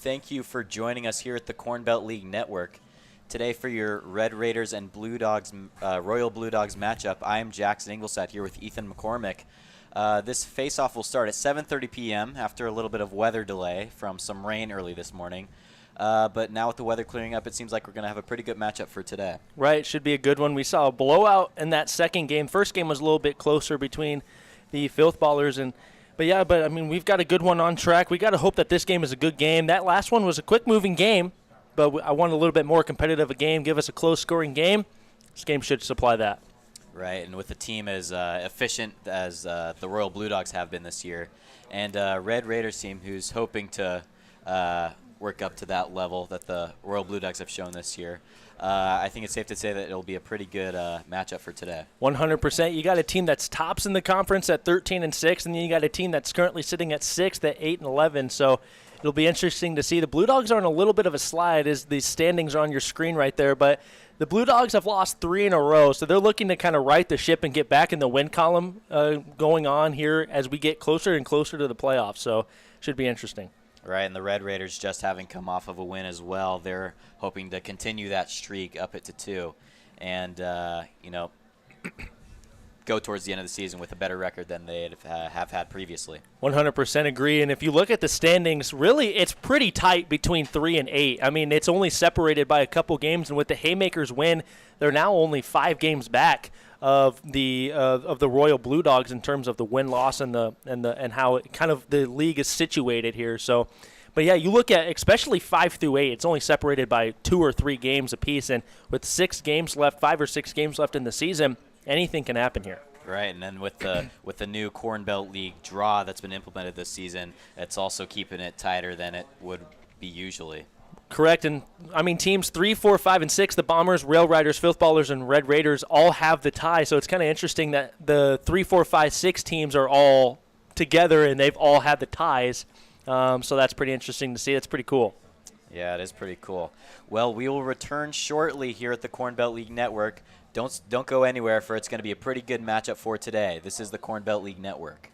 Thank you for joining us here at the Corn Belt League Network. Today for your Red Raiders and Royal Blue Dogs matchup, I am Jackson Ingvoldstad here with Ethan McCormick. This face-off will start at 7:30 p.m. after a little bit of weather delay from some rain early this morning. But now with the weather clearing up, it seems like we're going to have a pretty good matchup for today. Right, should be a good one. We saw a blowout in that second game. First game was a little bit closer between the Filth Ballers But I mean, we've got a good one on track. We got to hope that this game is a good game. That last one was a quick-moving game, but I want a little bit more competitive a game. Give us a close-scoring game. This game should supply that. Right, and with a team as efficient as the Royal Blue Dogs have been this year, and Red Raiders team who's hoping to work up to that level that the Royal Blue Dogs have shown this year, I think it's safe to say that it'll be a pretty good matchup for today. 100%. You got a team that's tops in the conference at 13-6, and then you got a team that's currently sitting at 6th at 8-11. So it'll be interesting to see. The Blue Dogs are on a little bit of a slide as the standings are on your screen right there, but the Blue Dogs have lost 3 in a row, so they're looking to kind of right the ship and get back in the win column going on here as we get closer and closer to the playoffs. So should be interesting. Right, and the Red Raiders just having come off of a win as well. They're hoping to continue that streak up it to 2 and, go towards the end of the season with a better record than they have had previously. 100% agree, and if you look at the standings, really it's pretty tight between 3 and 8. I mean, it's only separated by a couple games, and with the Haymakers win, they're now only 5 games back of the Royal Blue Dogs in terms of the win-loss and how kind of the league is situated here. So, but yeah, you look at especially 5 through 8, it's only separated by 2 or 3 games apiece, and with 6 games left, 5 or 6 games left in the season, anything can happen here. Right, and then with the new Corn Belt League draw that's been implemented this season, it's also keeping it tighter than it would be usually. Correct, and I mean teams 3, 4, 5, and 6, the Bombers, Rail Riders, Filth Ballers, and Red Raiders all have the tie. So it's kind of interesting that the 3, 4, 5, 6 teams are all together and they've all had the ties. So that's pretty interesting to see. It's pretty cool. Yeah, it is pretty cool. Well, we will return shortly here at the Corn Belt League Network. Don't go anywhere, for it's going to be a pretty good matchup for today. This is the Corn Belt League Network.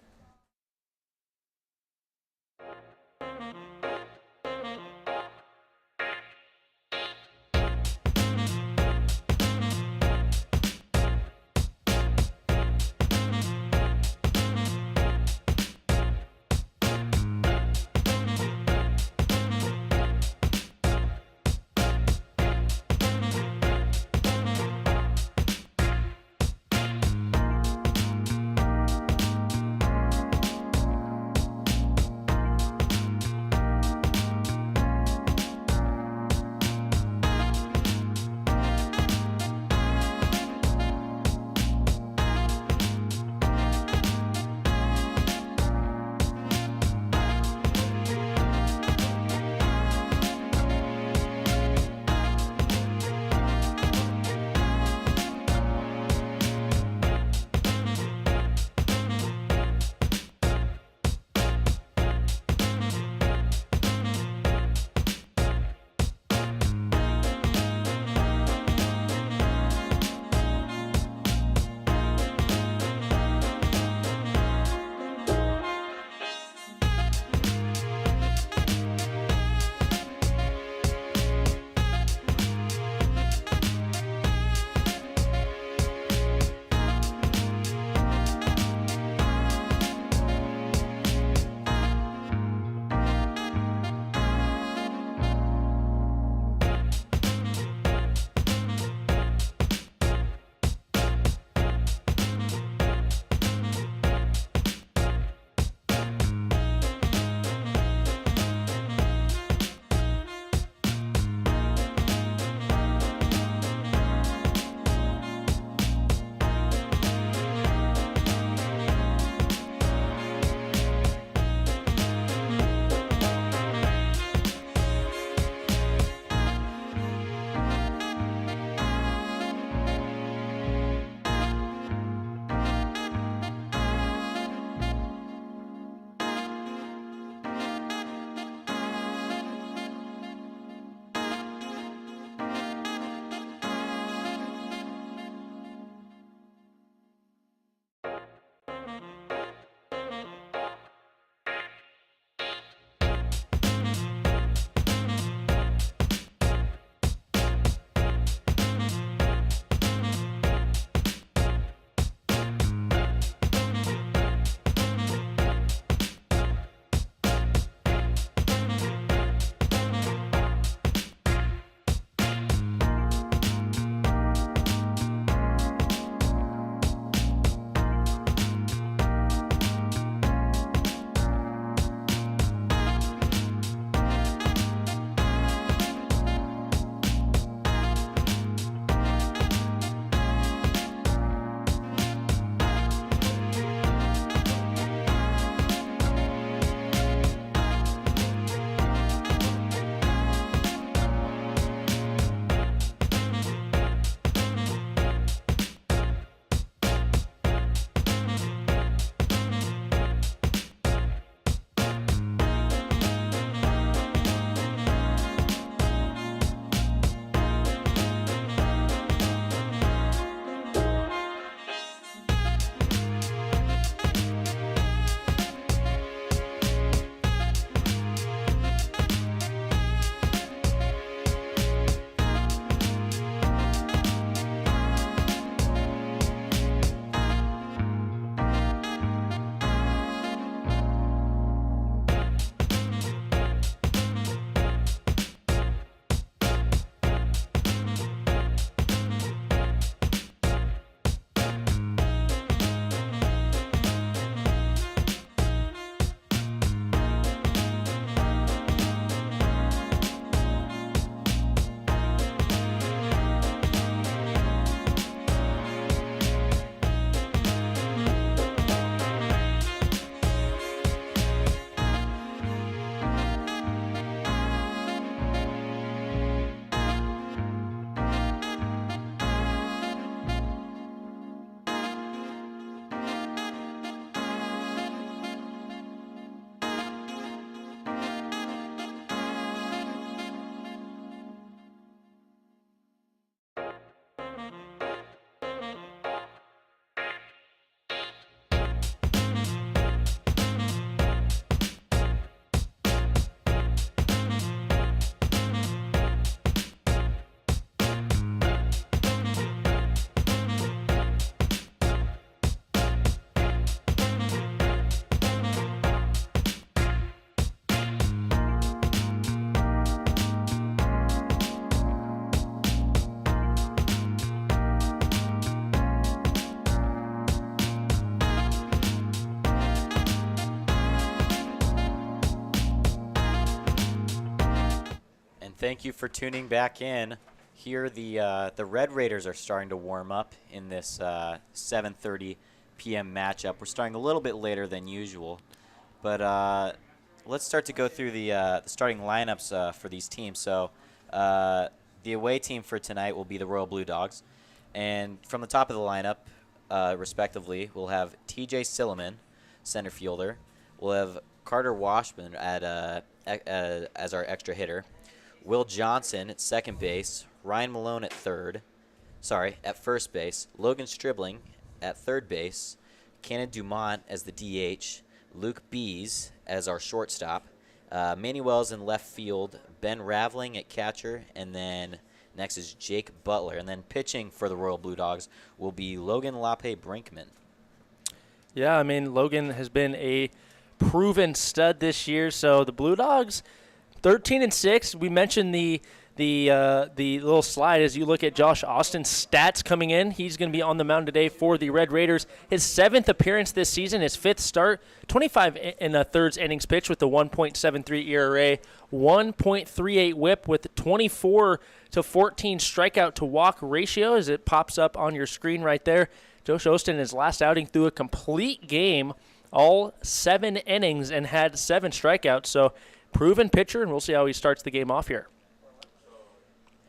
thank you for tuning back in. Here, the Red Raiders are starting to warm up in this 7:30 p.m. matchup. We're starting a little bit later than usual, but let's start to go through the starting lineups for these teams. So, the away team for tonight will be the Royal Blue Dogs, and from the top of the lineup, respectively, we'll have T.J. Silliman, center fielder. We'll have Carter Washburn as our extra hitter. Will Johnson at second base, Ryan Malone at first base, Logan Stribling at third base, Cannon Dumont as the DH, Luke Bees as our shortstop, Manny Wells in left field, Ben Raveling at catcher, and then next is Jake Butler. And then pitching for the Royal Blue Dogs will be Logan Lape Brinkman. Yeah, I mean, Logan has been a proven stud this year. So the Blue Dogs, 13-6. We mentioned the little slide as you look at Josh Austin's stats coming in. He's going to be on the mound today for the Red Raiders. His 7th appearance this season, his 5th start, 25 and a thirds innings pitched with a 1.73 ERA, 1.38 WHIP with 24 to 14 strikeout to walk ratio as it pops up on your screen right there. Josh Austin, his last outing, threw a complete game, all 7 innings, and had 7 strikeouts. So proven pitcher, and we'll see how he starts the game off here.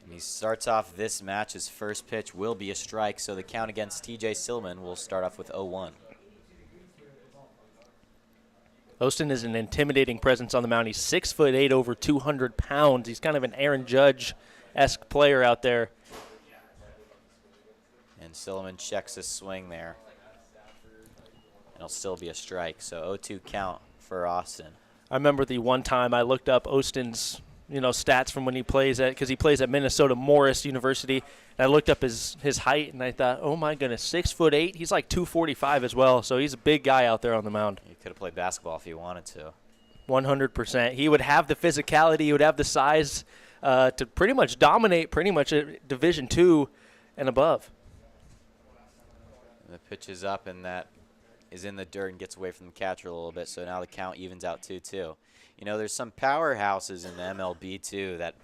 And he starts off this match. His first pitch will be a strike, so the count against T.J. Silliman will start off with 0-1. Austin is an intimidating presence on the mound. He's 6'8", over 200 pounds. He's kind of an Aaron Judge-esque player out there. And Silliman checks his swing there. And it'll still be a strike, so 0-2 count for Austin. I remember the one time I looked up Austin's stats from when he plays because he plays at Minnesota Morris University. And I looked up his height, and I thought, oh, my goodness, 6'8". He's like 245 as well, so he's a big guy out there on the mound. He could have played basketball if he wanted to. 100%. He would have the physicality. He would have the size to pretty much dominate Division II and above. And the pitch is up, and that is in the dirt and gets away from the catcher a little bit, so now the count evens out 2-2. There's some powerhouses in the MLB, too, that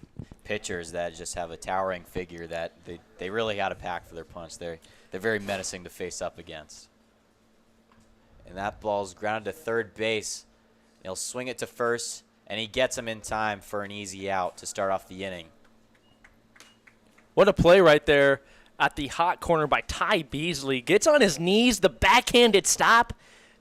pitchers that just have a towering figure that they really got to pack for their punch. They're very menacing to face up against. And that ball's grounded to third base. He'll swing it to first, and he gets him in time for an easy out to start off the inning. What a play right there at the hot corner by Ty Beasley. Gets on his knees, the backhanded stop,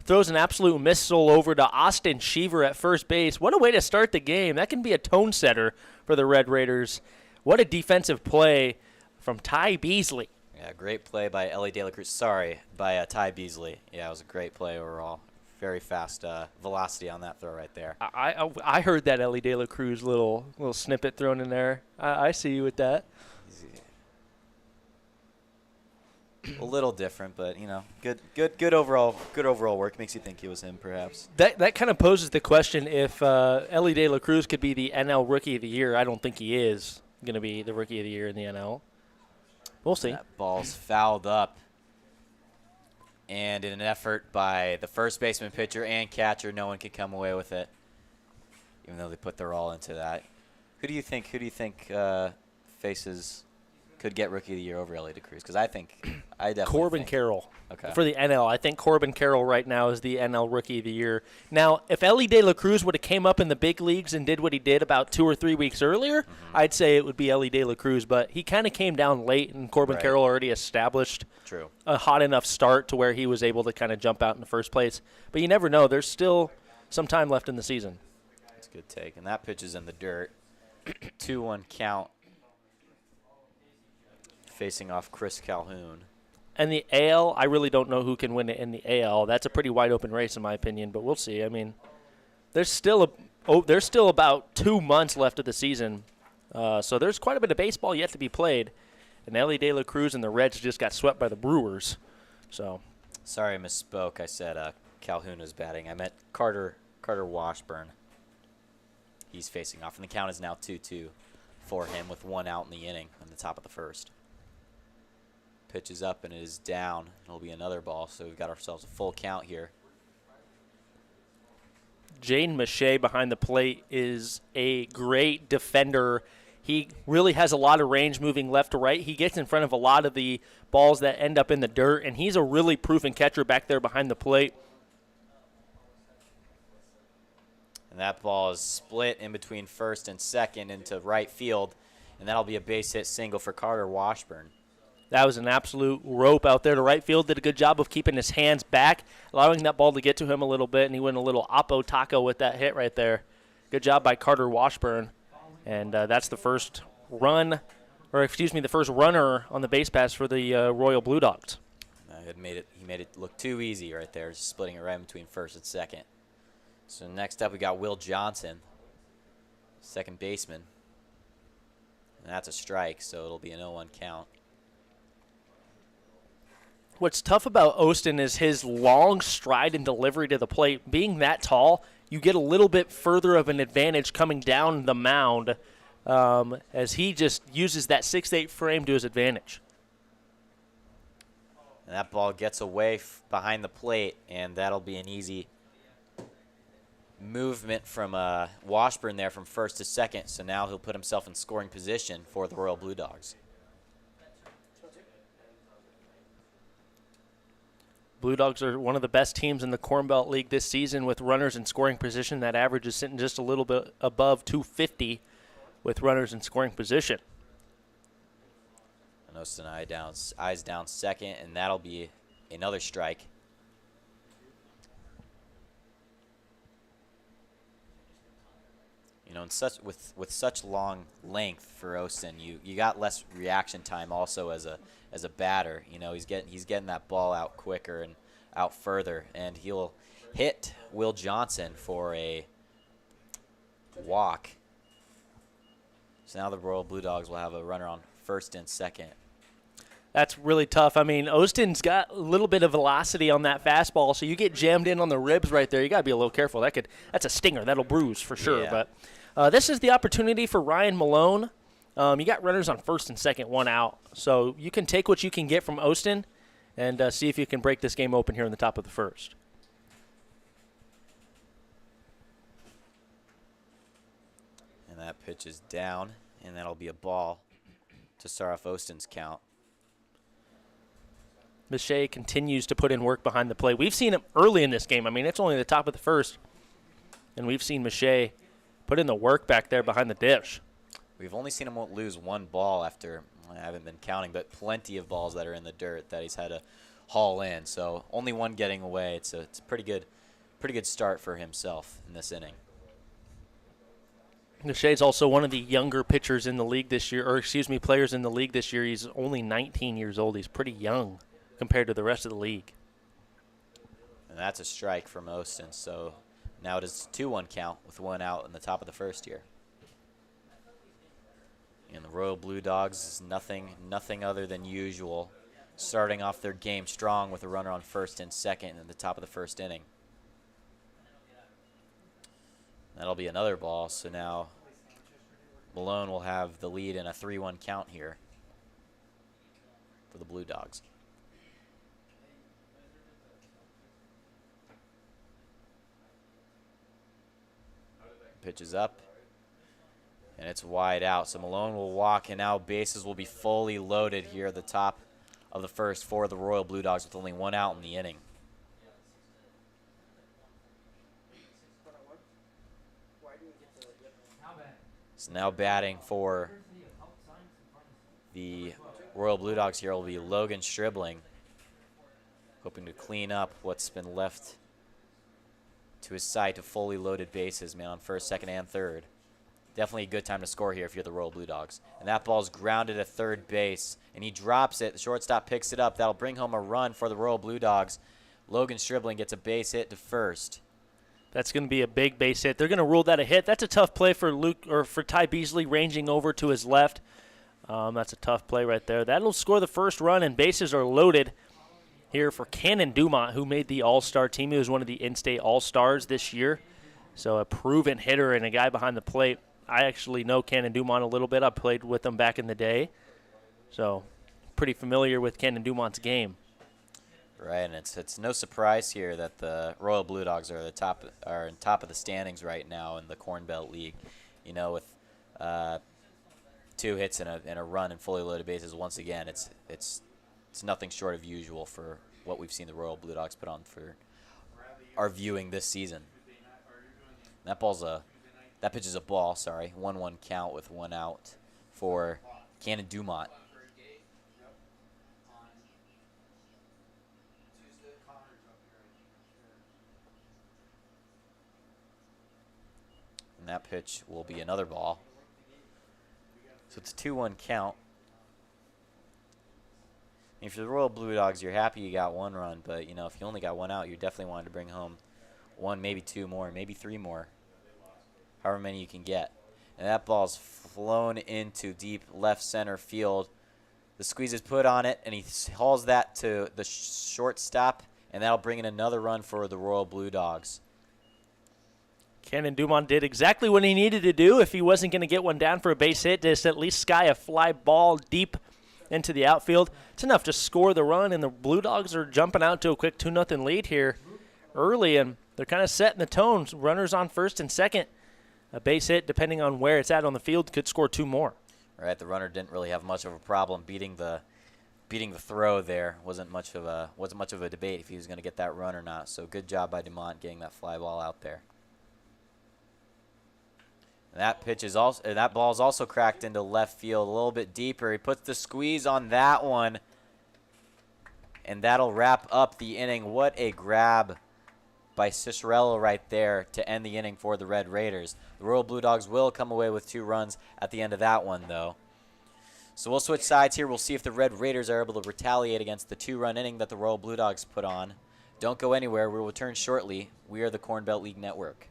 throws an absolute missile over to Austin Cheever at first base. What a way to start the game. That can be a tone setter for the Red Raiders. What a defensive play from Ty Beasley. Yeah, great play by Ellie De La Cruz. Sorry, by Ty Beasley. Yeah, it was a great play overall. Very fast velocity on that throw right there. I heard that Ellie De La Cruz little snippet thrown in there. I see you with that. A little different, but good overall work. Makes you think it was him, perhaps. That kind of poses the question if Ellie De La Cruz could be the NL Rookie of the Year. I don't think he is going to be the Rookie of the Year in the NL. We'll see. That ball's fouled up, and in an effort by the first baseman, pitcher, and catcher, no one could come away with it, even though they put their all into that. Who do you think faces could get Rookie of the Year over Ellie De La Cruz? Because I definitely Corbin Carroll. Okay. For the NL. I think Corbin Carroll right now is the NL Rookie of the Year. Now, if Ellie De La Cruz would have came up in the big leagues and did what he did about 2 or 3 weeks earlier, I'd say it would be Ellie De La Cruz. But he kind of came down late, and Corbin Carroll already established a hot enough start to where he was able to kind of jump out in the first place. But you never know. There's still some time left in the season. That's a good take. And that pitch is in the dirt. 2-1 count. Facing off Chris Calhoun. And the AL, I really don't know who can win it in the AL. That's a pretty wide open race in my opinion, but we'll see. I mean, there's still about 2 months left of the season, so there's quite a bit of baseball yet to be played. And Ellie De La Cruz and the Reds just got swept by the Brewers. So, sorry, I misspoke. I said Calhoun was batting. I meant Carter Washburn. He's facing off, and the count is now 2-2 for him with 1 out in the inning on the top of the first. Pitch is up and it is down. It'll be another ball, so we've got ourselves a full count here. Jaden Mache behind the plate is a great defender. He really has a lot of range moving left to right. He gets in front of a lot of the balls that end up in the dirt, and he's a really proven catcher back there behind the plate. And that ball is split in between first and second into right field, and that'll be a base hit single for Carter Washburn. That was an absolute rope out there to right field. Did a good job of keeping his hands back, allowing that ball to get to him a little bit, and he went a little oppo taco with that hit right there. Good job by Carter Washburn. And that's the first run, or excuse me, the first runner on the base pass for the Royal Blue Dogs. He made it look too easy right there, just splitting it right in between first and second. So next up we got Will Johnson, second baseman. And that's a strike, so it'll be an 0-1 count. What's tough about Ostin is his long stride and delivery to the plate. Being that tall, you get a little bit further of an advantage coming down the mound as he just uses that 6'8" frame to his advantage. And that ball gets away behind the plate, and that'll be an easy movement from Washburn there from first to second. So now he'll put himself in scoring position for the Royal Blue Dogs. Blue Dogs are one of the best teams in the Corn Belt League this season with runners in scoring position. That average is sitting just a little bit above 250 with runners in scoring position. And Ostin eyes down second, and that'll be another strike. You know, with such long length for Ostin, you got less reaction time also as a batter. You know, he's getting that ball out quicker and out further, and he'll hit Will Johnson for a walk. So now the Royal Blue Dogs will have a runner on first and second. That's really tough. I mean, Ostin's got a little bit of velocity on that fastball, so you get jammed in on the ribs right there. You got to be a little careful. That's a stinger. That'll bruise for sure. Yeah. But this is the opportunity for Ryan Malone. You got runners on first and second, one out. So you can take what you can get from Ostin and see if you can break this game open here in the top of the first. And that pitch is down, and that'll be a ball to start off Ostin's count. Miche continues to put in work behind the plate. We've seen him early in this game. I mean, it's only the top of the first, and we've seen Miche put in the work back there behind the dish. We've only seen him lose one ball after, I haven't been counting, but plenty of balls that are in the dirt that he's had to haul in. So only one getting away. It's a pretty good start for himself in this inning. Miche's also one of the younger pitchers in the league this year, or excuse me, players in the league this year. He's only 19 years old. He's pretty young compared to the rest of the league. And that's a strike from Ostin. So now it is a 2-1 count with one out in the top of the first here. And the Royal Blue Dogs is nothing other than usual, starting off their game strong with a runner on first and second in the top of the first inning. That'll be another ball, so now Malone will have the lead in a 3-1 count here for the Blue Dogs. Pitch is up, and it's wide out. So Malone will walk, and now bases will be fully loaded here at the top of the first for the Royal Blue Dogs with only one out in the inning. So now batting for the Royal Blue Dogs here will be Logan Stribling, hoping to clean up what's been left to his side to fully loaded bases, man, on first, second, and third. Definitely a good time to score here if you're the Royal Blue Dogs. And that ball's grounded at third base, and he drops it. The shortstop picks it up. That'll bring home a run for the Royal Blue Dogs. Logan Stribling gets a base hit to first. That's going to be a big base hit. They're going to rule that a hit. That's a tough play for Ty Beasley ranging over to his left. That's a tough play right there. That'll score the first run, and bases are loaded here for Cannon Dumont, who made the All-Star team. He was one of the in-state All-Stars this year. So a proven hitter and a guy behind the plate. I actually know Cannon Dumont a little bit. I played with him back in the day. So pretty familiar with Cannon Dumont's game. Right, and it's no surprise here that the Royal Blue Dogs are in top of the standings right now in the Corn Belt League. You know, with 2 hits and a run and fully loaded bases. Once again, it's nothing short of usual for what we've seen the Royal Blue Dogs put on for our viewing this season. That pitch is a ball. Sorry, 1-1 count with 1 out for Cannon Dumont. And that pitch will be another ball. So it's a 2-1 count. And for the Royal Blue Dogs, you're happy you got 1 run, but you know, if you only got 1 out, you definitely wanted to bring home 1, maybe 2 more, maybe 3 more, however many you can get. And that ball's flown into deep left center field. The squeeze is put on it, and he hauls that to the shortstop, and that'll bring in another run for the Royal Blue Dogs. Cannon Dumont did exactly what he needed to do if he wasn't going to get one down for a base hit, just at least sky a fly ball deep into the outfield. It's enough to score the run, and the Blue Dogs are jumping out to a quick 2-0 lead here early, and they're kind of setting the tone. Runners on first and second. A base hit, depending on where it's at on the field, could score 2 more. All right, the runner didn't really have much of a problem beating the throw there. Wasn't much of a debate if he was going to get that run or not. So good job by Dumont getting that fly ball out there. And that ball is also cracked into left field a little bit deeper. He puts the squeeze on that one, and that'll wrap up the inning. What a grab by Cicerello right there to end the inning for the Red Raiders. The Royal Blue Dogs will come away with 2 runs at the end of that one, though. So we'll switch sides here. We'll see if the Red Raiders are able to retaliate against the 2-run inning that the Royal Blue Dogs put on. Don't go anywhere. We will return shortly. We are the Corn Belt League Network.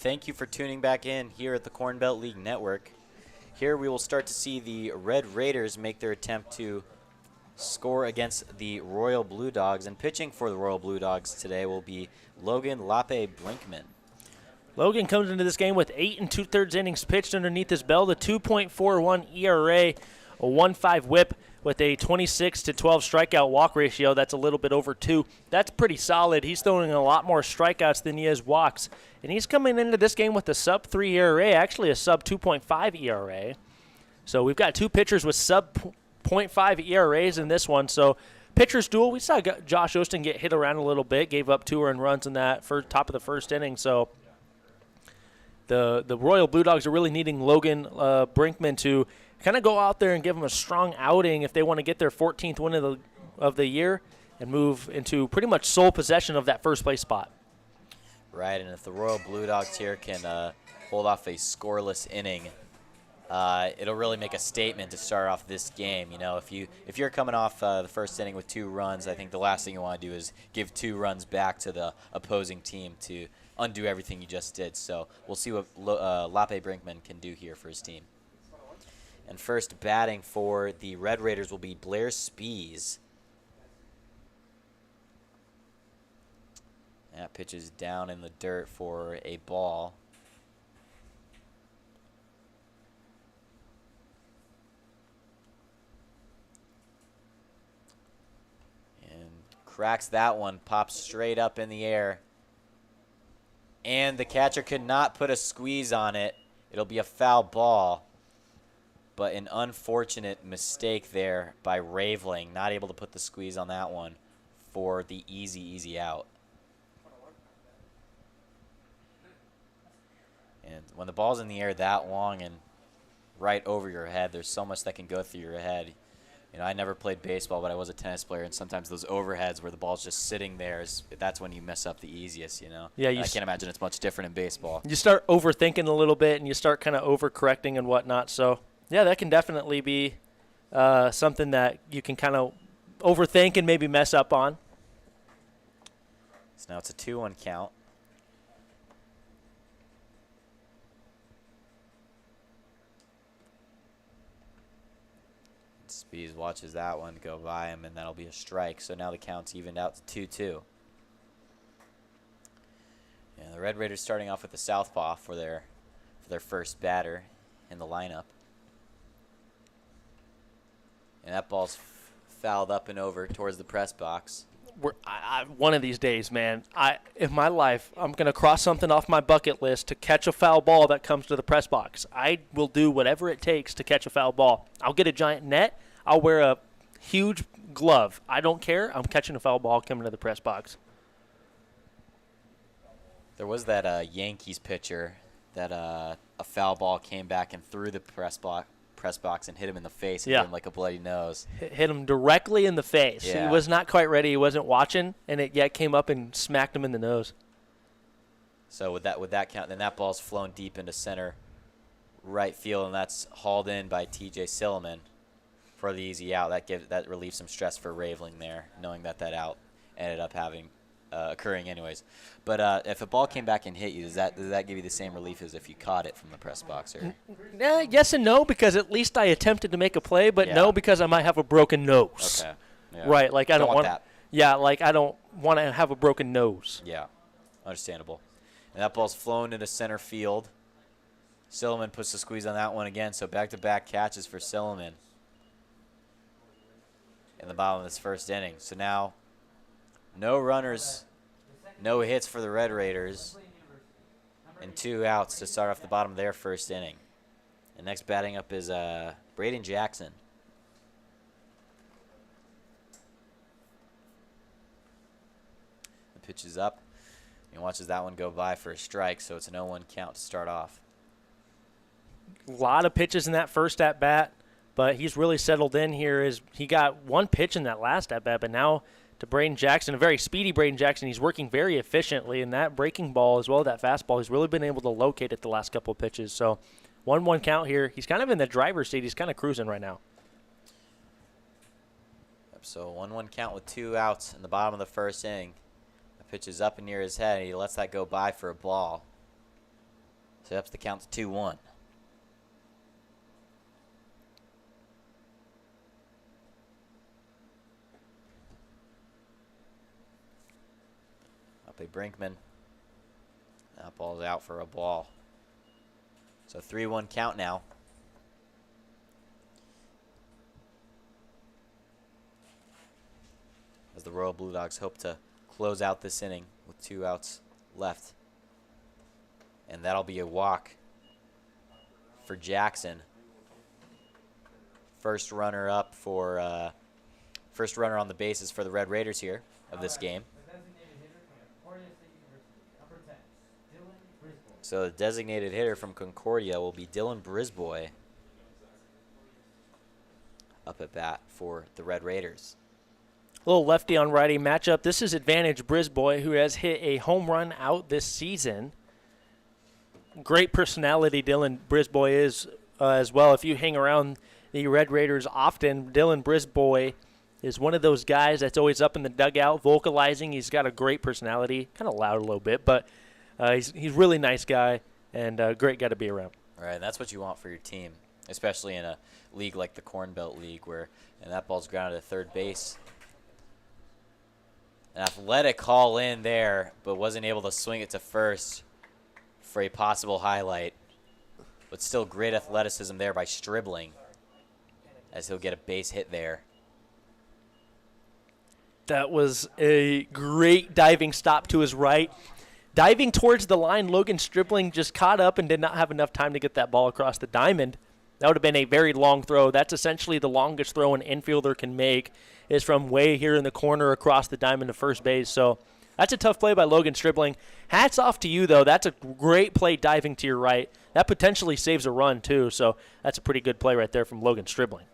Thank you for tuning back in here at the Corn Belt League Network. Here we will start to see the Red Raiders make their attempt to score against the Royal Blue Dogs. And pitching for the Royal Blue Dogs today will be Logan Lape Brinkman. Logan comes into this game with 8 2/3 innings pitched underneath his belt, a 2.41 ERA, a 1.5 whip with a 26-12 strikeout walk ratio. That's a little bit over 2. That's pretty solid. He's throwing a lot more strikeouts than he is walks. And he's coming into this game with a sub-3 ERA, actually a sub-2.5 ERA. So we've got 2 pitchers with sub-0.5 ERAs in this one. So pitchers duel. We saw Josh Ostin get hit around a little bit, gave up 2 earned runs in that top of the first inning. So the Royal Blue Dogs are really needing Logan Brinkman to kind of go out there and give them a strong outing if they want to get their 14th win of the year and move into pretty much sole possession of that first place spot. Right, and if the Royal Blue Dogs here can hold off a scoreless inning, it'll really make a statement to start off this game. You know, if you're coming off the first inning with 2 runs, I think the last thing you want to do is give 2 runs back to the opposing team to undo everything you just did. So we'll see what Lape Brinkman can do here for his team. And first batting for the Red Raiders will be Blair Spees. That pitch is down in the dirt for a ball. And cracks that one, pops straight up in the air. And the catcher could not put a squeeze on it. It'll be a foul ball. But an unfortunate mistake there by Raveling, not able to put the squeeze on that one for the easy out. And when the ball's in the air that long and right over your head, there's so much that can go through your head. You know, I never played baseball, but I was a tennis player, and sometimes those overheads where the ball's just sitting there, that's when you mess up the easiest, you know? Yeah, I can't imagine it's much different in baseball. You start overthinking a little bit, and you start kind of overcorrecting and whatnot. So, yeah, that can definitely be something that you can kind of overthink and maybe mess up on. So now it's a 2-1 count. Spees watches that one go by him, and that'll be a strike. So now the count's evened out to 2-2. And the Red Raiders starting off with the southpaw for their first batter in the lineup. And that ball's fouled up and over towards the press box. One of these days, man, in my life, I'm going to cross something off my bucket list to catch a foul ball that comes to the press box. I will do whatever it takes to catch a foul ball. I'll get a giant net. I'll wear a huge glove. I don't care. I'm catching a foul ball coming to the press box. There was that Yankees pitcher that a foul ball came back and threw the press box and hit him in the face and gave him like a bloody nose. Hit him directly in the face. Yeah. He was not quite ready. He wasn't watching, and it came up and smacked him in the nose. So with that count, then that ball's flown deep into center right field, and that's hauled in by T.J. Silliman for the easy out. That relieves some stress for Raveling there, knowing that out ended up occurring anyways. But if a ball came back and hit you, does that give you the same relief as if you caught it from the press box? Or? Yes and no, because at least I attempted to make a play, but no, because I might have a broken nose. Okay. Yeah. Right, like I don't want that. Yeah, like I don't want to have a broken nose. Yeah, understandable. And that ball's flown into center field. Silliman puts the squeeze on that one again, so back-to-back catches for Silliman in the bottom of this first inning. So now no runners, no hits for the Red Raiders, and 2 outs to start off the bottom of their first inning. And next batting up is Braden Jackson. The pitch is up. And watches that one go by for a strike, so it's an 0-1 count to start off. A lot of pitches in that first at-bat, but he's really settled in here. He got one pitch in that last at-bat, but now to Braden Jackson, a very speedy Braden Jackson. He's working very efficiently, and that breaking ball as well as that fastball, he's really been able to locate it the last couple of pitches. So 1-1 count here. He's kind of in the driver's seat. He's kind of cruising right now. So 1-1 count with 2 outs in the bottom of the first inning. The pitch is up and near his head, and he lets that go by for a ball. So that's the count to 2-1. Brinkman. That ball's out for a ball. So 3-1 count now. As the Royal Blue Dogs hope to close out this inning with 2 outs left. And that'll be a walk for Jackson. First runner on the bases for the Red Raiders here of this game. So the designated hitter from Concordia will be Dylan Brisboy up at bat for the Red Raiders. A little lefty on righty matchup. This is advantage Brisboy, who has hit a home run out this season. Great personality Dylan Brisboy is as well. If you hang around the Red Raiders often, Dylan Brisboy is one of those guys that's always up in the dugout vocalizing. He's got a great personality, kind of loud a little bit, but he's a really nice guy and a great guy to be around. All right, and that's what you want for your team, especially in a league like the Corn Belt League and that ball's grounded at third base. An athletic haul in there, but wasn't able to swing it to first for a possible highlight. But still great athleticism there by Stribling as he'll get a base hit there. That was a great diving stop to his right. Diving towards the line, Logan Stribling just caught up and did not have enough time to get that ball across the diamond. That would have been a very long throw. That's essentially the longest throw an infielder can make is from way here in the corner across the diamond to first base. So That's a tough play by Logan Stribling. Hats off to you, though. That's a great play diving to your right. That potentially saves a run, too, so that's a pretty good play right there from Logan Stribling.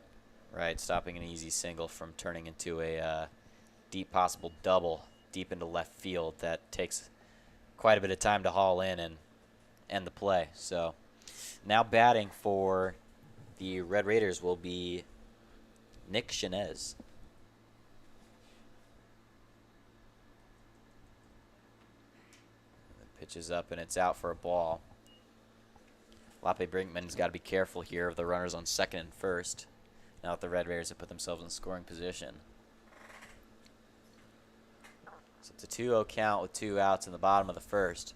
Right, stopping an easy single from turning into a deep possible double deep into left field that takes quite a bit of time to haul in and end the play. So now batting for the Red Raiders will be Nick Shinez. Pitch is up and it's out for a ball. Lape Brinkman's got to be careful here of the runners on second and first. Now that the Red Raiders have put themselves in scoring position. So it's a 2-0 count with 2 outs in the bottom of the first.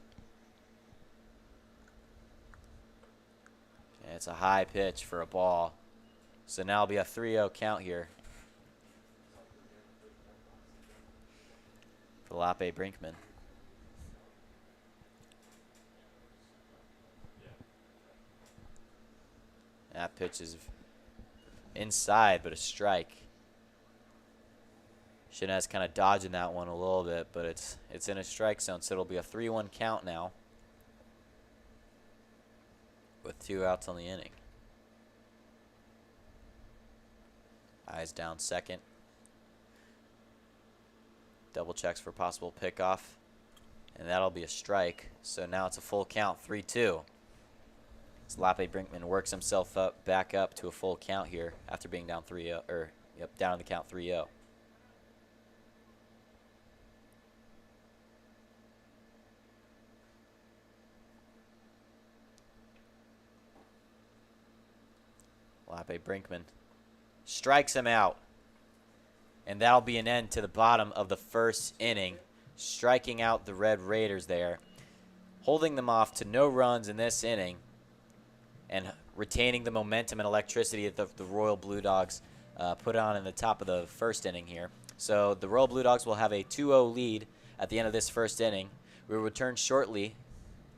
And it's a high pitch for a ball. So now it'll be a 3-0 count here for Lape Brinkman. That pitch is inside, but a strike. Shinez kind of dodging that one a little bit, but it's in a strike zone, so it'll be a 3-1 count now with 2 outs on the inning. Eyes down second. Double checks for possible pickoff, and that'll be a strike. So now it's a full count, 3-2. Lape Brinkman works himself back up to a full count here after being down 3-0, down in the count 3-0. Lape Brinkman strikes him out, and that'll be an end to the bottom of the first inning, striking out the Red Raiders there, holding them off to no runs in this inning, and retaining the momentum and electricity that the Royal Blue Dogs put on in the top of the first inning here. So the Royal Blue Dogs will have a 2-0 lead at the end of this first inning. We will return shortly.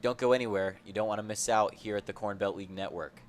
Don't go anywhere. You don't want to miss out here at the Corn Belt League Network.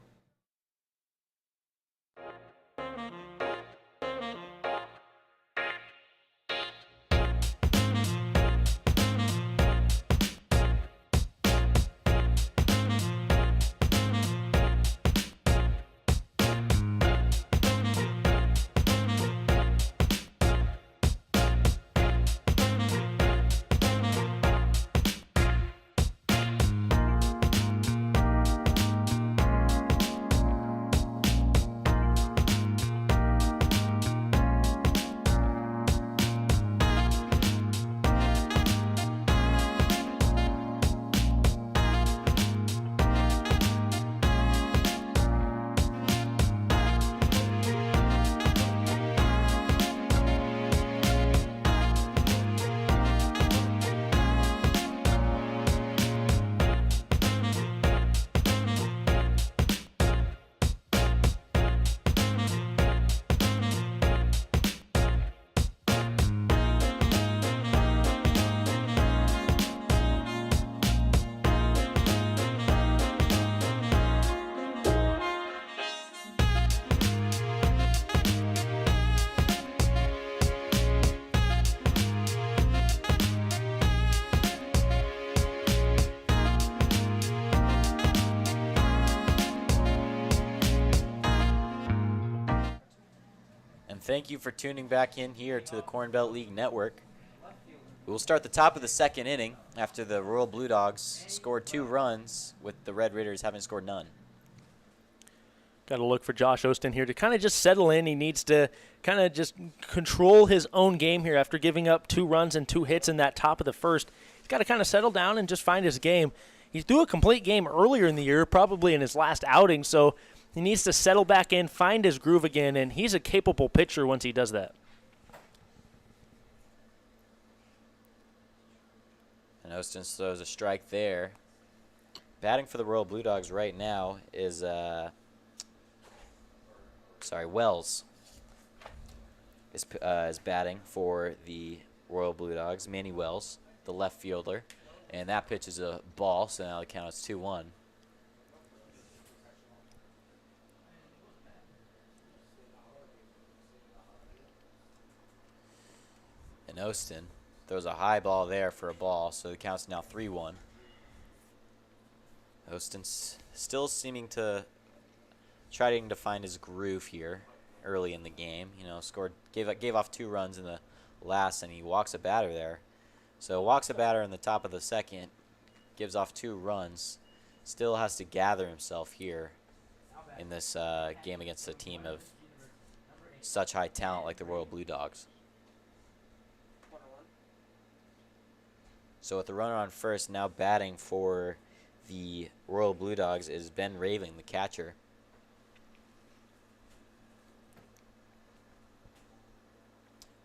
Thank you for tuning back in here to the Corn Belt League Network. We will start the top of the second inning after the Royal Blue Dogs scored 2 runs, with the Red Raiders having scored none. Got to look for Josh Osteen here to kind of just settle in. He needs to kind of just control his own game here after giving up 2 runs and 2 hits in that top of the first. He's got to kind of settle down and just find his game. He threw a complete game earlier in the year, probably in his last outing, so he needs to settle back in, find his groove again, and he's a capable pitcher once he does that. And Osteen throws a strike there. Batting for the Royal Blue Dogs right now is, Wells is batting for the Royal Blue Dogs. Manny Wells, the left fielder. And that pitch is a ball, so now the count is 2-1. And Osteen throws a high ball there for a ball, so the count's now 3-1. Ostin's still seeming to trying to find his groove here early in the game. You know, gave off 2 runs in the last, and he walks a batter there. So walks a batter in the top of the second, gives off 2 runs, still has to gather himself here in this game against a team of such high talent like the Royal Blue Dogs. So with the runner on first, now batting for the Royal Blue Dogs is Ben Raveling, the catcher.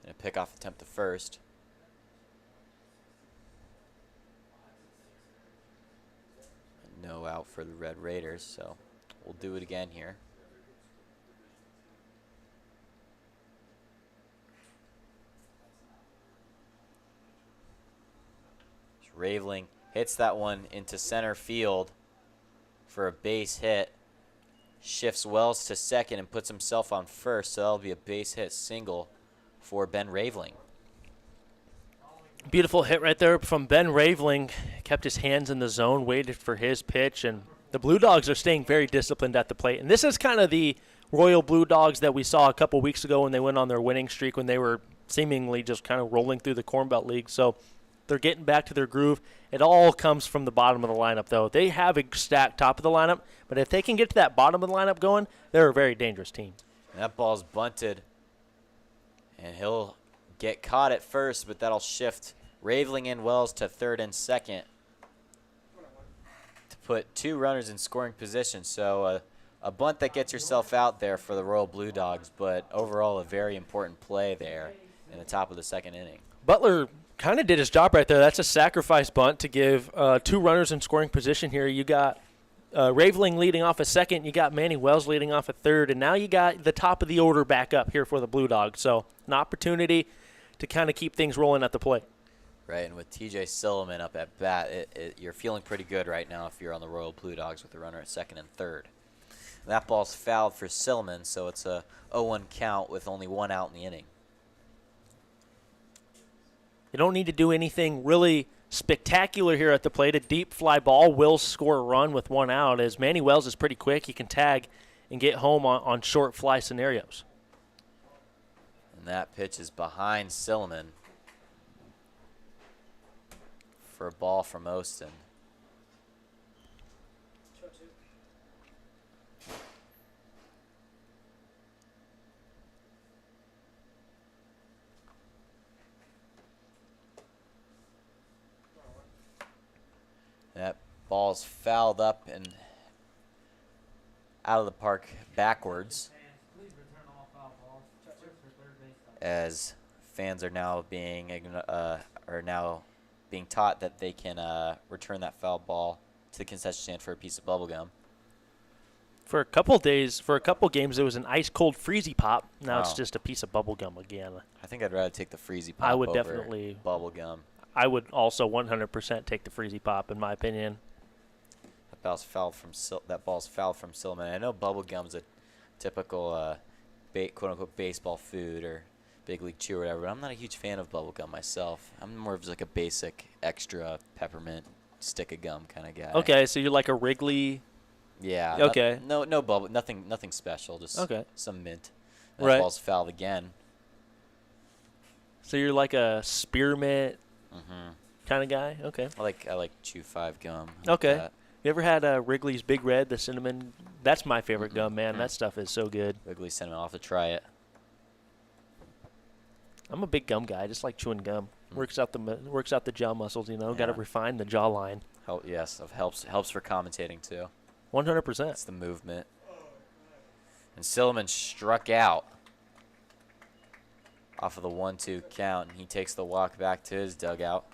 And a pickoff attempt to first. No out for the Red Raiders, so we'll do it again here. Raveling hits that one into center field for a base hit. Shifts Wells to second and puts himself on first, so that'll be a base hit single for Ben Raveling. Beautiful hit right there from Ben Raveling. Kept his hands in the zone, waited for his pitch, and the Blue Dogs are staying very disciplined at the plate. And this is kind of the Royal Blue Dogs that we saw a couple weeks ago when they went on their winning streak, when they were seemingly just kind of rolling through the Corn Belt League. So they're getting back to their groove. It all comes from the bottom of the lineup, though. They have a stacked top of the lineup, but if they can get to that bottom of the lineup going, they're a very dangerous team. And that ball's bunted, and he'll get caught at first, but that'll shift Raveling and Wells to third and second to put 2 runners in scoring position. So a bunt that gets yourself out there for the Royal Blue Dogs, but overall a very important play there in the top of the second inning. Butler kind of did his job right there. That's a sacrifice bunt to give 2 runners in scoring position here. You got Raveling leading off a second. You got Manny Wells leading off a third. And now you got the top of the order back up here for the Blue Dogs. So an opportunity to kind of keep things rolling at the plate. Right, and with TJ Silliman up at bat, you're feeling pretty good right now if you're on the Royal Blue Dogs with the runner at second and third. That ball's fouled for Silliman, so it's a 0-1 count with only 1 out in the inning. You don't need to do anything really spectacular here at the plate. A deep fly ball will score a run with 1 out, as Manny Wells is pretty quick. He can tag and get home on short fly scenarios. And that pitch is behind Silliman for a ball from Ostin. That ball's fouled up and out of the park backwards, as fans are now being taught that they can return that foul ball to the concession stand for a piece of bubble gum. For a couple games, it was an ice-cold Freezy Pop. Now it's just a piece of bubble gum again. I think I'd rather take the Freezy Pop I would over definitely bubble gum. I would also 100% take the Freezy Pop, in my opinion. That ball's fouled from Silliman. I know bubble gum's a typical quote-unquote baseball food or big league chew or whatever, but I'm not a huge fan of bubble gum myself. I'm more of just like a basic extra peppermint stick of gum kind of guy. Okay, so you're like a Wrigley. Yeah. Okay. No bubble, nothing special, just some mint. That right. Ball's fouled again. So you're like a spearmint kind of guy. Okay. I like Chew 5 gum. Okay. Like you ever had Wrigley's Big Red, the cinnamon? That's my favorite gum, man. That stuff is so good. Wrigley cinnamon. I'll have to try it. I'm a big gum guy. I just like chewing gum. Works out the jaw muscles. Got to refine the jawline. Yes, it helps for commentating too. 100%. It's the movement. And Silliman struck out off of the 1-2 count, and he takes the walk back to his dugout.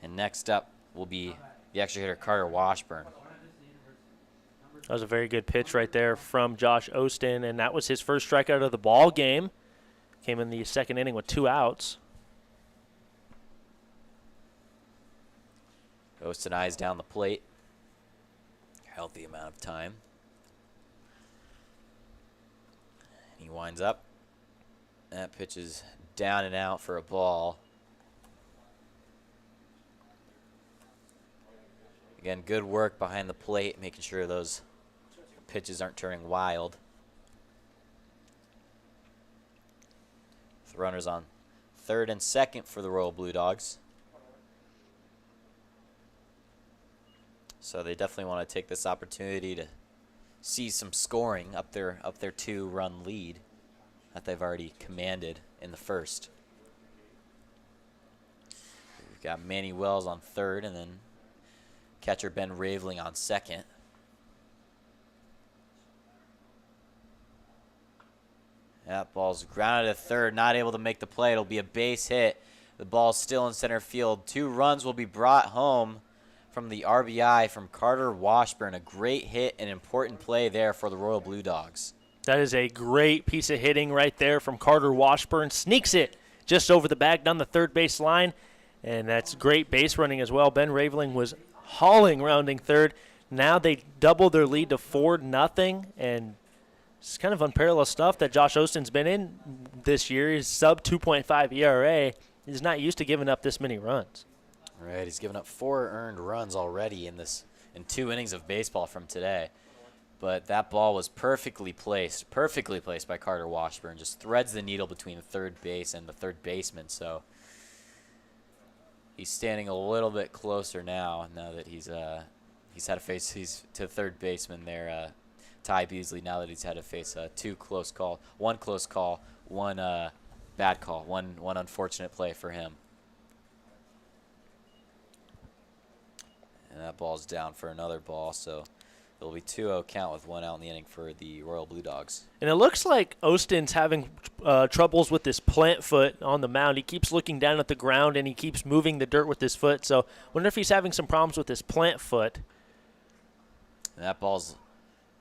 And next up will be the extra hitter Carter Washburn. That was a very good pitch right there from Josh Ostin, and that was his first strikeout of the ball game. Came in the second inning with 2 outs. Ostin eyes down the plate. Healthy amount of time. He winds up. That pitch is down and out for a ball. Again, good work behind the plate, making sure those pitches aren't turning wild. With runners on third and second for the Royal Blue Dogs. So they definitely want to take this opportunity to see some scoring up their 2-run lead that they've already commanded in the first. We've got Manny Wells on third, and then catcher Ben Raveling on second. That ball's grounded to third, not able to make the play. It'll be a base hit. The ball's still in center field. 2 runs will be brought home from the RBI from Carter Washburn. A great hit, an important play there for the Royal Blue Dogs. That is a great piece of hitting right there from Carter Washburn. Sneaks it just over the bag down the third base line, and that's great base running as well. Ben Raveling was hauling rounding third. Now they double their lead to 4-0, and it's kind of unparalleled stuff that Josh Ostin's been in this year. He's sub 2.5 ERA. He's not used to giving up this many runs. Right, he's given up 4 earned runs already in 2 innings of baseball from today. But that ball was perfectly placed by Carter Washburn. Just threads the needle between the third base and the third baseman. So he's standing a little bit closer now that he's had to face to third baseman there, Ty Beasley. Now that he's had to face 2 close call, 1 close call, 1 bad call, one unfortunate play for him. And that ball's down for another ball, so it'll be 2-0 count with 1 out in the inning for the Royal Blue Dogs. And it looks like Ostin's having troubles with his plant foot on the mound. He keeps looking down at the ground, and he keeps moving the dirt with his foot. So I wonder if he's having some problems with his plant foot. And that ball's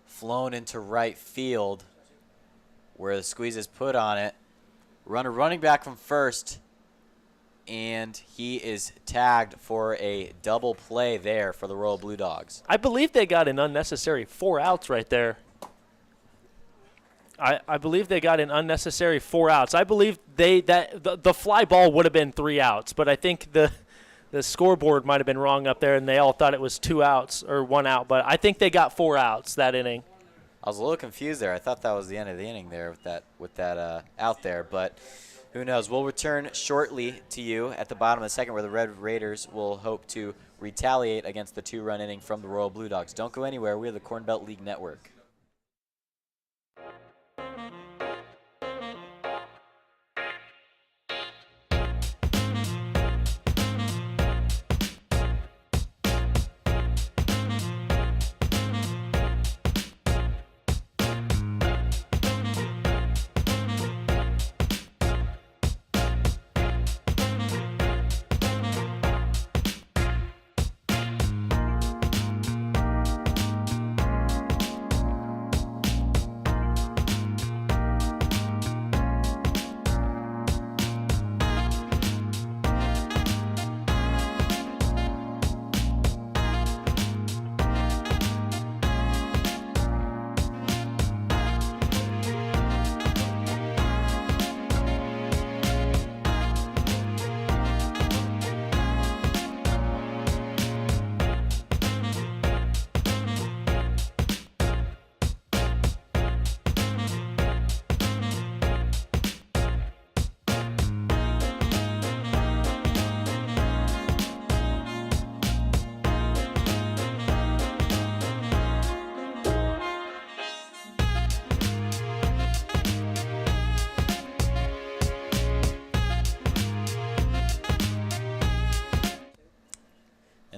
flown into right field where the squeeze is put on it. Runner running back from first, and he is tagged for a double play there for the Royal Blue Dogs. I believe they got an unnecessary 4 outs right there. I believe they got an unnecessary 4 outs. I believe the fly ball would have been 3 outs, but I think the scoreboard might have been wrong up there, and they all thought it was 2 outs or 1 out. But I think they got 4 outs that inning. I was a little confused there. I thought that was the end of the inning there with that out there, but who knows? We'll return shortly to you at the bottom of the second, where the Red Raiders will hope to retaliate against the 2-run inning from the Royal Blue Dogs. Don't go anywhere. We're the Corn Belt League Network.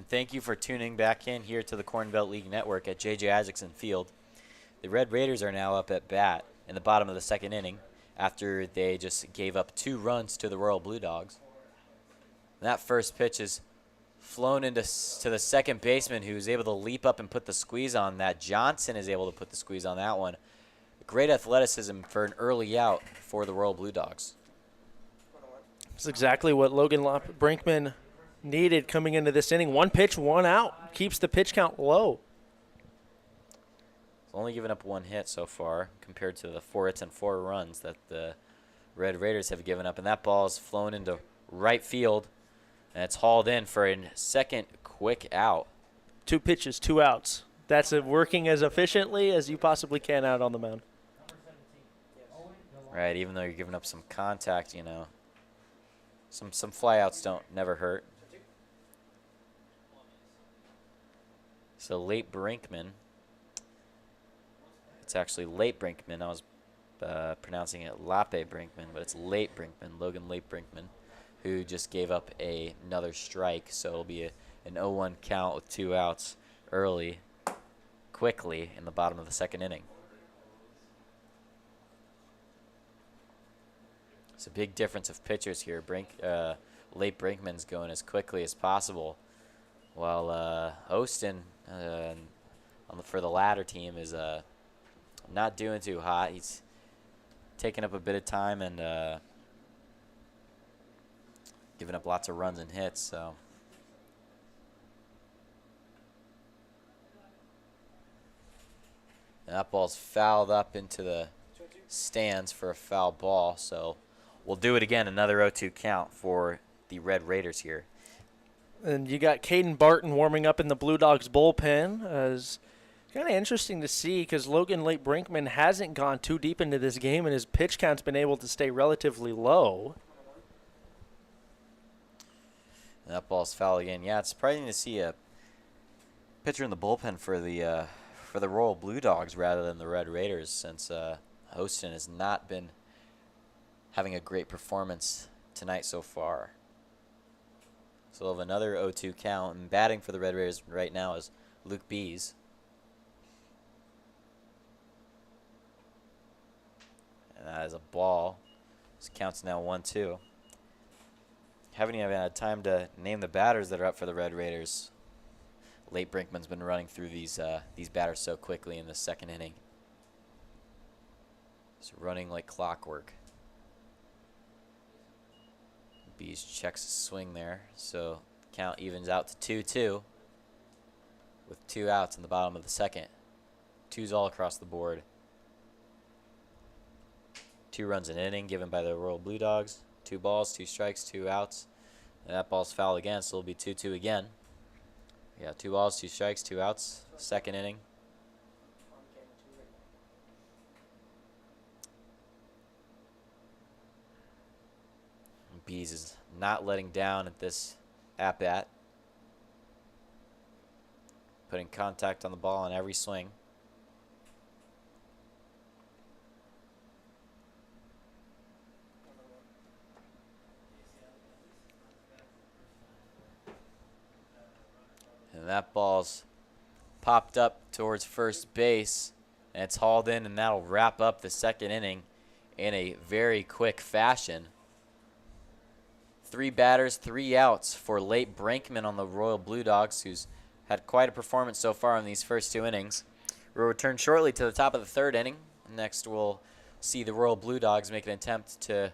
Thank you for tuning back in here to the Corn Belt League Network at J.J. Isaacson Field. The Red Raiders are now up at bat in the bottom of the second inning after they just gave up 2 runs to the Royal Blue Dogs. And that first pitch is flown to the second baseman, who's able to leap up and put the squeeze on that. Johnson is able to put the squeeze on that one. Great athleticism for an early out for the Royal Blue Dogs. That's exactly what Logan Brinkman needed coming into this inning. 1 pitch, 1 out. Keeps the pitch count low. He's only given up 1 hit so far compared to the 4 hits and 4 runs that the Red Raiders have given up. And that ball is flown into right field, and it's hauled in for a second quick out. 2 pitches, 2 outs. That's working as efficiently as you possibly can out on the mound. Right, even though you're giving up some contact, you know, some flyouts don't never hurt. So late Brinkman. It's actually late Brinkman. I was pronouncing it Lape Brinkman, but it's late Brinkman, Logan Late Brinkman, who just gave up another strike. So it'll be an 0-1 count with 2 outs early, quickly in the bottom of the second inning. It's a big difference of pitchers here. Late Brinkman's going as quickly as possible, while Ostin for the latter team is not doing too hot. He's taking up a bit of time and giving up lots of runs and hits. So and that ball's fouled up into the stands for a foul ball. So we'll do it again, another 0-2 count for the Red Raiders here. And you got Caden Barton warming up in the Blue Dogs bullpen. It's kind of interesting to see because Logan Late Brinkman hasn't gone too deep into this game, and his pitch count's been able to stay relatively low. And that ball's foul again. Yeah, it's surprising to see a pitcher in the bullpen for the Royal Blue Dogs rather than the Red Raiders, since Hostin has not been having a great performance tonight so far. So we'll have another 0-2 count, and batting for the Red Raiders right now is Luke Bees. And that is a ball. This counts now 1-2. Haven't even had time to name the batters that are up for the Red Raiders. Late Brinkman's been running through these batters so quickly in the second inning. It's running like clockwork. Bees checks his swing there, so count evens out to 2-2 with 2 outs in the bottom of the second. 2s all across the board. 2 runs an inning given by the Royal Blue Dogs. 2 balls, 2 strikes, 2 outs. And that ball's foul again, so it'll be 2-2 again. Yeah, 2 balls, 2 strikes, 2 outs. Second inning. Bees is not letting down at this at-bat. Putting contact on the ball on every swing. And that ball's popped up towards first base, and it's hauled in, and that'll wrap up the second inning in a very quick fashion. 3 batters, 3 outs for Late Brinkman on the Royal Blue Dogs, who's had quite a performance so far in these first 2 innings. We'll return shortly to the top of the third inning. Next, we'll see the Royal Blue Dogs make an attempt to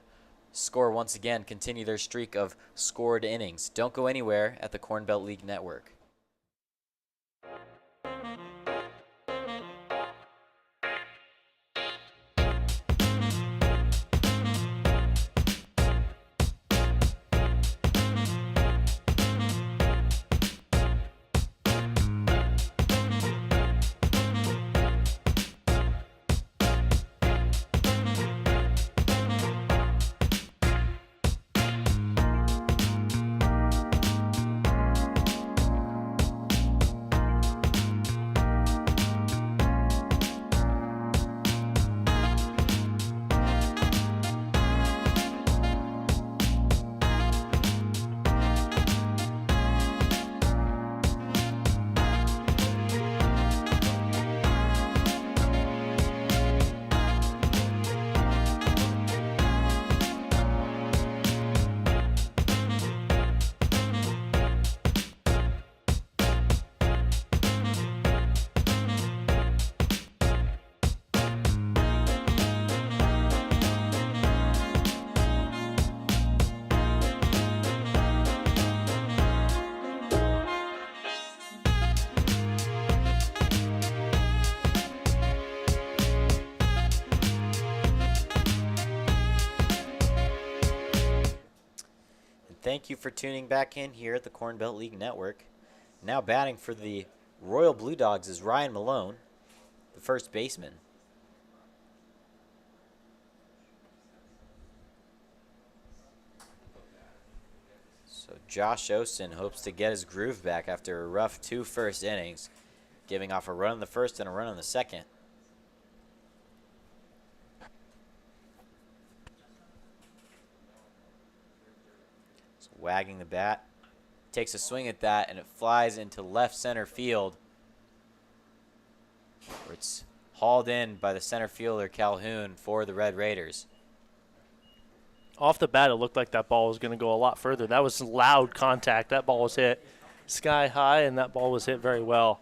score once again, continue their streak of scored innings. Don't go anywhere at the Corn Belt League Network. Thank you for tuning back in here at the Corn Belt League Network. Now batting for the Royal Blue Dogs is Ryan Malone, the first baseman. So Josh Osen hopes to get his groove back after a rough 2 first innings, giving off a run in the first and a run in the second. So wagging the bat, takes a swing at that, and it flies into left center field, where it's hauled in by the center fielder Calhoun for the Red Raiders. Off the bat, it looked like that ball was going to go a lot further. That was loud contact. That ball was hit sky high, and that ball was hit very well.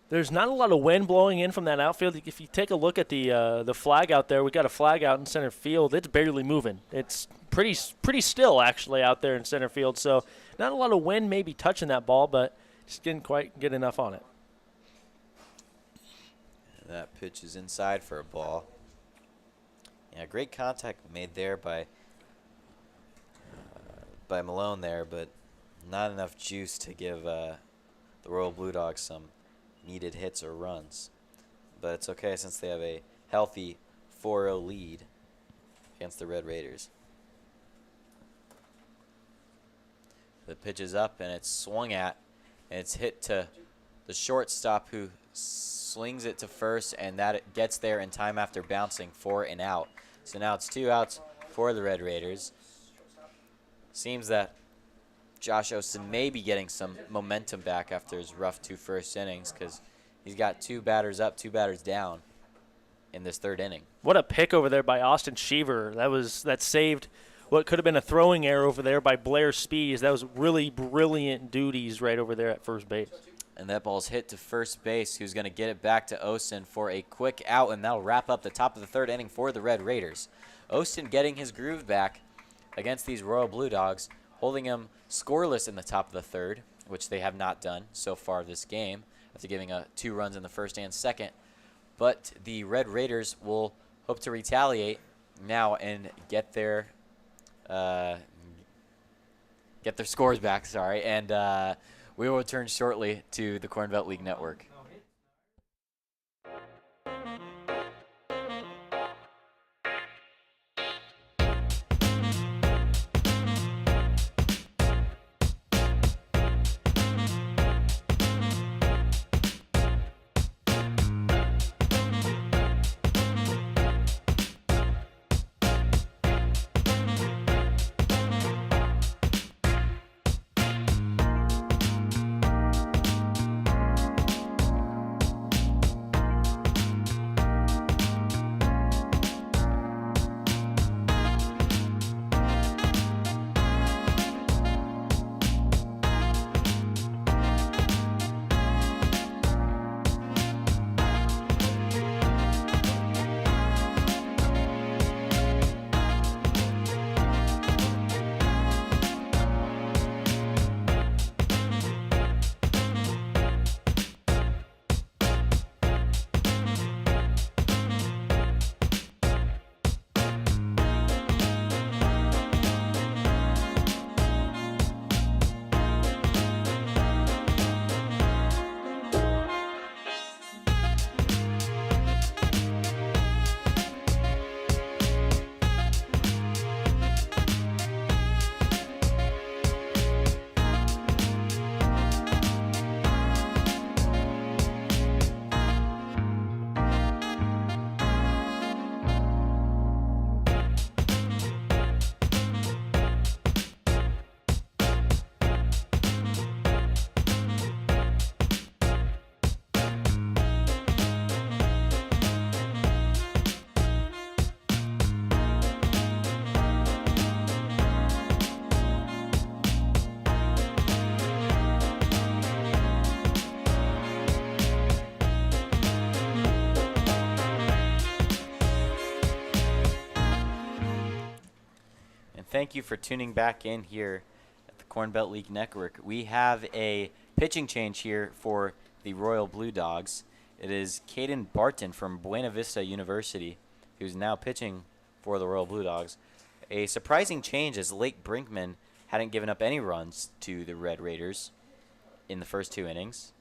There's not a lot of wind blowing in from that outfield. If you take a look at the flag out there, we got a flag out in center field. It's barely moving. It's pretty still, actually, out there in center field. So not a lot of wind maybe touching that ball, but just didn't quite get enough on it. And that pitch is inside for a ball. Yeah, great contact made there by Malone there, but not enough juice to give the Royal Blue Dogs some needed hits or runs. But it's okay since they have a healthy 4-0 lead against the Red Raiders. The pitch is up and it's swung at, and it's hit to the shortstop, who swings it to first, and that it gets there in time after bouncing for an out. So now it's 2 outs for the Red Raiders. Seems that Josh Osen may be getting some momentum back after his rough 2 first innings, because he's got 2 batters up, 2 batters down in this 3rd inning. What a pick over there by Austin Sheaver. That saved what could have been a throwing error over there by Blair Spees. That was really brilliant duties right over there at first base. And that ball's hit to first base, who's going to get it back to Osen for a quick out, and that'll wrap up the top of the 3rd inning for the Red Raiders. Osen getting his groove back against these Royal Blue Dogs, holding him scoreless in the top of the 3rd, which they have not done so far this game, after giving 2 runs in the 1st and 2nd. But the Red Raiders will hope to retaliate now and get their scores back, and we will return shortly to the Corn Belt League Network. Thank you for tuning back in here at the Corn Belt League Network. We have a pitching change here for the Royal Blue Dogs. It is Caden Barton from Buena Vista University, who's now pitching for the Royal Blue Dogs. A surprising change, as Lake Brinkman hadn't given up any runs to the Red Raiders. in the first 2 innings.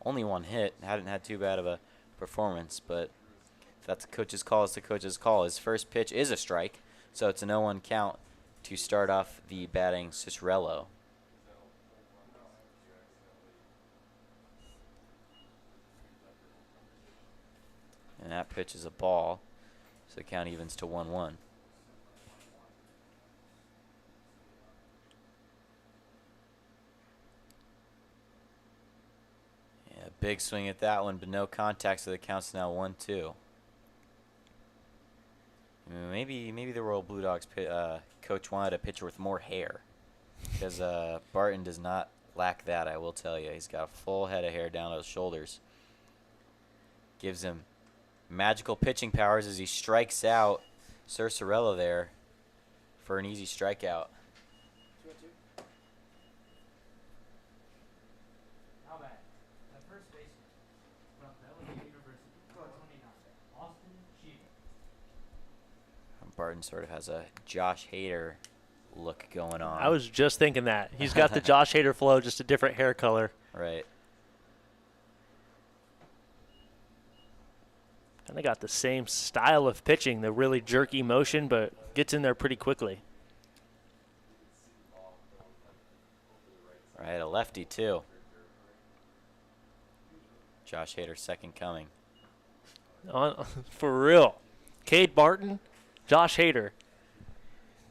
Only 1 hit. Hadn't had too bad of a performance, but if that's the coach's call, it's the coach's call. His first pitch is a strike, so it's an 0-1 count to start off the batting Cicerello. And that pitch is a ball, so the count evens to 1-1. Yeah, big swing at that one, but no contact, so the count's now 1-2. Maybe the Royal Blue Dogs coach wanted a pitcher with more hair, because Barton does not lack that, I will tell you. He's got a full head of hair down to his shoulders. Gives him magical pitching powers as he strikes out Cicerello there for an easy strikeout. Barton sort of has a Josh Hader look going on. I was just thinking that. He's got the Josh Hader flow, just a different hair color. Right. Kind of got the same style of pitching, the really jerky motion, but gets in there pretty quickly. Right, a lefty too. Josh Hader second coming. For real. Cade Barton, Josh Hader.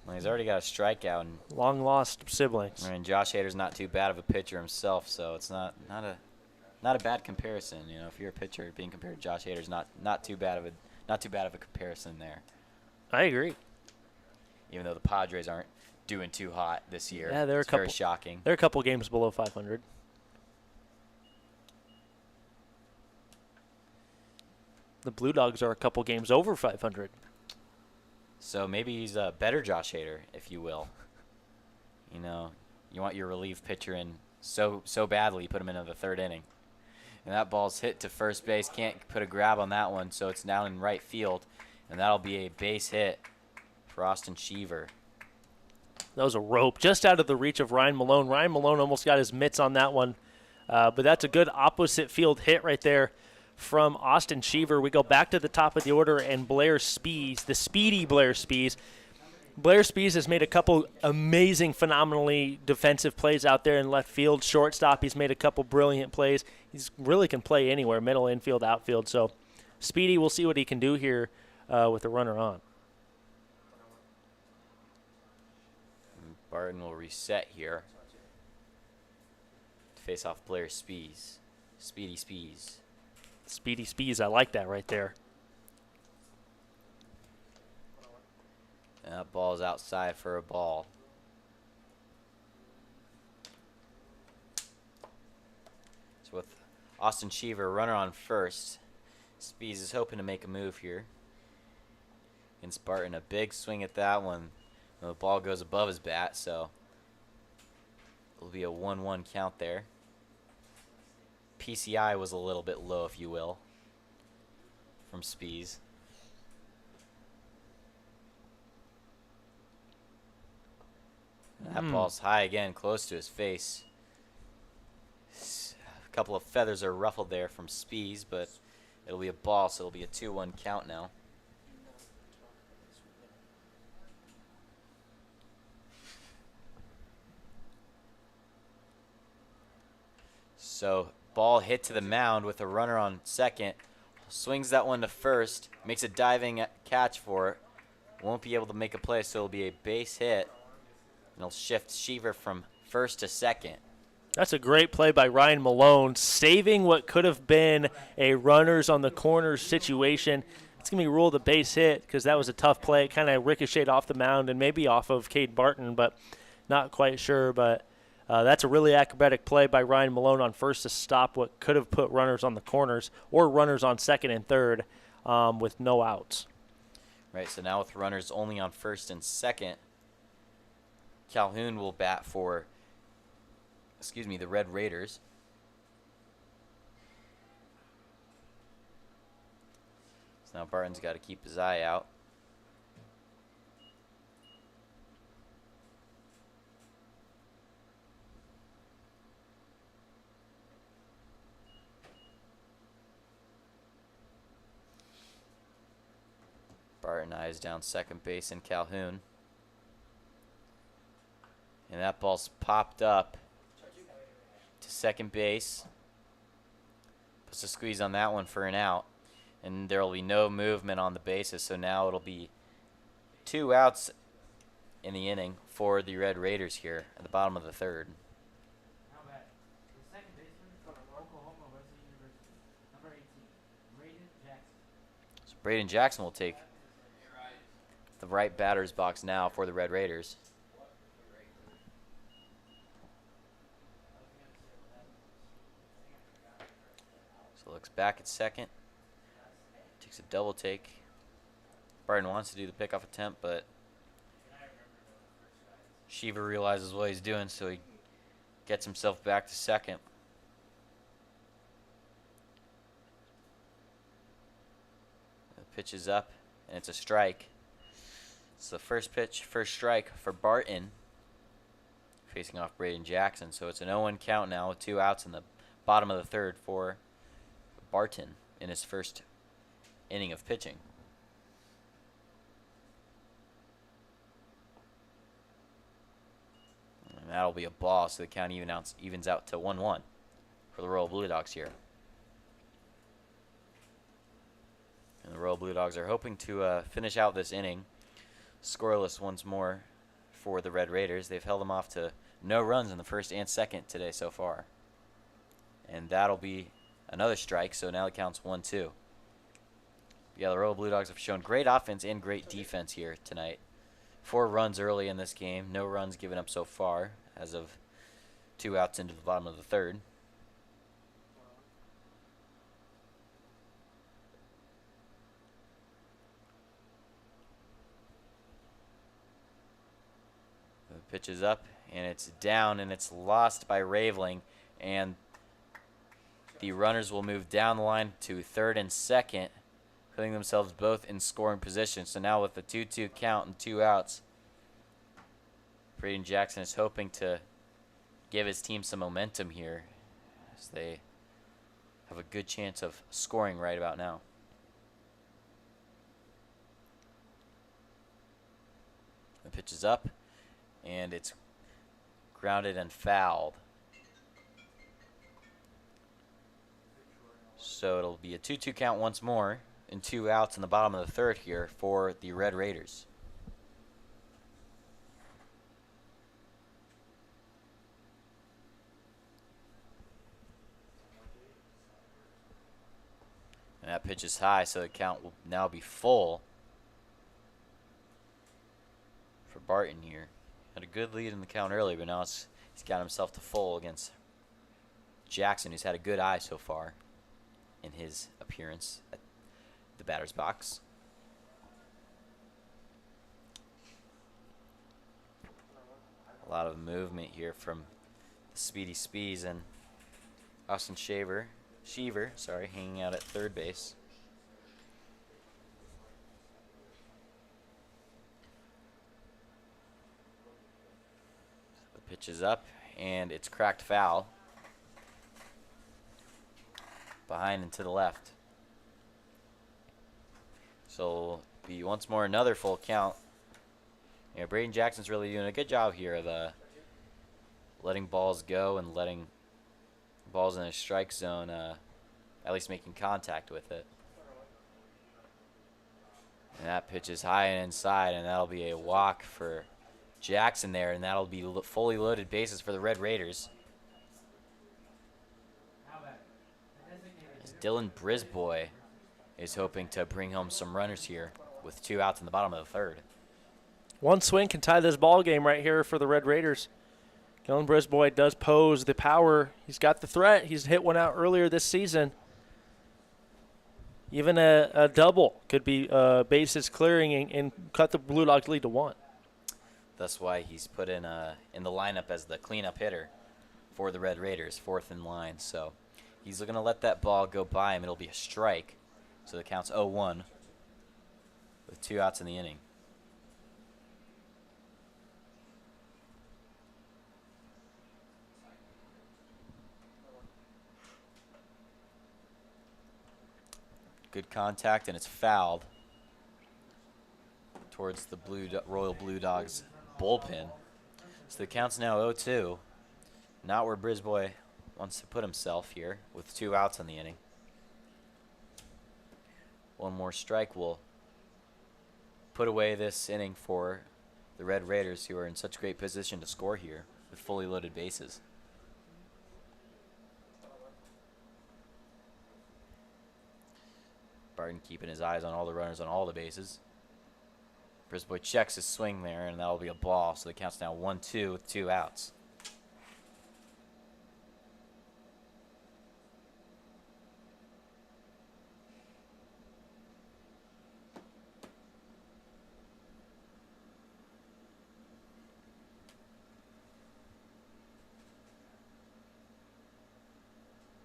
Well, he's already got a strikeout. And long lost siblings. I mean, Josh Hader's not too bad of a pitcher himself, so it's not a bad comparison. You know, if you're a pitcher being compared to Josh Hader's not too bad of a comparison there. I agree. Even though the Padres aren't doing too hot this year. Yeah, it's very shocking. They're a couple games below 500. The Blue Dogs are a couple games over 500. So maybe he's a better Josh Hader, if you will. You know, you want your relief pitcher in so badly, you put him into the 3rd inning. And that ball's hit to first base. Can't put a grab on that one, so it's down in right field. And that'll be a base hit for Austin Sheaver. That was a rope just out of the reach of Ryan Malone. Ryan Malone almost got his mitts on that one. But that's a good opposite field hit right there from Austin Sheaver. We go back to the top of the order, and Blair Spees, the speedy Blair Spees. Blair Spees has made a couple amazing, phenomenally defensive plays out there in left field. Shortstop, he's made a couple brilliant plays. He's really can play anywhere, middle, infield, outfield. So Speedy, we'll see what he can do here with the runner on. Barton will reset here to face off Blair Spees. Speedy Spees. Speedy Spees, I like that right there. And that ball's outside for a ball. So with Austin Sheaver, runner on first, Spees is hoping to make a move here against Barton. A big swing at that one. The ball goes above his bat, so it'll be a 1-1 count there. PCI was a little bit low, if you will, from Spees. That ball's high again, close to his face. A couple of feathers are ruffled there from Spees, but it'll be a ball, so it'll be a 2-1 count now. So ball hit to the mound with a runner on second. Swings that one to first, makes a diving catch for it. Won't be able to make a play, so it'll be a base hit. And it'll shift Sheaver from first to second. That's a great play by Ryan Malone, saving what could have been a runners on the corners situation. It's going to be ruled a base hit because that was a tough play. It kind of ricocheted off the mound and maybe off of Cade Barton, but not quite sure. But that's a really acrobatic play by Ryan Malone on first to stop what could have put runners on the corners or runners on second and third with no outs. Right, so now with runners only on first and second, Calhoun will bat for, the Red Raiders. So now Barton's got to keep his eye out. Barton eyes down second base in Calhoun. And that ball's popped up to second base. Puts a squeeze on that one for an out. And there will be no movement on the bases, so now it'll be 2 outs in the inning for the Red Raiders here at the bottom of the third. So Braden Jackson will take the right batter's box now for the Red Raiders. So looks back at second. Takes a double take. Barton wants to do the pickoff attempt, but Shiva realizes what he's doing, so he gets himself back to second. The pitch is up, and it's a strike. It's the first pitch, first strike for Barton, facing off Braden Jackson. So it's an 0-1 count now with 2 outs in the bottom of the third for Barton in his first inning of pitching. And that'll be a ball, so the count evens out to 1-1 for the Royal Blue Dogs here. And the Royal Blue Dogs are hoping to finish out this inning scoreless once more for the Red Raiders. They've held them off to no runs in the first and second today so far. And that'll be another strike, so now it counts 1-2. Yeah, the Royal Blue Dogs have shown great offense and great defense here tonight. 4 runs early in this game. No runs given up so far as of 2 outs into the bottom of the third. The pitch is up, and it's down, and it's lost by Raveling. And the runners will move down the line to third and second, putting themselves both in scoring position. So now with the 2-2 count and 2 outs, Braden Jackson is hoping to give his team some momentum here, as they have a good chance of scoring right about now. The pitch is up, and it's grounded and fouled. So it'll be a 2-2 count once more, and 2 outs in the bottom of the third here for the Red Raiders. And that pitch is high, so the count will now be full for Barton here. Had a good lead in the count earlier, but now he's got himself to full against Jackson, who's had a good eye so far in his appearance at the batter's box. A lot of movement here from the Speedy Spees and Austin Shaver, hanging out at third base. The pitch is up, and it's cracked foul. Behind and to the left. So it'll be once more another full count. Yeah, Braden Jackson's really doing a good job here of letting balls go and letting balls in a strike zone, at least making contact with it. And that pitch is high and inside, and that'll be a walk for Jackson there, and that'll be fully loaded bases for the Red Raiders. As Dylan Brisboy is hoping to bring home some runners here with 2 outs in the bottom of the third. One swing can tie this ball game right here for the Red Raiders. Dylan Brisboy does pose the power. He's got the threat. He's hit one out earlier this season. Even a double could be bases clearing and cut the Blue Dogs lead to 1. That's why he's put in the lineup as the cleanup hitter for the Red Raiders, 4th in line. So he's going to let that ball go by him. It'll be a strike. So the count's 0-1 with 2 outs in the inning. Good contact, and it's fouled. towards the Royal Blue Dogs bullpen. So the count's now 0-2. Not where Brisboy wants to put himself here with 2 outs on the inning. One more strike will put away this inning for the Red Raiders, who are in such great position to score here with fully loaded bases. Barton keeping his eyes on all the runners on all the bases. Brisboy checks his swing there, and that'll be a ball. So the count's now 1-2 with 2 outs.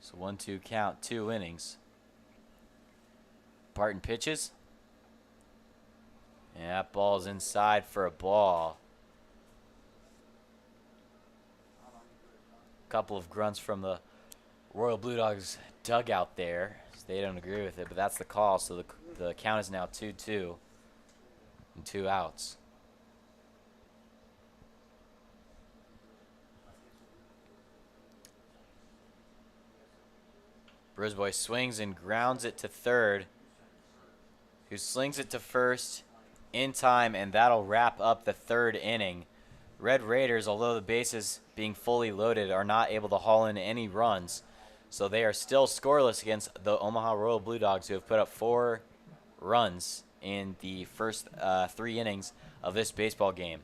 So 1-2 count, 2 innings. Barton pitches. And that ball's inside for a ball. Couple of grunts from the Royal Blue Dogs dugout there. So they don't agree with it, but that's the call. So the count is now 2-2 and 2 outs. Brisboy swings and grounds it to third, who slings it to first in time, and that'll wrap up the 3rd inning. Red Raiders, although the bases being fully loaded, are not able to haul in any runs, so they are still scoreless against the Omaha Royal Blue Dogs, who have put up 4 runs in the first 3 innings of this baseball game.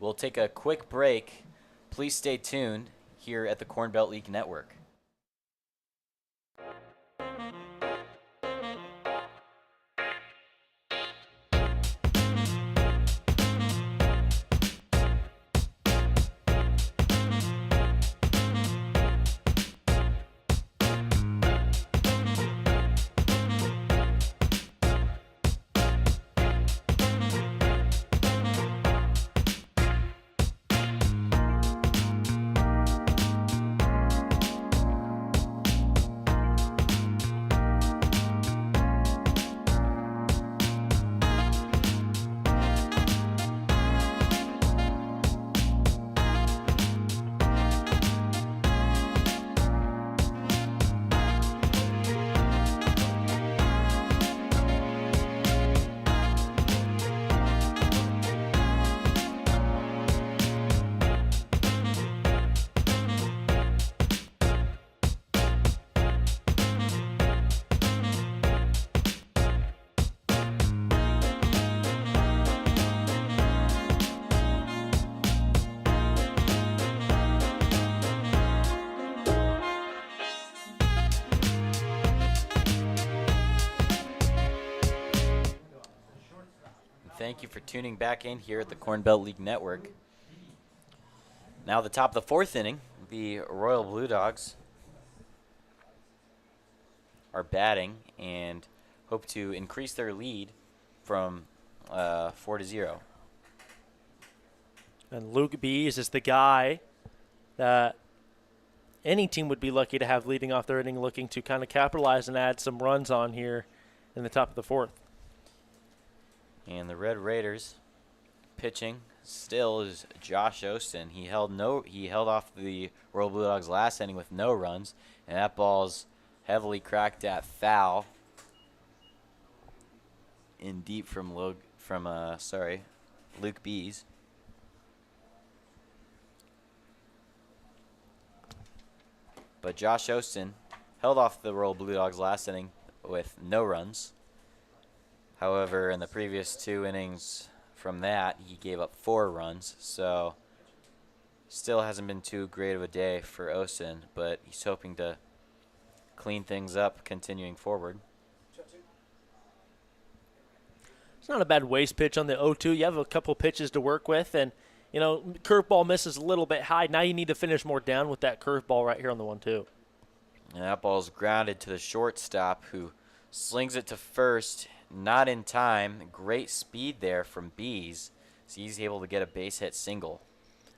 We'll take a quick break. Please stay tuned here at the Corn Belt League Network. Thank you for tuning back in here at the Corn Belt League Network. Now the top of the 4th inning, the Royal Blue Dogs are batting and hope to increase their lead from 4-0. And Luke Bees is the guy that any team would be lucky to have leading off their inning, looking to kind of capitalize and add some runs on here in the top of the 4th. And the Red Raiders pitching still is Josh Ostin. He held off the Royal Blue Dogs last inning with no runs, and that ball's heavily cracked at foul in deep from Luke Bees. But Josh Ostin held off the Royal Blue Dogs last inning with no runs. However, in the previous 2 innings from that, he gave up 4 runs, so still hasn't been too great of a day for Ostin, but he's hoping to clean things up continuing forward. It's not a bad waste pitch on the 0-2. You have a couple pitches to work with, and, you know, curveball misses a little bit high. Now you need to finish more down with that curveball right here on the 1-2. And that ball's grounded to the shortstop, who slings it to first. Not in time. Great speed there from Bees. So he's able to get a base hit single.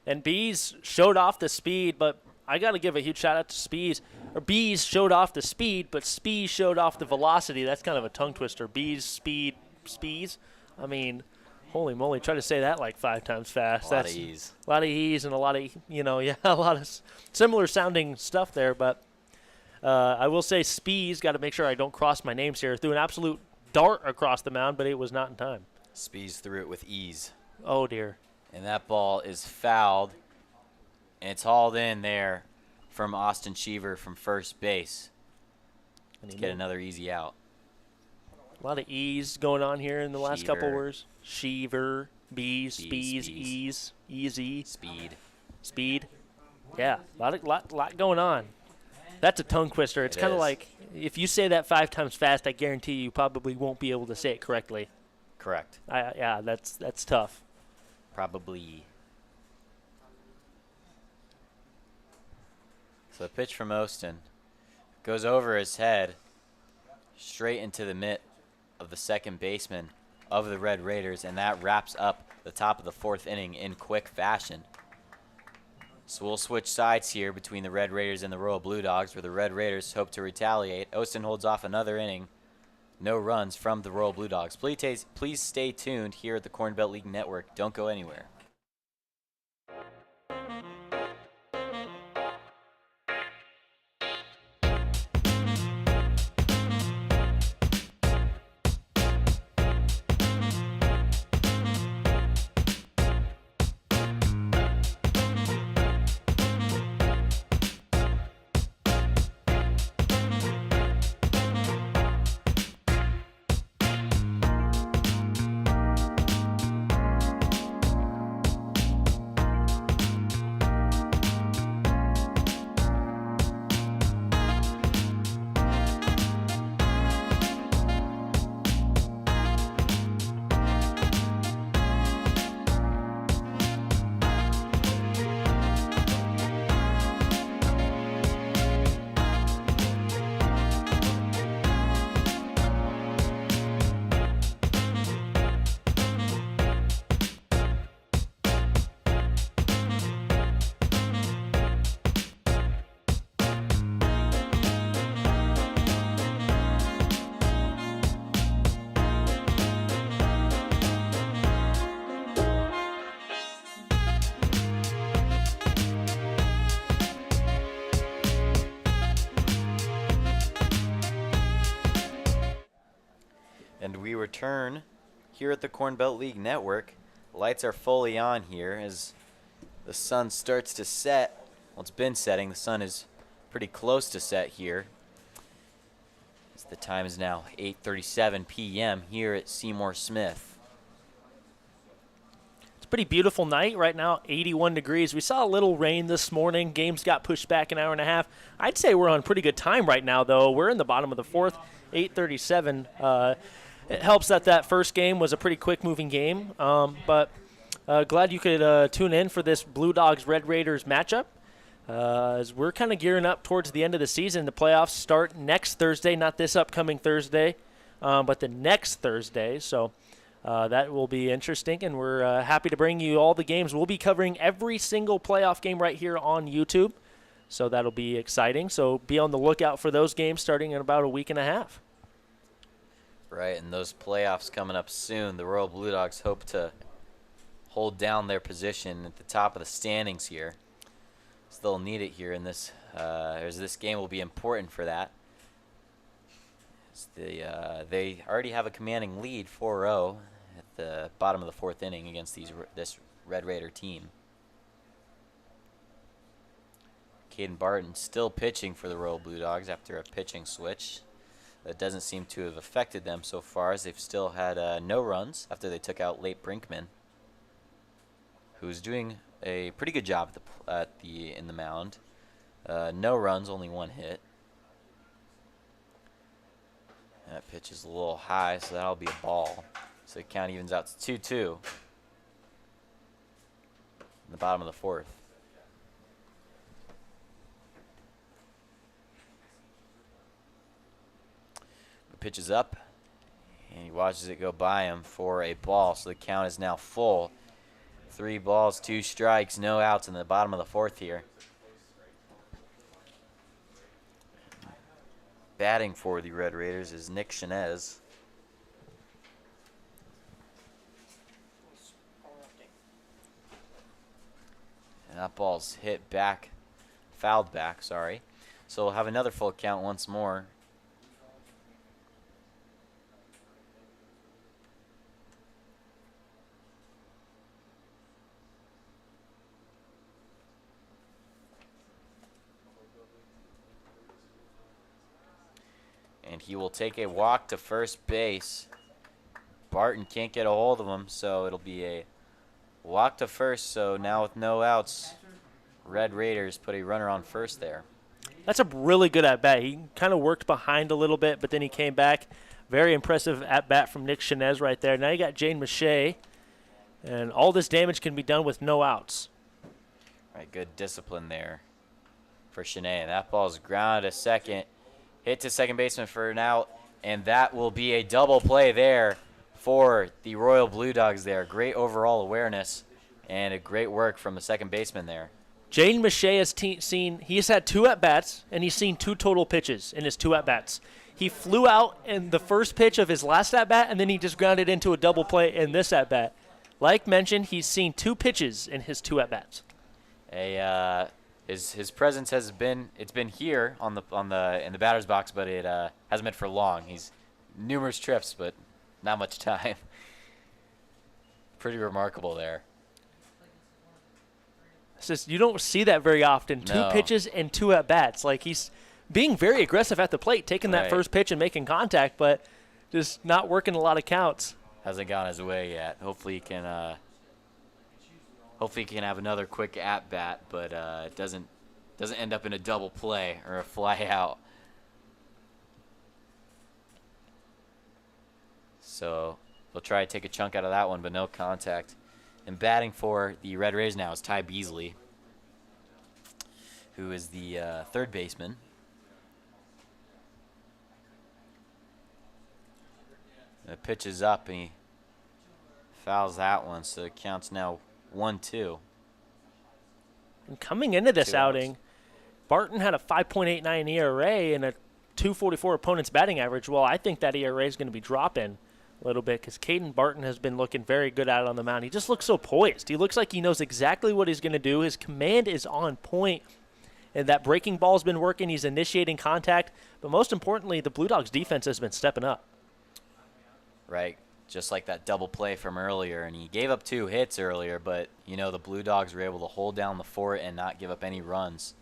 And Bees showed off the speed, but I got to give a huge shout out to Bees showed off the speed, but showed off the velocity. That's kind of a tongue twister. Bees, speed, Spees. I mean, Holy moly, try to say that like 5 times fast. A lot That's of ease. a lot of ease and a lot of, a lot of similar sounding stuff there. But I will say Spees, got to make sure I don't cross my names here, threw an absolute dart across the mound, but it was not in time. Spees threw it with ease. Oh, dear. And that ball is fouled, and it's hauled in there from Austin Cheever from first base to get another easy out. A lot of ease going on here in the last couple Cheever. words. Cheever, Bees, Spees, Spees, Ease, Easy, Speed. Yeah, lot going on. That's a tongue twister. It's It kind of is. like if you say that 5 times fast, I guarantee you probably won't be able to say it correctly. Correct. Yeah, that's tough. Probably. So the pitch from Ostin goes over his head straight into the mitt of the second baseman of the Red Raiders, and that wraps up the top of the 4th inning in quick fashion. So we'll switch sides here between the Red Raiders and the Royal Blue Dogs, where the Red Raiders hope to retaliate. Ostin holds off another inning. No runs from the Royal Blue Dogs. Please stay tuned here at the Corn Belt League Network. Don't go anywhere. And we return here at the Corn Belt League Network. Lights are fully on here as the sun starts to set. Well, it's been setting. The sun is pretty close to set here. As the time is now 8:37 p.m. here at Seymour Smith. It's a pretty beautiful night right now, 81 degrees. We saw a little rain this morning. Games got pushed back an hour and a half. I'd say we're on pretty good time right now, though. We're in the bottom of the 4th, 8:37. It helps that first game was a pretty quick-moving game, but glad you could tune in for this Blue Dogs Red Raiders matchup. As we're kind of gearing up towards the end of the season, the playoffs start next Thursday, not this upcoming Thursday, but the next Thursday. So that will be interesting, and we're happy to bring you all the games. We'll be covering every single playoff game right here on YouTube, so that'll be exciting. So be on the lookout for those games starting in about a week and a half. Right, and those playoffs coming up soon. The Royal Blue Dogs hope to hold down their position at the top of the standings here. So they'll need it here in this, as this game will be important for that. As they already have a commanding lead, 4-0, at the bottom of the 4th inning against this Red Raider team. Caden Barton still pitching for the Royal Blue Dogs after a pitching switch. That doesn't seem to have affected them so far, as they've still had no runs after they took out late Brinkman, who's doing a pretty good job in the mound. No runs, only 1 hit. That pitch is a little high, so that'll be a ball. So the count evens out to 2-2 in the bottom of the 4th. Pitches up, and he watches it go by him for a ball. So the count is now full. 3 balls, 2 strikes, no outs in the bottom of the 4th here. Batting for the Red Raiders is Nick Shanez. That ball's hit back, fouled back, sorry. So we'll have another full count once more. And he will take a walk to first base. Barton can't get a hold of him, so it'll be a walk to first. So now with no outs, Red Raiders put a runner on first there. That's a really good at-bat. He kind of worked behind a little bit, but then he came back. Very impressive at-bat from Nick Chenez right there. Now you got Jane Mache, and all this damage can be done with no outs. All right, good discipline there for Chenez. That ball's grounded to second. Hit to second baseman for an out, and that will be a double play there for the Royal Blue Dogs there. Great overall awareness and a great work from the second baseman there. Jaden Mache has he's had 2 at-bats, and he's seen 2 total pitches in his 2 at-bats. He flew out in the first pitch of his last at-bat, and then he just grounded into a double play in this at-bat. Like mentioned, he's seen 2 pitches in his 2 at-bats. His presence has been here in the batter's box, but it hasn't been for long. He's numerous trips, but not much time. Pretty remarkable there. It's just, you don't see that very often. No. 2 pitches and 2 at-bats. Like, he's being very aggressive at the plate, taking that first pitch and making contact, but just not working a lot of counts. Hasn't gone his way yet. Hopefully he can have another quick at-bat, but it doesn't end up in a double play or a fly out. So we'll try to take a chunk out of that one, but no contact. And batting for the Red Raiders now is Ty Beasley, who is the third baseman. The pitch is up, and he fouls that one, so it counts now 1-2. And coming into this outing, Barton had a 5.89 ERA and a 2.44 opponent's batting average. Well, I think that ERA is going to be dropping a little bit because Caden Barton has been looking very good out on the mound. He just looks so poised. He looks like he knows exactly what he's going to do. His command is on point, and that breaking ball's been working. He's initiating contact. But most importantly, the Blue Dogs defense has been stepping up. Right, just like that double play from earlier. And he gave up 2 hits earlier, but, you know, the Blue Dogs were able to hold down the fort and not give up any runs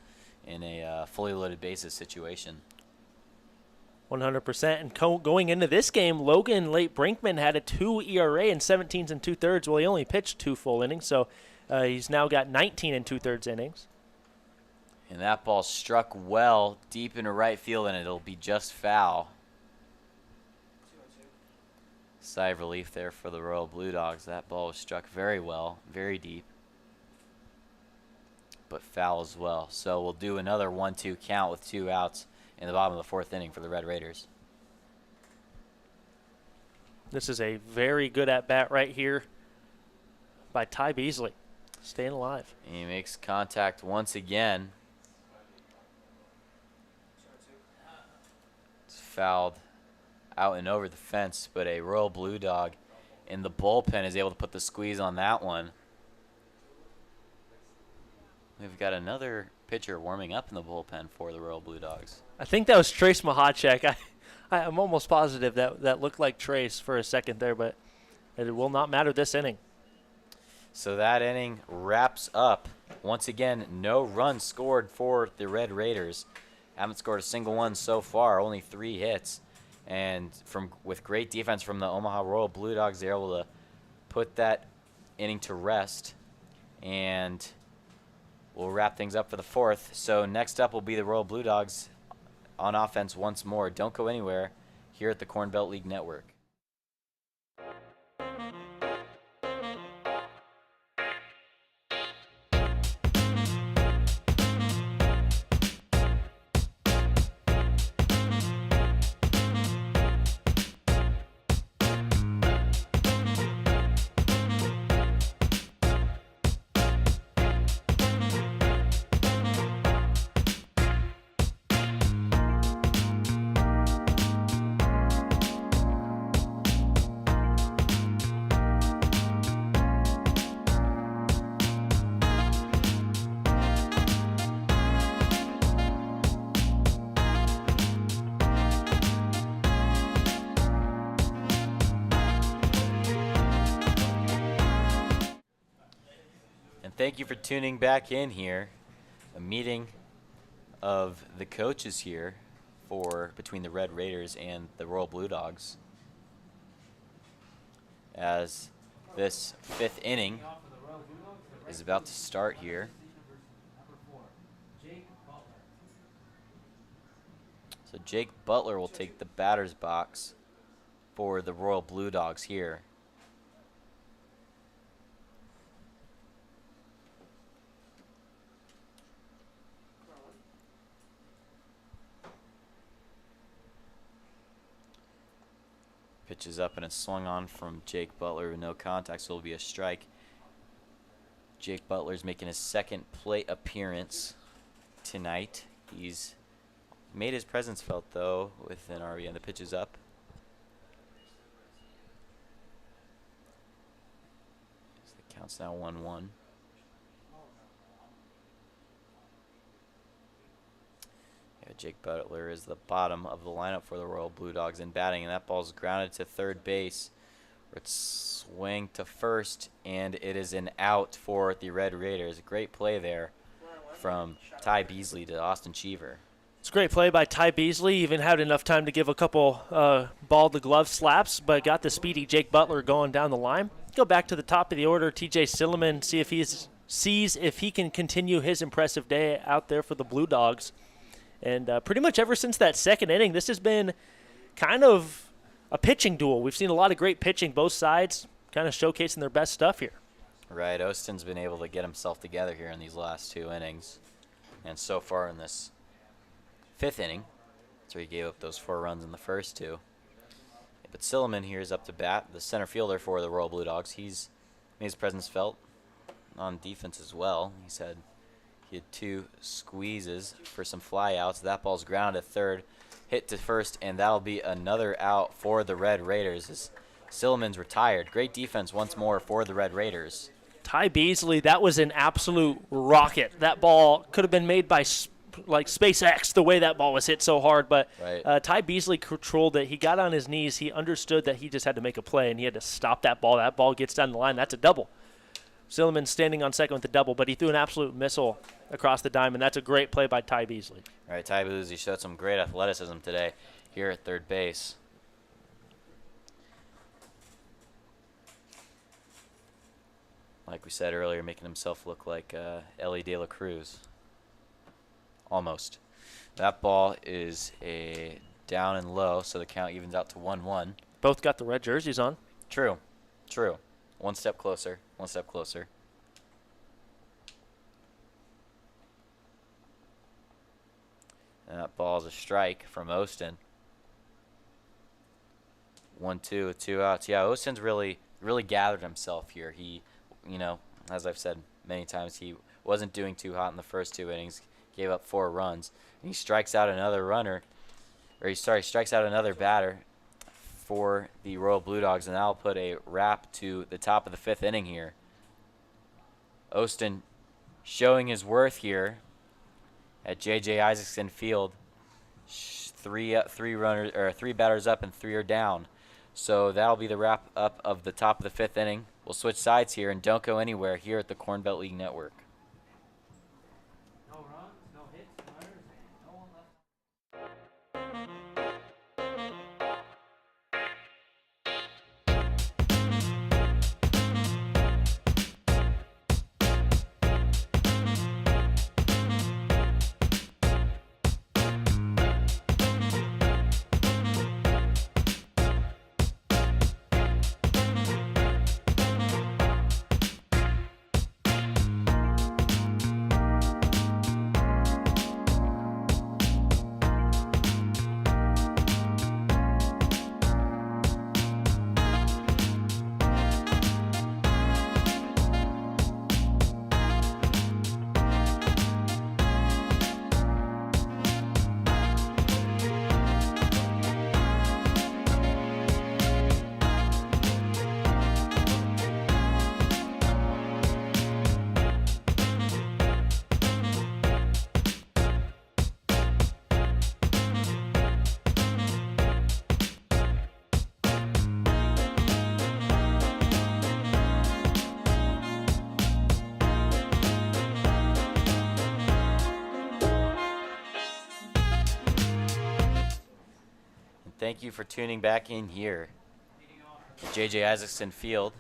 in a fully loaded bases situation. 100%. And going into this game, Logan Late Brinkman had a 2 ERA in 17 2/3. Well, he only pitched 2 full innings, so he's now got 19 2/3 innings. And that ball struck well deep into right field, and it'll be just foul. Sigh of relief there for the Royal Blue Dogs. That ball was struck very well, very deep, but foul as well. So we'll do another 1-2 count with 2 outs in the bottom of the 4th inning for the Red Raiders. This is a very good at-bat right here by Ty Beasley, staying alive. And he makes contact once again. It's fouled out and over the fence, but a Royal Blue Dog in the bullpen is able to put the squeeze on that one. We've got another pitcher warming up in the bullpen for the Royal Blue Dogs. I think that was Trace Mahacek. I'm almost positive that looked like Trace for a second there, but it will not matter this inning. So that inning wraps up. Once again, no runs scored for the Red Raiders. Haven't scored a single one so far, only 3 hits. And with great defense from the Omaha Royal Blue Dogs, they're able to put that inning to rest. And we'll wrap things up for the 4th. So next up will be the Royal Blue Dogs on offense once more. Don't go anywhere here at the Corn Belt League Network. thank you for tuning back in here. A meeting of the coaches here for between the Red Raiders and the Royal Blue Dogs. As this 5th inning is about to start here. So Jake Butler will take the batter's box for the Royal Blue Dogs here. Pitch is up and it's swung on from Jake Butler with no contact, so it'll be a strike. Jake Butler's making his 2nd plate appearance tonight. He's made his presence felt, though, with an RBI. The pitch is up. So the count's now 1-1. Jake Butler is the bottom of the lineup for the Royal Blue Dogs in batting, and that ball's grounded to third base. It's swing to first, and it is an out for the Red Raiders. A great play there from Ty Beasley to Austin Cheever. It's a great play by Ty Beasley. Even had enough time to give a couple ball-to-glove slaps, but got the speedy Jake Butler going down the line. Go back to the top of the order, TJ Silliman, see if sees if he can continue his impressive day out there for the Blue Dogs. And pretty much ever since that 2nd inning, this has been kind of a pitching duel. We've seen a lot of great pitching, both sides kind of showcasing their best stuff here. Right, Austin's been able to get himself together here in these last 2 innings. And so far in this 5th inning, so he gave up those 4 runs in the first 2. But Silliman here is up to bat, the center fielder for the Royal Blue Dogs. He's made his presence felt on defense as well. He had 2 squeezes for some flyouts. That ball's grounded at third, hit to first, and that'll be another out for the Red Raiders as Silliman's retired. Great defense once more for the Red Raiders. Ty Beasley, that was an absolute rocket. That ball could have been made by like SpaceX, the way that ball was hit so hard. But right. Ty Beasley controlled it. He got on his knees. He understood that he just had to make a play, and he had to stop that ball. That ball gets down the line. That's a double. Silliman standing on second with the double, but he threw an absolute missile across the diamond. That's a great play by Ty Beasley. All right, Ty Beasley showed some great athleticism today here at third base. Like we said earlier, making himself look like Ellie De La Cruz. Almost. That ball is a down and low, so the count evens out to 1-1. Both got the red jerseys on. True. True. One step closer. One step closer. And that ball is a strike from Austin. 1-2 with 2 outs. Yeah, Austin's really gathered himself here. He, as I've said many times, he wasn't doing too hot in the first 2 innings. Gave up 4 runs. And he strikes out another runner, or strikes out another batter for the Royal Blue Dogs, and that'll put a wrap to the top of the 5th inning here. Austin showing his worth here at J.J. Isaacson Field. 3 batters up and 3 are down. So that'll be the wrap up of the top of the 5th inning. We'll switch sides here and don't go anywhere here at the Corn Belt League Network. thank you for tuning back in here at J.J. Isaacson Field.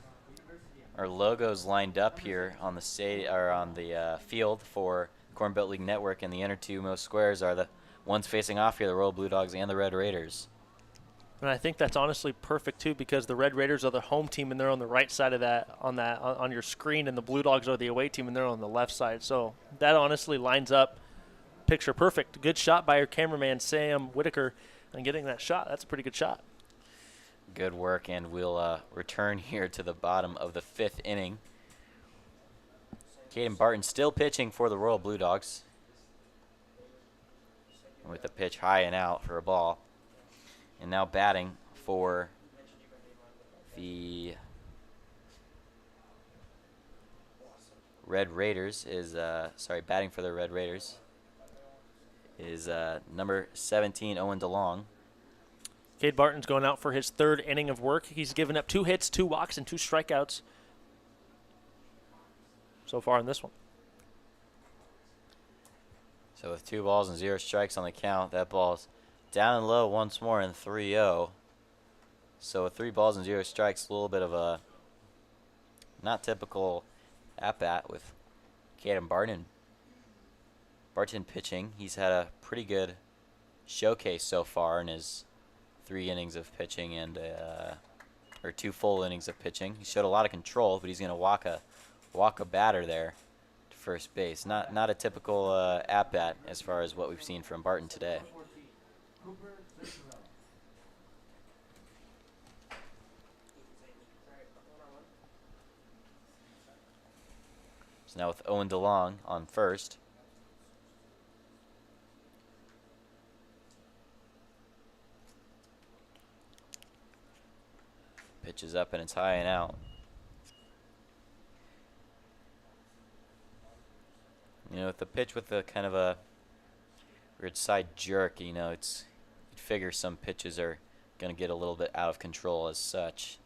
Our logo's lined up here on the field for Corn Belt League Network, and the inner two most squares are the ones facing off here, the Royal Blue Dogs and the Red Raiders. And I think that's honestly perfect too, because the Red Raiders are the home team and they're on the right side of that on your screen, and the Blue Dogs are the away team and they're on the left side. So that honestly lines up picture perfect. Good shot by our cameraman Sam Whitaker on getting that shot. That's a pretty good shot. Good work, and we'll return here to the bottom of the 5th inning. Caden Barton still pitching for the Royal Blue Dogs, with the pitch high and out for a ball. And now batting for the Red Raiders is, batting for the Red Raiders is number 17, Owen DeLong. Cade Barton's going out for his 3rd inning of work. He's given up 2 hits, 2 walks, and 2 strikeouts so far in this one. So with 2 balls and 0 strikes on the count, that ball's down and low once more in 3-0. So with 3 balls and 0 strikes, a little bit of a not typical at-bat with Caden Barton pitching. He's had a pretty good showcase so far in his 3 innings of pitching or 2 full innings of pitching. He showed a lot of control, but he's going to walk a batter there to first base. Not a typical at-bat as far as what we've seen from Barton today. So now with Owen DeLong on first. Pitch is up and it's high and out. You know, with the pitch with the kind of a weird side jerk, you know, you'd figure some pitches are going to get a little bit out of control as such.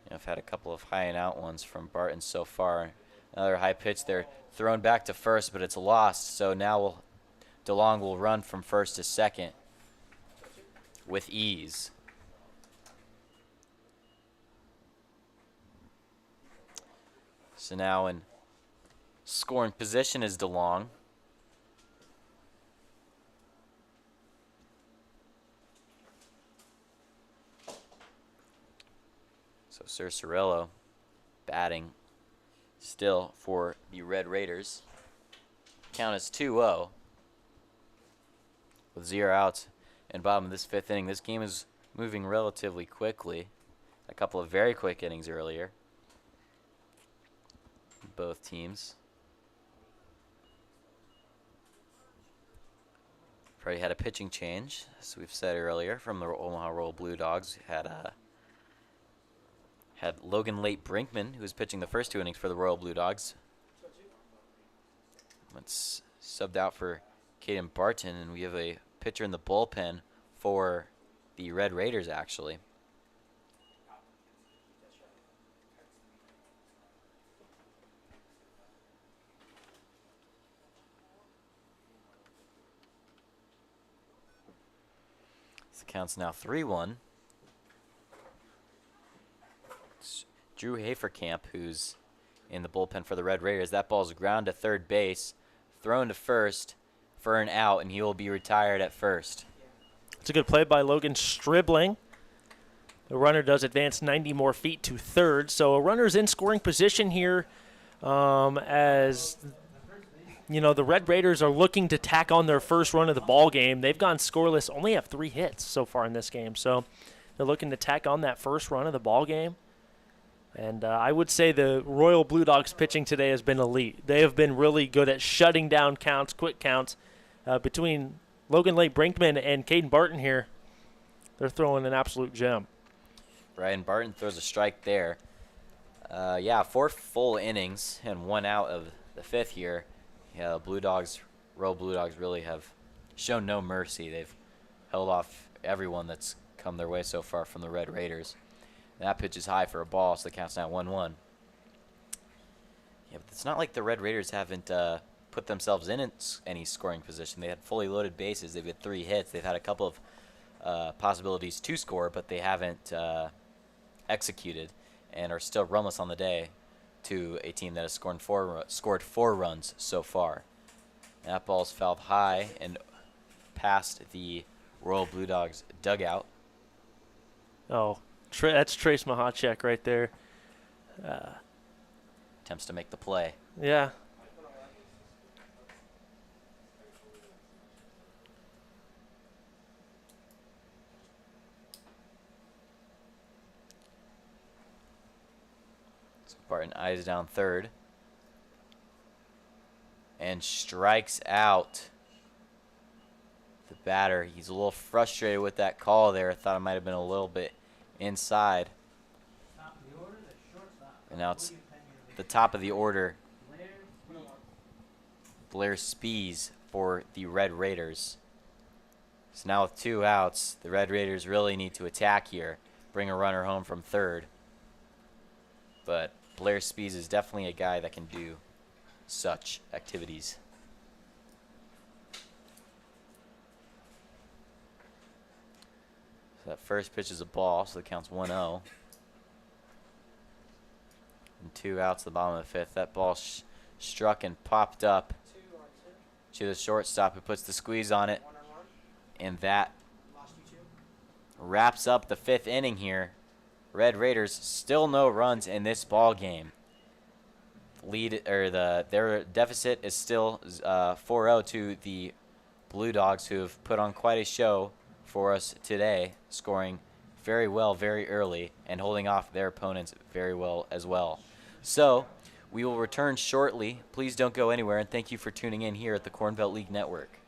You know, I've had a couple of high and out ones from Barton so far. Another high pitch there, thrown back to first, but it's lost. So now DeLong will run from first to second with ease. So now in scoring position is DeLong. So Sir Cirillo batting still for the Red Raiders. Count is 2-0 with 0 outs and bottom of this 5th inning. This game is moving relatively quickly. A couple of very quick innings earlier. Both teams. Already had a pitching change, as we've said earlier, from the Omaha Royal Blue Dogs. Had Logan Late Brinkman, who was pitching the first 2 innings for the Royal Blue Dogs. It's subbed out for Caden Barton, and we have a pitcher in the bullpen for the Red Raiders, actually. The count's now 3-1. It's Drew Haferkamp, who's in the bullpen for the Red Raiders. That ball's ground to third base, thrown to first for an out, and he will be retired at first. It's a good play by Logan Stribling. The runner does advance 90 more feet to third, so a runner's in scoring position here as you know, the Red Raiders are looking to tack on their first run of the ball game. They've gone scoreless, only have 3 hits so far in this game. So they're looking to tack on that first run of the ball game. And I would say the Royal Blue Dogs pitching today has been elite. They have been really good at shutting down counts, quick counts. Between Logan Lake Brinkman and Caden Barton here, they're throwing an absolute gem. Right, and Barton throws a strike there. 4 full innings and 1 out of the 5th here. Yeah, the Royal Blue Dogs really have shown no mercy. They've held off everyone that's come their way so far from the Red Raiders. And that pitch is high for a ball, so the count's now 1-1. Yeah, but it's not like the Red Raiders haven't put themselves in any scoring position. They had fully loaded bases. They've had 3 hits. They've had a couple possibilities to score, but they haven't executed and are still runless on the day to a team that has scored 4 runs so far. That ball's fouled high and past the Royal Blue Dogs dugout. Oh, that's Trace Mahacek right there. Attempts to make the play. Yeah. Barton eyes down third and strikes out the batter. He's a little frustrated with that call there. Thought it might have been a little bit inside. And now it's the top of the order. Blair Spees for the Red Raiders. So now with 2 outs, the Red Raiders really need to attack here, bring a runner home from third. But Blair Spees is definitely a guy that can do such activities. So that first pitch is a ball, so it counts 1-0. And 2 outs at the bottom of the 5th. That ball struck and popped up to the shortstop, who puts the squeeze on it. And that wraps up the 5th inning here. Red Raiders still no runs in this ball game. Their deficit is still 4-0 to the Blue Dogs, who have put on quite a show for us today, scoring very well very early and holding off their opponents very well as well. So we will return shortly. Please don't go anywhere, and thank you for tuning in here at the Corn Belt League Network.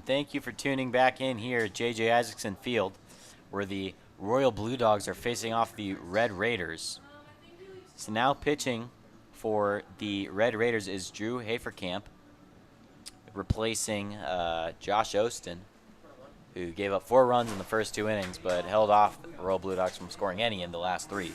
Thank you for tuning back in here at J.J. Isaacson Field, where the Royal Blue Dogs are facing off the Red Raiders. So now pitching for the Red Raiders is Drew Haferkamp, replacing Josh Ostin, who gave up 4 runs in the first 2 innings, but held off the Royal Blue Dogs from scoring any in the last 3.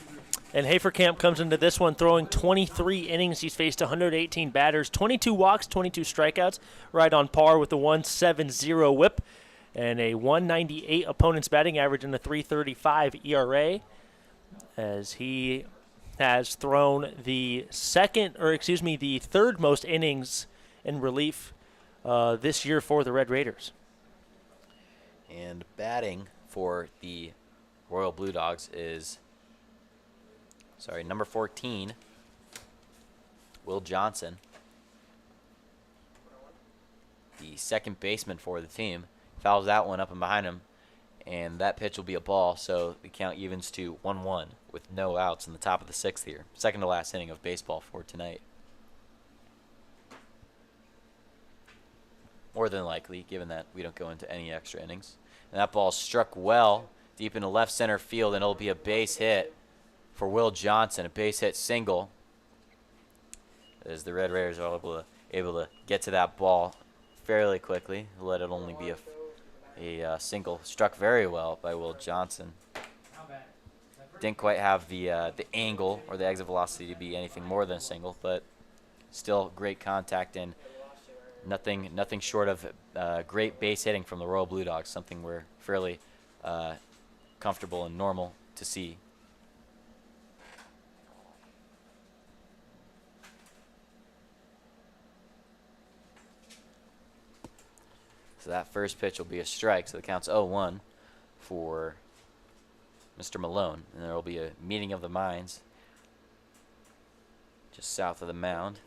And Haferkamp comes into this one throwing 23 innings. He's faced 118 batters, 22 walks, 22 strikeouts, right on par with the 1.70 whip and a 1.98 opponent's batting average and a 3.35 ERA, as he has thrown the third most innings in relief this year for the Red Raiders. And batting for the Royal Blue Dogs is number 14, Will Johnson, the second baseman for the team. Fouls that one up and behind him, and that pitch will be a ball, so the count evens to 1-1 with no outs in the top of the 6th here. Second to last inning of baseball for tonight. More than likely, given that we don't go into any extra innings. And that ball struck well deep into left center field, and it'll be a base hit for Will Johnson, a base hit single, as the Red Raiders are able to get to that ball fairly quickly. Let it only be a single. Struck very well by Will Johnson. Didn't quite have the angle or the exit velocity to be anything more than a single, but still great contact and nothing short of great base hitting from the Royal Blue Dogs. Something we're fairly comfortable and normal to see. So that first pitch will be a strike, so the count's 0-1 for Mr. Malone. And there will be a meeting of the minds just south of the mound.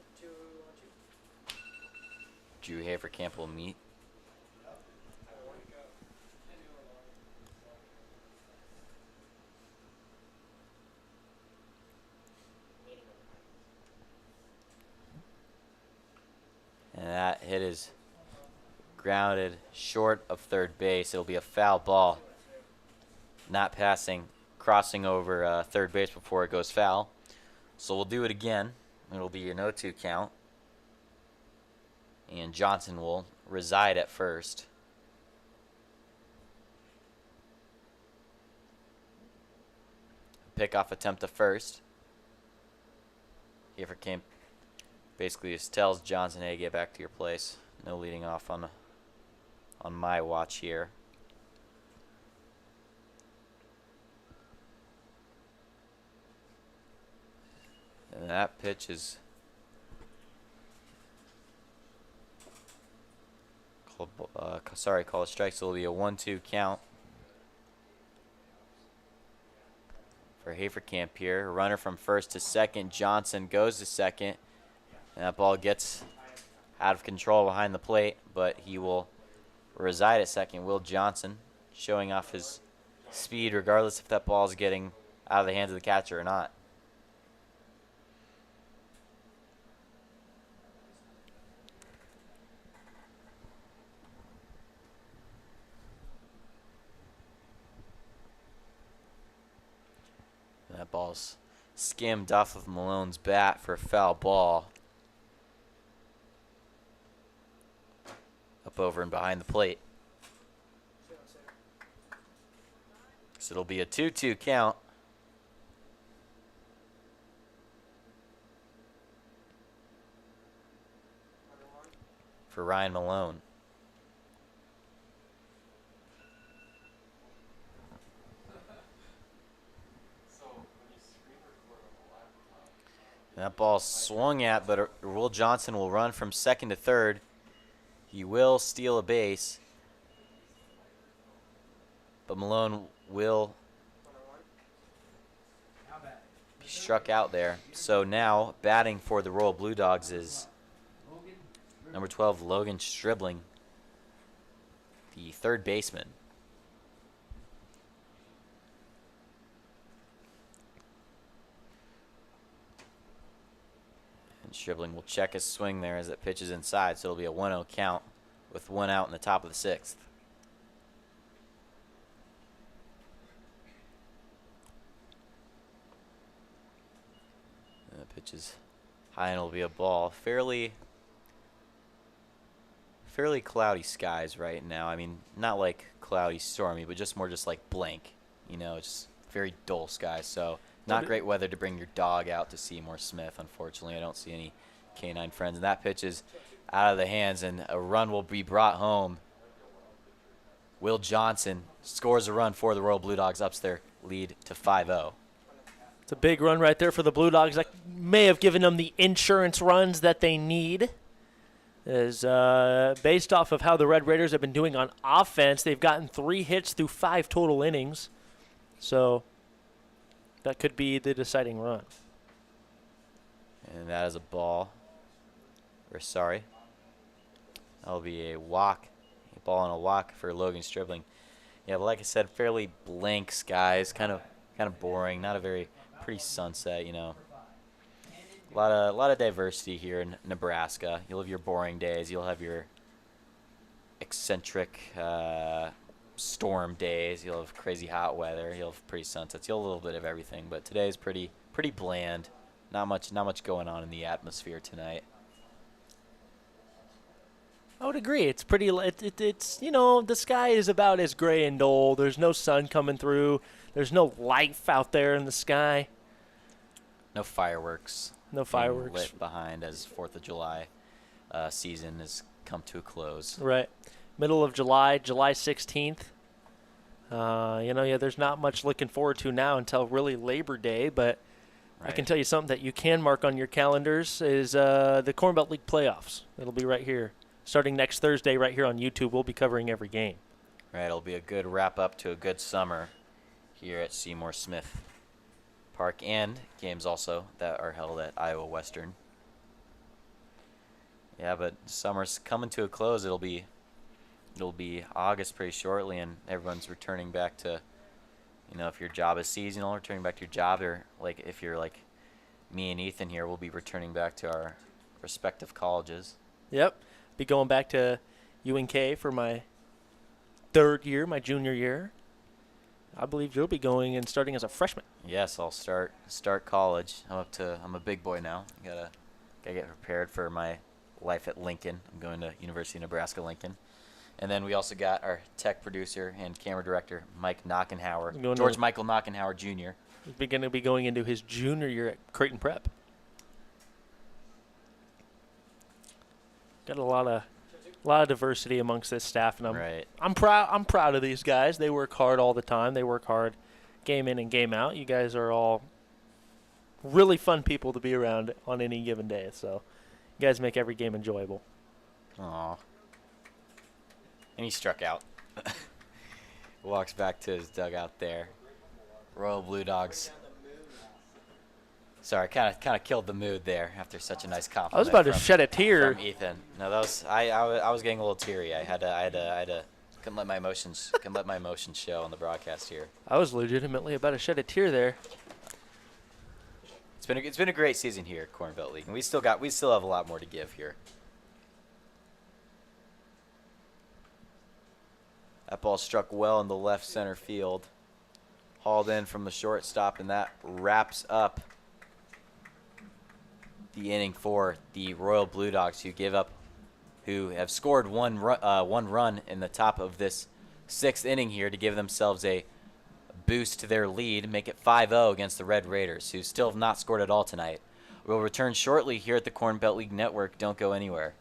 Drew Haverkamp will meet. And that hit is grounded short of third base. It'll be a foul ball. Not passing, crossing over third base before it goes foul. So we'll do it again. It'll be an 0-2 count. And Johnson will reside at first. Pickoff attempt to first. Haverkamp basically just tells Johnson, hey, get back to your place. No leading off on my watch here. And that pitch is called a strike, so it'll be a 1-2 count for Haverkamp here. Runner from first to second. Johnson goes to second. And that ball gets out of control behind the plate, but he will reside at second. Will Johnson showing off his speed regardless if that ball is getting out of the hands of the catcher or not. And that ball's skimmed off of Malone's bat for a foul ball. Up over and behind the plate. So it'll be a 2-2 count. For Ryan Malone. That ball swung at, but Will Johnson will run from second to third. He will steal a base, but Malone will be struck out there. So now batting for the Royal Blue Dogs is number 12, Logan Stribling, the third baseman. Stribling will check his swing there as it pitches inside, so it'll be a 1-0 count with one out in the top of the sixth. And the pitch is high and it'll be a ball. Fairly cloudy skies right now. I mean, not like cloudy, stormy, but just more just like blank. You know, just very dull skies. So not great weather to bring your dog out to Seymour Smith, unfortunately. I don't see any canine friends. And that pitch is out of the hands, and a run will be brought home. Will Johnson scores a run for the Royal Blue Dogs, ups their lead to 5-0. It's a big run right there for the Blue Dogs. That may have given them the insurance runs that they need. As based off of how the Red Raiders have been doing on offense, they've gotten 3 hits through 5 total innings. So that could be the deciding run. And that is a ball. Or sorry. That'll be a walk. A ball and a walk for Logan Stribling. Yeah, but like I said, fairly blank skies. Kind of boring. Not a very pretty sunset, you know. A lot of diversity here in Nebraska. You'll have your boring days. You'll have your eccentric storm days. You'll have crazy hot weather. You'll have pretty sunsets. You'll have a little bit of everything. But today's pretty bland. Not much going on in the atmosphere tonight. I would agree. It's pretty. It's you know, the sky is about as gray and dull. There's no sun coming through. There's no life out there in the sky. No fireworks. No fireworks lit behind as 4th of July season has come to a close. Right. Middle of July, July 16th. There's not much looking forward to now until really Labor Day, but I can tell you something that you can mark on your calendars is the Corn Belt League playoffs. It'll be right here. Starting next Thursday right here on YouTube, we'll be covering every game. Right, it'll be a good wrap-up to a good summer here at Seymour Smith Park, and games also that are held at Iowa Western. Yeah, but summer's coming to a close. It'll be August pretty shortly, and everyone's returning back to, if your job is seasonal, returning back to your job, or like if you're like me and Ethan here, we'll be returning back to our respective colleges. Yep, be going back to UNK for my third year, my junior year. I believe you'll be going and starting as a freshman. Yes, I'll start college. I'm a big boy now. Gotta get prepared for my life at Lincoln. I'm going to University of Nebraska-Lincoln. And then we also got our tech producer and camera director, Mike Knockenhauer, George Michael Knockenhauer Jr. He's going to be going into his junior year at Creighton Prep. Got a lot of diversity amongst this staff, and I'm proud of these guys. They work hard all the time. They work hard game in and game out. You guys are all really fun people to be around on any given day. So you guys make every game enjoyable. Aw. And he struck out. Walks back to his dugout there. Royal Blue Dogs. Sorry, kind of killed the mood there after such a nice compliment. I was about to shed a tear. From Ethan. No, that was I was getting a little teary. I had to couldn't let my emotions show on the broadcast here. I was legitimately about to shed a tear there. It's been a great season here at Corn Belt League, and we still have a lot more to give here. That ball struck well in the left center field. Hauled in from the shortstop, and that wraps up the inning for the Royal Blue Dogs, who have scored one run in the top of this sixth inning here to give themselves a boost to their lead, make it 5-0 against the Red Raiders, who still have not scored at all tonight. We'll return shortly here at the Corn Belt League Network. Don't go anywhere.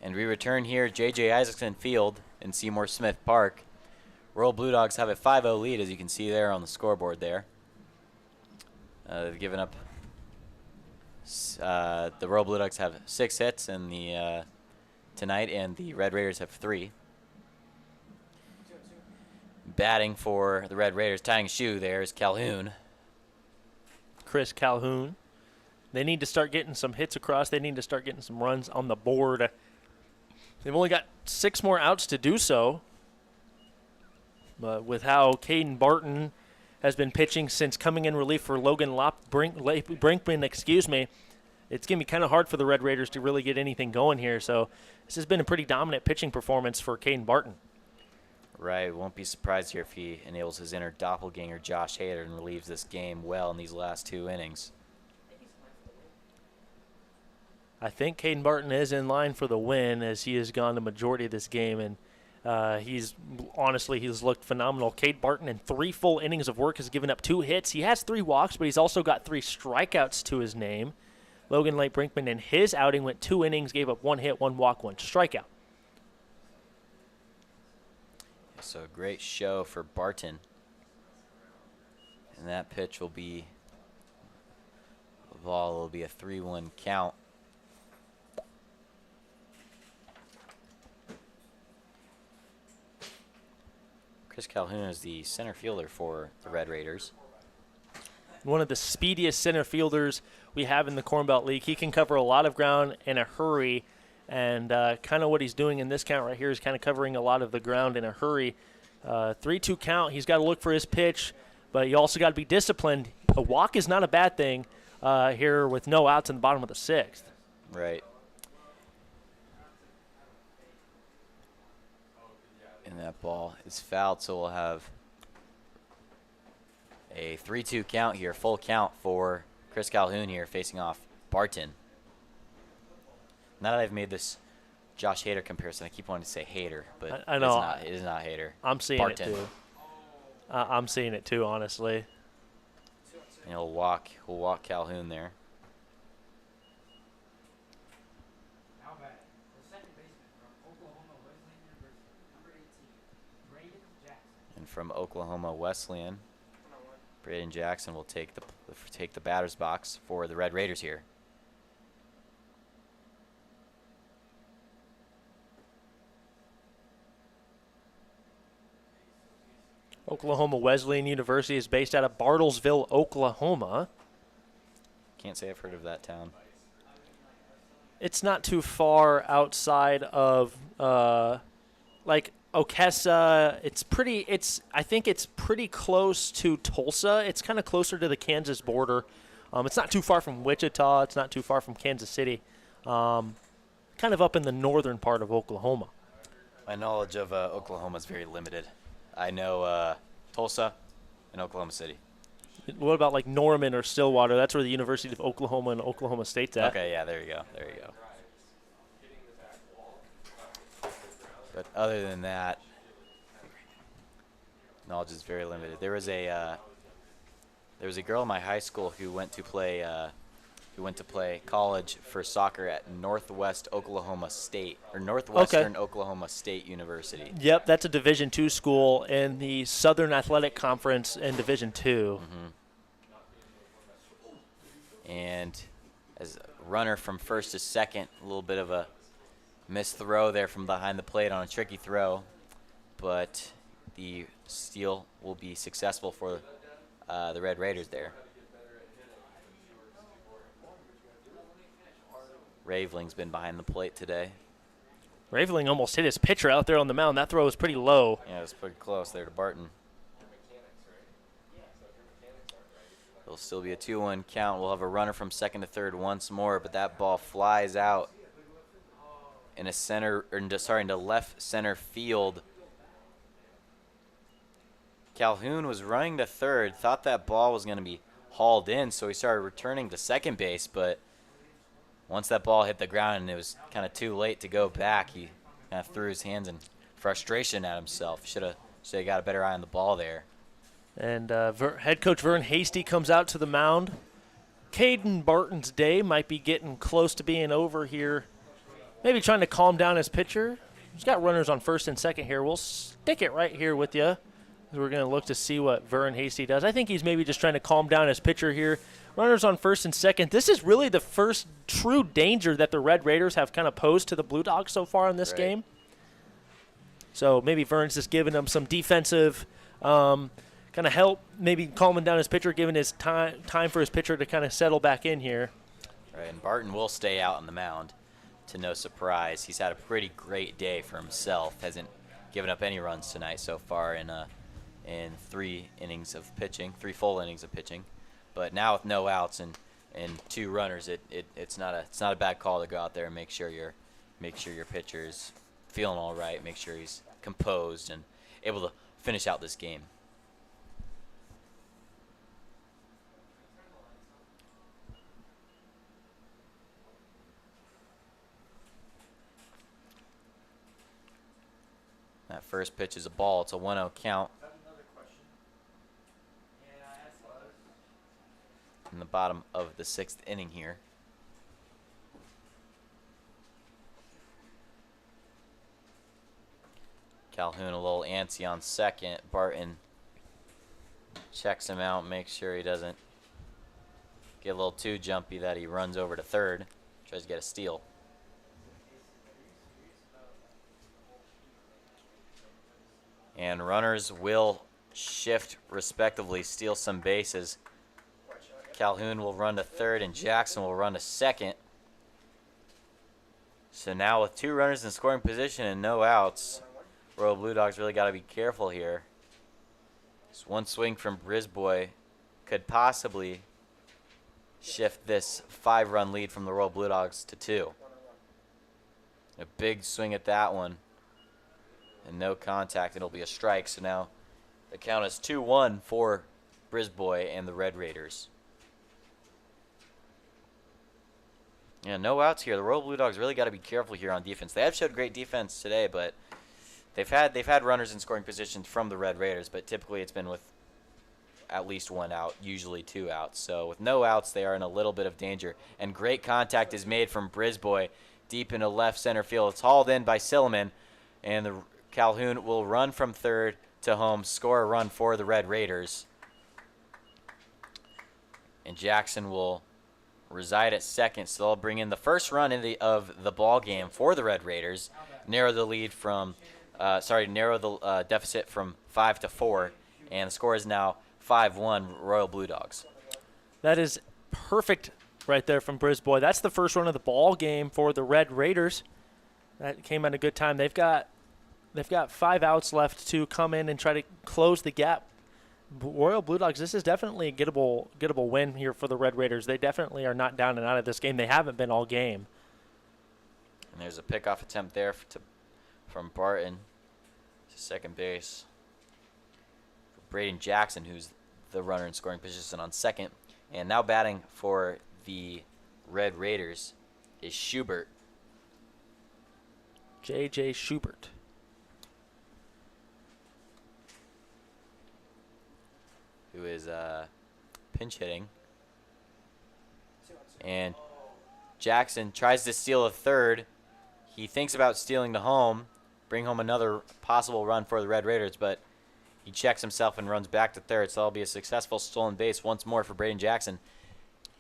And we return here at J.J. Isaacson Field in Seymour Smith Park. Royal Blue Dogs have a 5-0 lead, as you can see there on the scoreboard there. They've given up. The Royal Blue Dogs have 6 hits in the tonight, and the Red Raiders have 3. Batting for the Red Raiders, tying shoe there is Calhoun. Chris Calhoun. They need to start getting some hits across. They need to start getting some runs on the board. They've only got 6 more outs to do so. But with how Caden Barton has been pitching since coming in relief for Logan Brinkman, it's going to be kind of hard for the Red Raiders to really get anything going here. So this has been a pretty dominant pitching performance for Caden Barton. Right, won't be surprised here if he enables his inner doppelganger Josh Hader and relieves this game well in these last 2 innings. I think Caden Barton is in line for the win as he has gone the majority of this game, and he's looked phenomenal. Cade Barton in 3 full innings of work has given up 2 hits. He has 3 walks, but he's also got 3 strikeouts to his name. Logan Light Brinkman in his outing went 2 innings, gave up 1 hit, 1 walk, 1 strikeout. So great show for Barton. And that pitch will be, the ball will be a 3-1 count. Chris Calhoun is the center fielder for the Red Raiders. One of the speediest center fielders we have in the Corn Belt League. He can cover a lot of ground in a hurry, and kind of what he's doing in this count right here is kind of covering a lot of the ground in a hurry. 3-2 count. He's got to look for his pitch, but you also got to be disciplined. A walk is not a bad thing here with no outs in the bottom of the 6th. Right. And that ball is fouled, so we'll have a 3-2 count here, full count for Chris Calhoun here facing off Barton. Now that I've made this Josh Hader comparison, I keep wanting to say Hader, but I know. It is not Hader. I'm seeing Barton. it too. I'm seeing it too, honestly. And he'll walk Calhoun there. And from Oklahoma Wesleyan, Braden Jackson will take the batter's box for the Red Raiders here. Oklahoma Wesleyan University is based out of Bartlesville, Oklahoma. Can't say I've heard of that town. It's not too far outside of like Okessa. I think it's pretty close to Tulsa. It's kind of closer to the Kansas border. It's not too far from Wichita. It's not too far from Kansas City. Kind of up in the northern part of Oklahoma. My knowledge of Oklahoma is very limited. I know Tulsa and Oklahoma City. What about like Norman or Stillwater? That's where the University of Oklahoma and Oklahoma State's at. Okay, yeah, there you go. But other than that, knowledge is very limited. There was a girl in my high school who went to play college for soccer at Northwestern Oklahoma State University. Yep, that's a Division II school in the Southern Athletic Conference in Division II. Mm-hmm. And as a runner from first to second, a little bit of a missed throw there from behind the plate on a tricky throw, but the steal will be successful for the Red Raiders there. Raveling's been behind the plate today. Raveling almost hit his pitcher out there on the mound. That throw was pretty low. Yeah, it was pretty close there to Barton. It'll still be a 2-1 count. We'll have a runner from second to third once more, but that ball flies out into left center field. Calhoun was running to third, thought that ball was going to be hauled in, so he started returning to second base, but once that ball hit the ground and it was kind of too late to go back, he kind of threw his hands in frustration at himself. Should have got a better eye on the ball there. And head coach Vern Hasty comes out to the mound. Caden Barton's day might be getting close to being over here. Maybe trying to calm down his pitcher. He's got runners on first and second here. We'll stick it right here with you. We're going to look to see what Vern Hasty does. I think he's maybe just trying to calm down his pitcher here. Runners on first and second. This is really the first true danger that the Red Raiders have kind of posed to the Blue Dogs so far in this game. So maybe Vern's just giving them some defensive kind of help, maybe calming down his pitcher, giving his time for his pitcher to kind of settle back in here. Right, and Barton will stay out on the mound to no surprise. He's had a pretty great day for himself. Hasn't given up any runs tonight so far in 3 innings of pitching, 3 full innings of pitching. But now with no outs and 2 runners, it's not a bad call to go out there and make sure your pitcher's feeling all right, make sure he's composed and able to finish out this game. first pitch is a ball. It's a 1-0 count. In the bottom of the 6th inning here. Calhoun a little antsy on second. Barton checks him out, makes sure he doesn't get a little too jumpy that he runs over to third. Tries to get a steal. And runners will shift respectively, steal some bases. Calhoun will run to third and Jackson will run to second. So now with 2 runners in scoring position and no outs, Royal Blue Dogs really got to be careful here. Just one swing from Brisboy could possibly shift this 5-run lead from the Royal Blue Dogs to 2. A big swing at that one. And no contact. It'll be a strike. So now the count is 2-1 for Brisboy and the Red Raiders. Yeah, no outs here. The Royal Blue Dogs really got to be careful here on defense. They have showed great defense today, but they've had runners in scoring positions from the Red Raiders, but typically it's been with at least 1 out, usually 2 outs. So with no outs, they are in a little bit of danger. And great contact is made from Brisboy deep into left center field. It's hauled in by Silliman, and the Calhoun will run from third to home, score a run for the Red Raiders. And Jackson will reside at second, so they'll bring in the first run of the ball game for the Red Raiders, narrow the lead from, narrow the deficit from 5 to 4, and the score is now 5-1 Royal Blue Dogs. That is perfect right there from Brisboy. That's the first run of the ball game for the Red Raiders. That came at a good time. They've got 5 outs left to come in and try to close the gap. Royal Blue Dogs, this is definitely a gettable win here for the Red Raiders. They definitely are not down and out of this game. They haven't been all game. And there's a pickoff attempt there from Barton to second base. For Braden Jackson, who's the runner in scoring position on second. And now batting for the Red Raiders is Schubert. J.J. Schubert. Who is pinch hitting. And Jackson tries to steal a third. He thinks about stealing to home, bring home another possible run for the Red Raiders, but he checks himself and runs back to third, so that'll be a successful stolen base once more for Braden Jackson.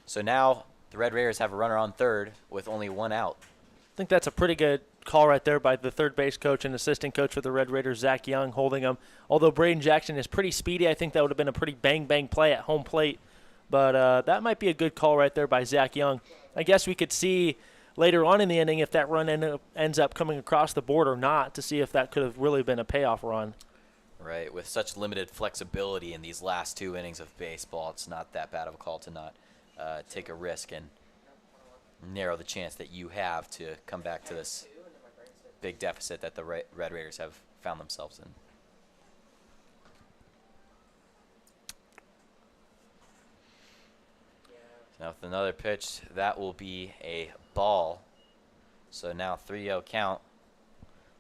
So now the Red Raiders have a runner on third with only 1 out. I think that's a pretty good call right there by the third base coach and assistant coach for the Red Raiders, Zach Young, holding him. Although Braden Jackson is pretty speedy, I think that would have been a pretty bang-bang play at home plate. But that might be a good call right there by Zach Young. I guess we could see later on in the inning if that run ends up coming across the board or not, to see if that could have really been a payoff run. Right, with such limited flexibility in these last 2 innings of baseball, it's not that bad of a call to not take a risk and narrow the chance that you have to come back to this big deficit that the Red Raiders have found themselves in. Now with another pitch, that will be a ball. So now 3-0 count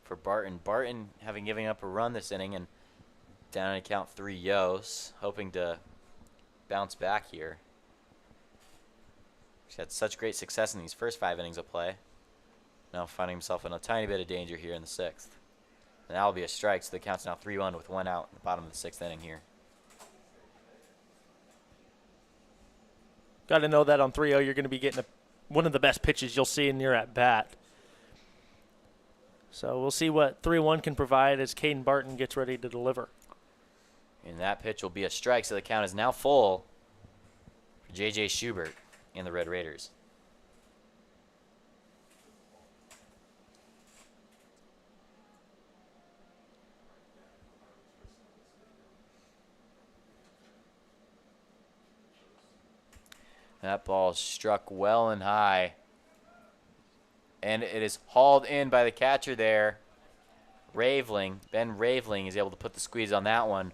for Barton. Barton having given up a run this inning and down to count 3-0s, hoping to bounce back here. He's had such great success in these first 5 innings of play. Now finding himself in a tiny bit of danger here in the 6th. And that will be a strike, so the count's now 3-1 with 1 out in the bottom of the 6th inning here. Got to know that on 3-0 you're going to be getting one of the best pitches you'll see in your at-bat. So we'll see what 3-1 can provide as Caden Barton gets ready to deliver. And that pitch will be a strike, so the count is now full for J.J. Schubert and the Red Raiders. That ball struck well and high. And it is hauled in by the catcher there. Raveling, Ben Raveling is able to put the squeeze on that one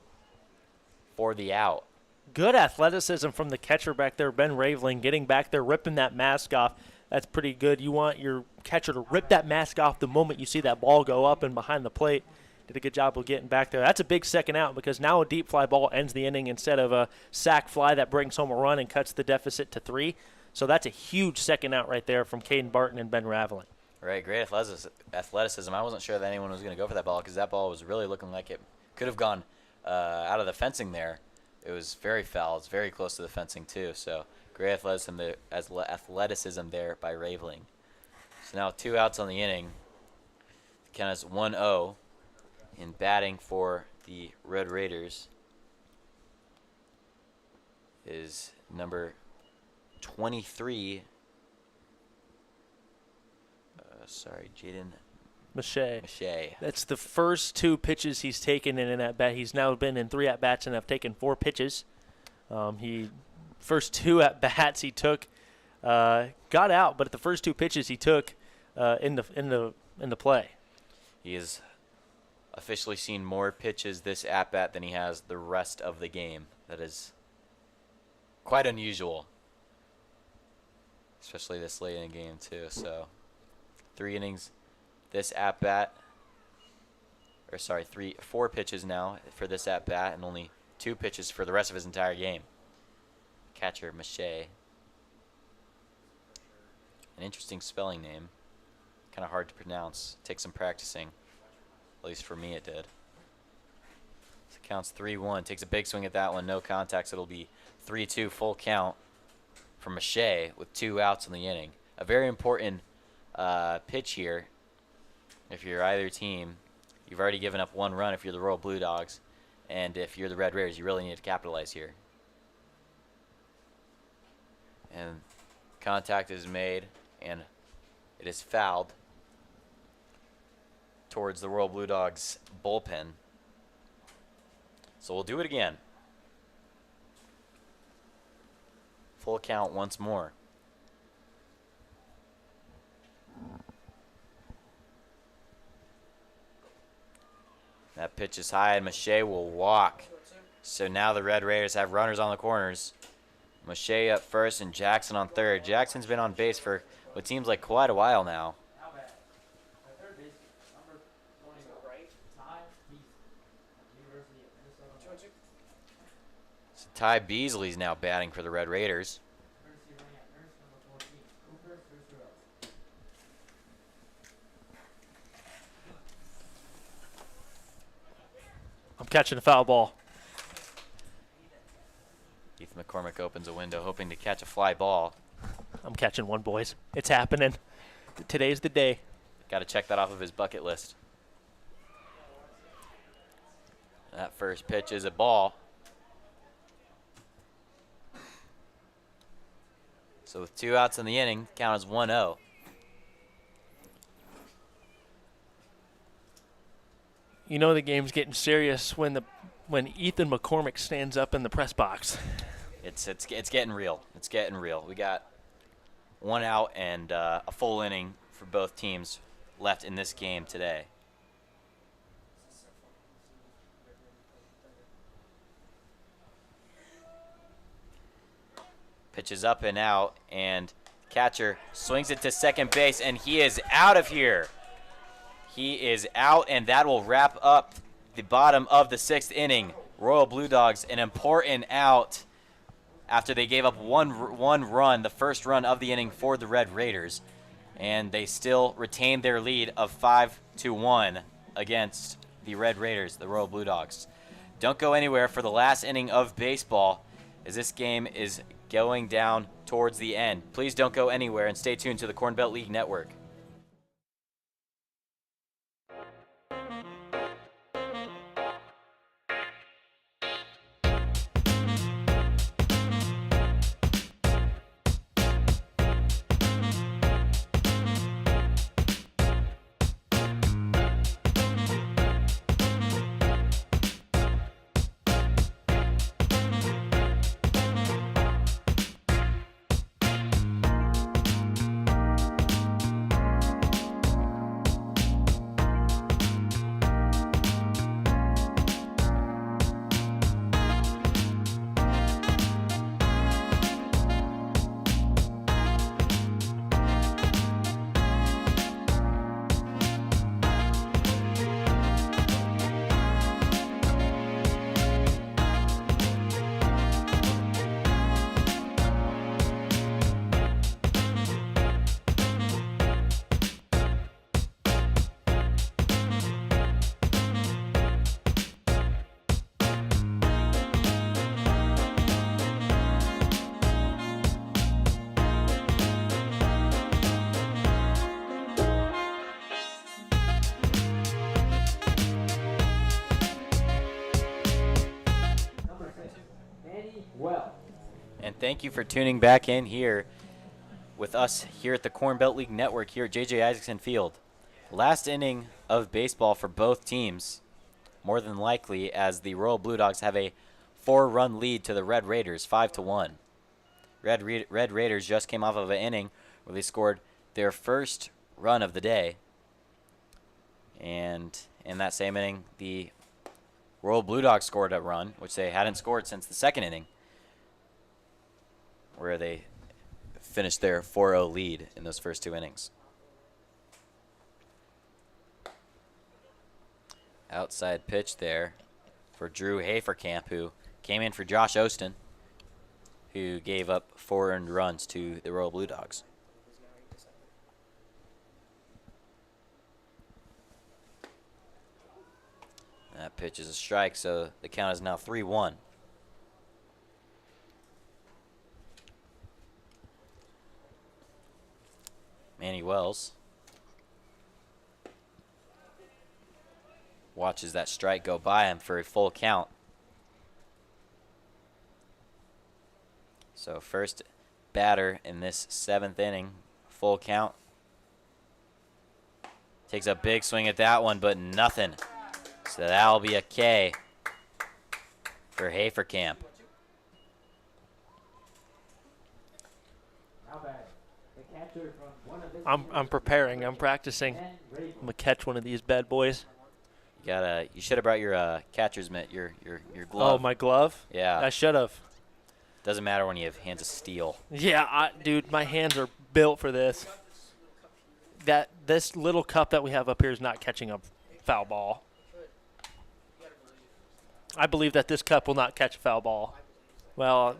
for the out. Good athleticism from the catcher back there, Ben Raveling, getting back there, ripping that mask off. That's pretty good. You want your catcher to rip that mask off the moment you see that ball go up and behind the plate. did a good job of getting back there. That's a big second out because now a deep fly ball ends the inning instead of a sac fly that brings home a run and cuts the deficit to 3. So that's a huge second out right there from Caden Barton and Ben Raveling. Right, great athleticism. I wasn't sure that anyone was going to go for that ball because that ball was really looking like it could have gone out of the fencing there. It was very foul. It's very close to the fencing, too. So great athleticism there by Raveling. So now 2 outs on the inning. The count is 1-0 in batting for the Red Raiders is number 23. Jaden Mache. That's the first 2 pitches he's taken in an at-bat. He's now been in 3 at-bats and have taken 4 pitches. First 2 at-bats he took, got out, but the first 2 pitches he took in the play. He has officially seen more pitches this at-bat than he has the rest of the game. That is quite unusual, especially this late in the game too. So 3 innings this at-bat, or sorry, 4 pitches now for this at-bat and only 2 pitches for the rest of his entire game. Catcher Mache. An interesting spelling name. Kind of hard to pronounce. Takes some practicing. At least for me it did. So counts 3-1. Takes a big swing at that one. No contact. So it'll be 3-2 full count for Mache with 2 outs in the inning. A very important pitch here. If you're either team, you've already given up 1 run if you're the Royal Blue Dogs. And if you're the Red Raiders, you really need to capitalize here. And contact is made, and it is fouled towards the Royal Blue Dogs bullpen. So we'll do it again. Full count once more. That pitch is high, and Mache will walk. So now the Red Raiders have runners on the corners. Mache up first and Jackson on third. Jackson's been on base for what seems like quite a while now. So Ty Beasley's now batting for the Red Raiders. I'm catching a foul ball. Ethan McCormick opens a window hoping to catch a fly ball. I'm catching one, boys. It's happening. Today's the day. Got to check that off of his bucket list. That first pitch is a ball. So with 2 outs in the inning, count is 1-0. You know the game's getting serious when Ethan McCormick stands up in the press box. It's getting real. It's getting real. We got 1 out and a full inning for both teams left in this game today. Pitches up and out, and catcher swings it to second base, and he is out of here. He is out, and that will wrap up the bottom of the 6th inning. Royal Blue Dogs, an important out after they gave up one run, the first run of the inning for the Red Raiders, and they still retain their lead of 5-1 against the Red Raiders, the Royal Blue Dogs. Don't go anywhere for the last inning of baseball, as this game is going down towards the end. Please don't go anywhere and stay tuned to the Corn Belt League Network. And thank you for tuning back in here with us here at the Corn Belt League Network here at J.J. Isaacson Field. Last inning of baseball for both teams, more than likely, as the Royal Blue Dogs have a 4-run lead to the Red Raiders, 5-1. Red Raiders just came off of an inning where they scored their first run of the day. And in that same inning, the Royal Blue Dogs scored a run, which they hadn't scored since the second inning, where they finished their 4-0 lead in those first 2 innings. Outside pitch there for Drew Haferkamp, who came in for Josh Ostin, who gave up 4 earned runs to the Royal Blue Dogs. That pitch is a strike, so the count is now 3-1. Manny Wells watches that strike go by him for a full count. So first batter in this 7th inning, full count. Takes a big swing at that one, but nothing. So that'll be a K for Haferkamp. I'm preparing. I'm practicing. I'm gonna catch one of these bad boys. You should have brought your catcher's mitt, your glove. Oh, my glove? Yeah. I should have. Doesn't matter when you have hands of steel. Yeah, dude, my hands are built for this. This little cup that we have up here is not catching a foul ball. I believe that this cup will not catch a foul ball. Well,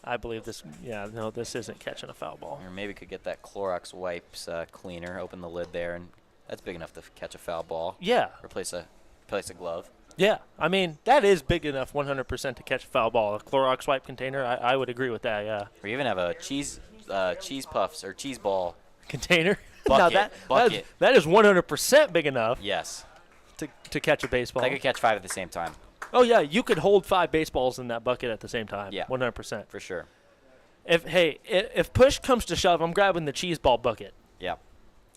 I believe this. Yeah, no, this isn't catching a foul ball. Or maybe could get that Clorox wipes cleaner. Open the lid there, and that's big enough to catch a foul ball. Yeah. Replace a glove. Yeah, I mean, that is big enough 100% to catch a foul ball. A Clorox wipe container, I would agree with that, yeah. Or even have a cheese puffs or cheese ball container? Bucket. Now that is 100% big enough. Yes. To catch a baseball. I could catch 5 at the same time. Oh, yeah, you could hold 5 baseballs in that bucket at the same time. Yeah. 100%. For sure. If push comes to shove, I'm grabbing the cheese ball bucket. Yeah.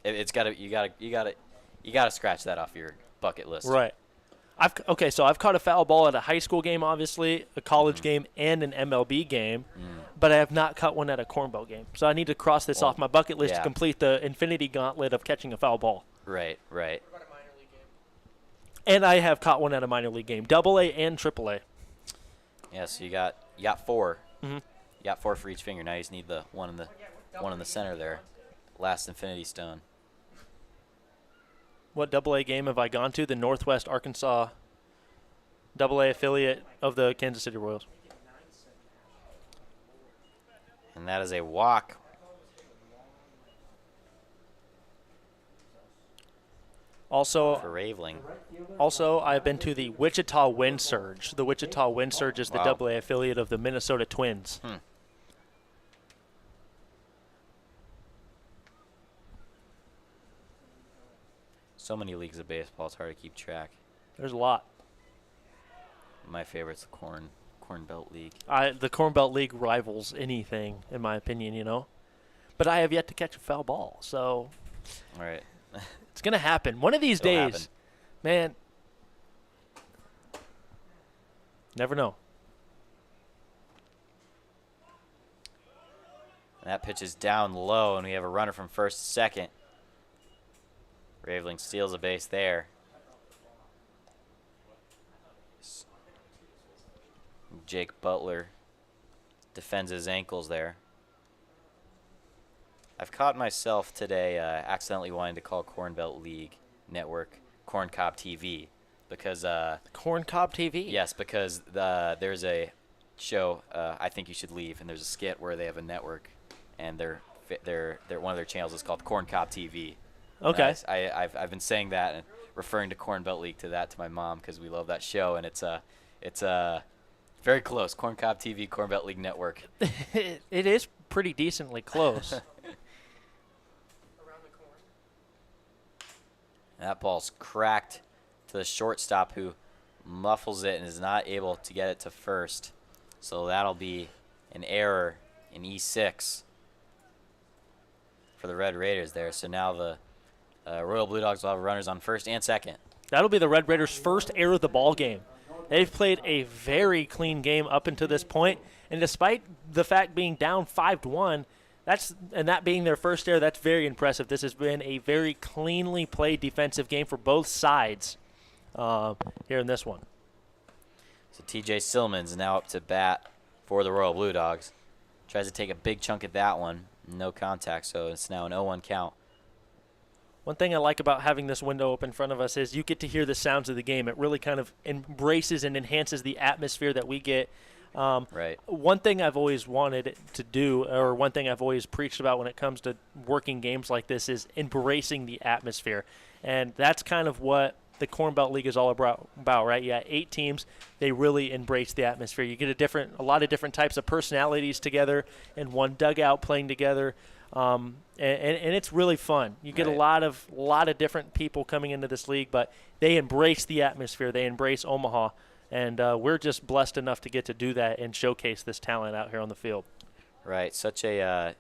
You gotta scratch that off your bucket list. Right. So I've caught a foul ball at a high school game, obviously, a college game, and an MLB game, but I have not caught one at a Corn Belt game. So I need to cross this off my bucket list to complete the infinity gauntlet of catching a foul ball. Right. And I have caught one at a minor league game, AA and AAA. Yeah, so you got 4. Mm-hmm. You got 4 for each finger. Now you just need the one in the center there. Last infinity stone. What AA game have I gone to? The Northwest Arkansas AA affiliate of the Kansas City Royals. And that is a walk. Also, for Raveling. Also, I've been to the Wichita Wind Surge. The Wichita Wind Surge is the AA affiliate of the Minnesota Twins. So many leagues of baseball, it's hard to keep track. There's a lot. My favorite's the Corn Belt League. The Corn Belt League rivals anything, in my opinion, you know. But I have yet to catch a foul ball, so all right. It's going to happen. One of these days, man, never know. That pitch is down low, and we have a runner from first to second. Raveling steals a base there. Jake Butler defends his ankles there. I've caught myself today accidentally wanting to call Corn Belt League Network Corn Cob TV because Corn Cob TV. Yes, because there's a show I Think You Should Leave, and there's a skit where they have a network, and they're one of their channels is called Corn Cob TV. Okay. I've been saying that and referring to Corn Belt League to my mom because we love that show, and it's very close. Corn Cob TV, Corn Belt League Network. It is pretty decently close. That ball's cracked to the shortstop, who muffles it and is not able to get it to first. So that'll be an error in E6 for the Red Raiders there. So now the Royal Blue Dogs will have runners on first and second. That'll be the Red Raiders' first error of the ball game. They've played a very clean game up until this point, and despite the fact being down 5-1, that being their first error, that's very impressive. This has been a very cleanly played defensive game for both sides here in this one. So TJ Silliman's now up to bat for the Royal Blue Dogs. Tries to take a big chunk at that one. No contact, so it's now an 0-1 count. One thing I like about having this window up in front of us is you get to hear the sounds of the game. It really kind of embraces and enhances the atmosphere that we get. Right. One thing I've always wanted to do, or one thing I've always preached about when it comes to working games like this, is embracing the atmosphere. And that's kind of what the Corn Belt League is all about, right? Yeah, 8 teams, they really embrace the atmosphere. You get a lot of different types of personalities together in one dugout playing together. And it's really fun. You get a lot of different people coming into this league, but they embrace the atmosphere. They embrace Omaha, and we're just blessed enough to get to do that and showcase this talent out here on the field. Right. Such a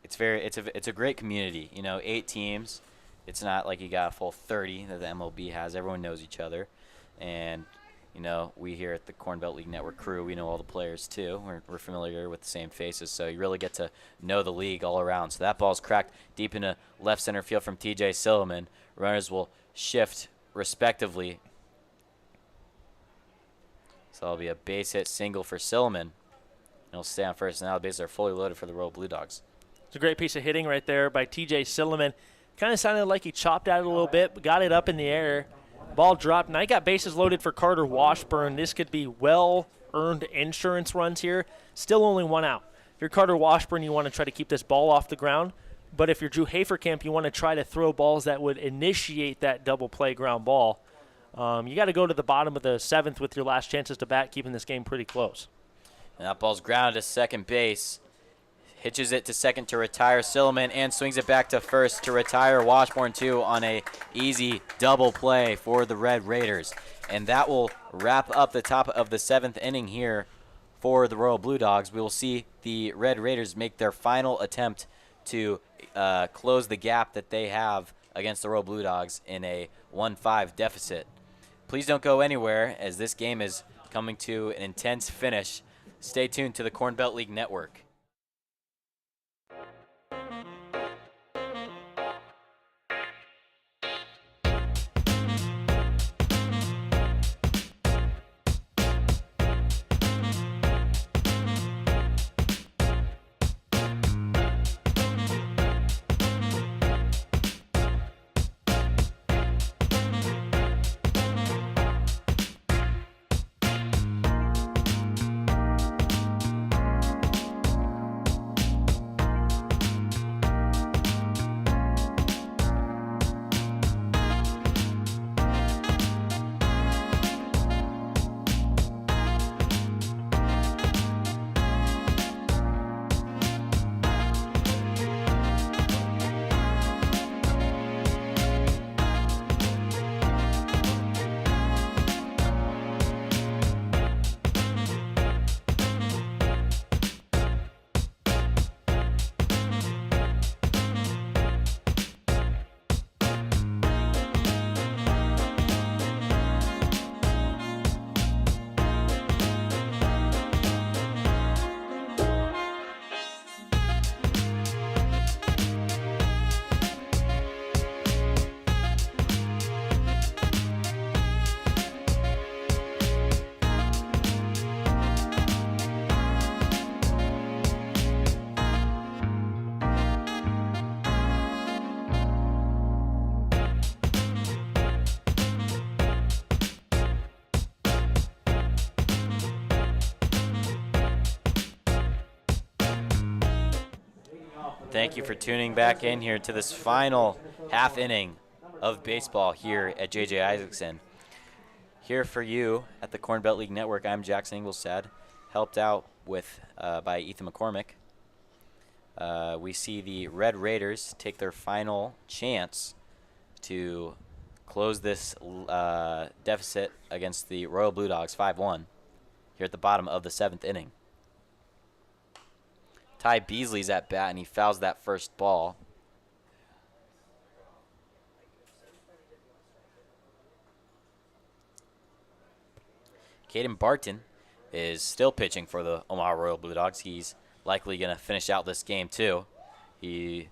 it's a great community. 8 teams. It's not like you got a full 30 that the MLB has. Everyone knows each other, and we here at the Corn Belt League Network crew, we know all the players too. We're familiar with the same faces, so you really get to know the league all around. So that ball's cracked deep into left center field from TJ Silliman. Runners will shift respectively. So it'll be a base hit single for Silliman. He'll stay on first. Now the bases are fully loaded for the Royal Blue Dogs. It's a great piece of hitting right there by TJ Silliman. Kind of sounded like he chopped at it a little bit, but got it up in the air. Ball dropped. Now he got bases loaded for Carter Washburn. This could be well-earned insurance runs here. Still only 1 out. If you're Carter Washburn, you want to try to keep this ball off the ground. But if you're Drew Haferkamp, you want to try to throw balls that would initiate that double play ground ball. You got to go to the bottom of the 7th with your last chances to bat, keeping this game pretty close. And that ball's grounded to second base. Hitches it to second to retire Silliman and swings it back to first to retire Washburn too on a easy double play for the Red Raiders. And that will wrap up the top of the 7th inning here for the Royal Blue Dogs. We will see the Red Raiders make their final attempt to close the gap that they have against the Royal Blue Dogs in a 1-5 deficit. Please don't go anywhere as this game is coming to an intense finish. Stay tuned to the Corn Belt League Network. Thank you for tuning back in here to this final half inning of baseball here at J.J. Isaacson. Here for you at the Corn Belt League Network, I'm Jackson Ingvoldstad, helped out with by Ethan McCormick. We see the Red Raiders take their final chance to close this deficit against the Royal Blue Dogs 5-1 here at the bottom of the 7th inning. Ty Beasley's at bat, and he fouls that first ball. Caden Barton is still pitching for the Omaha Royal Blue Dogs. He's likely going to finish out this game, too. He,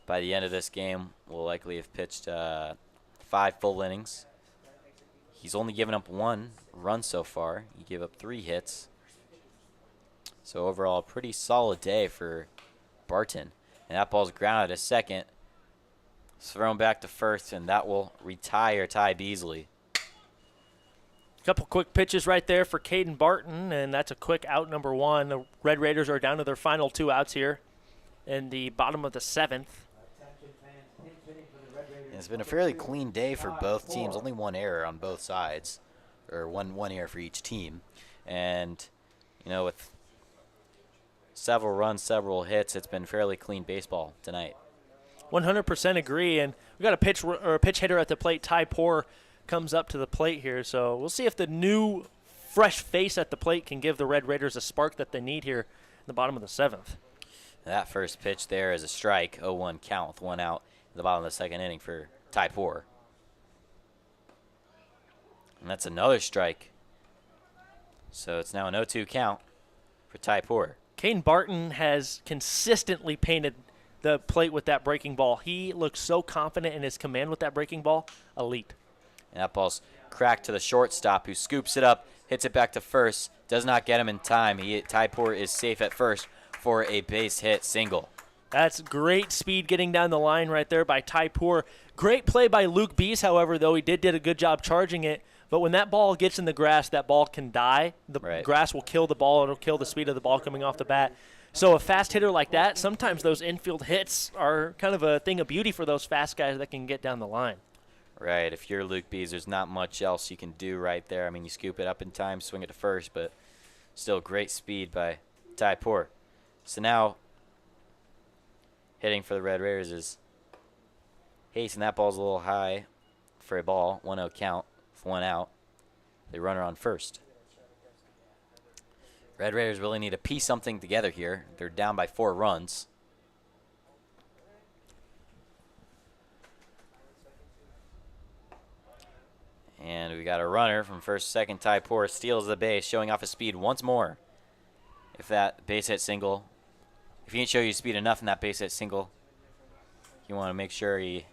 by the end of this game, will likely have pitched 5 full innings. He's only given up 1 run so far. He gave up 3 hits. So overall, a pretty solid day for Barton. And that ball's grounded to second. It's thrown back to first, and that will retire Ty Beasley. Couple quick pitches right there for Caden Barton, and that's a quick out number 1. The Red Raiders are down to their final 2 outs here in the bottom of the 7th. It's been a fairly clean day for both teams. Only 1 error on both sides, or one error for each team. And, you know, with several runs, several hits, it's been fairly clean baseball tonight. 100% agree, and we got a pitch hitter at the plate. Ty Poor comes up to the plate here, so we'll see if the new fresh face at the plate can give the Red Raiders a spark that they need here in the bottom of the 7th. That first pitch there is a strike, 0-1 count with 1 out in the bottom of the 2nd inning for Ty Poor. And that's another strike. So it's now an 0-2 count for Ty Poor. Caden Barton has consistently painted the plate with that breaking ball. He looks so confident in his command with that breaking ball. Elite. And that ball's cracked to the shortstop, who scoops it up, hits it back to first, does not get him in time. Ty Poor is safe at first for a base hit single. That's great speed getting down the line right there by Ty Poor. Great play by Luke Bees, however, though he did a good job charging it. But when that ball gets in the grass, that ball can die. The grass will kill the ball. It'll kill the speed of the ball coming off the bat. So a fast hitter like that, sometimes those infield hits are kind of a thing of beauty for those fast guys that can get down the line. Right, if you're Luke Bees, there's not much else you can do right there. I mean, you scoop it up in time, swing it to first, but still great speed by Ty Poor. So now, hitting for the Red Raiders is Hayes, and that ball's a little high for a ball. 1-0 count with 1 out. They runner on first. Red Raiders really need to piece something together here. They're down by 4 runs. And we got a runner from first, second. Ty Poor steals the base, showing off his speed once more. If that base hit single, if he didn't show you speed enough in that base hit single, you want to make sure he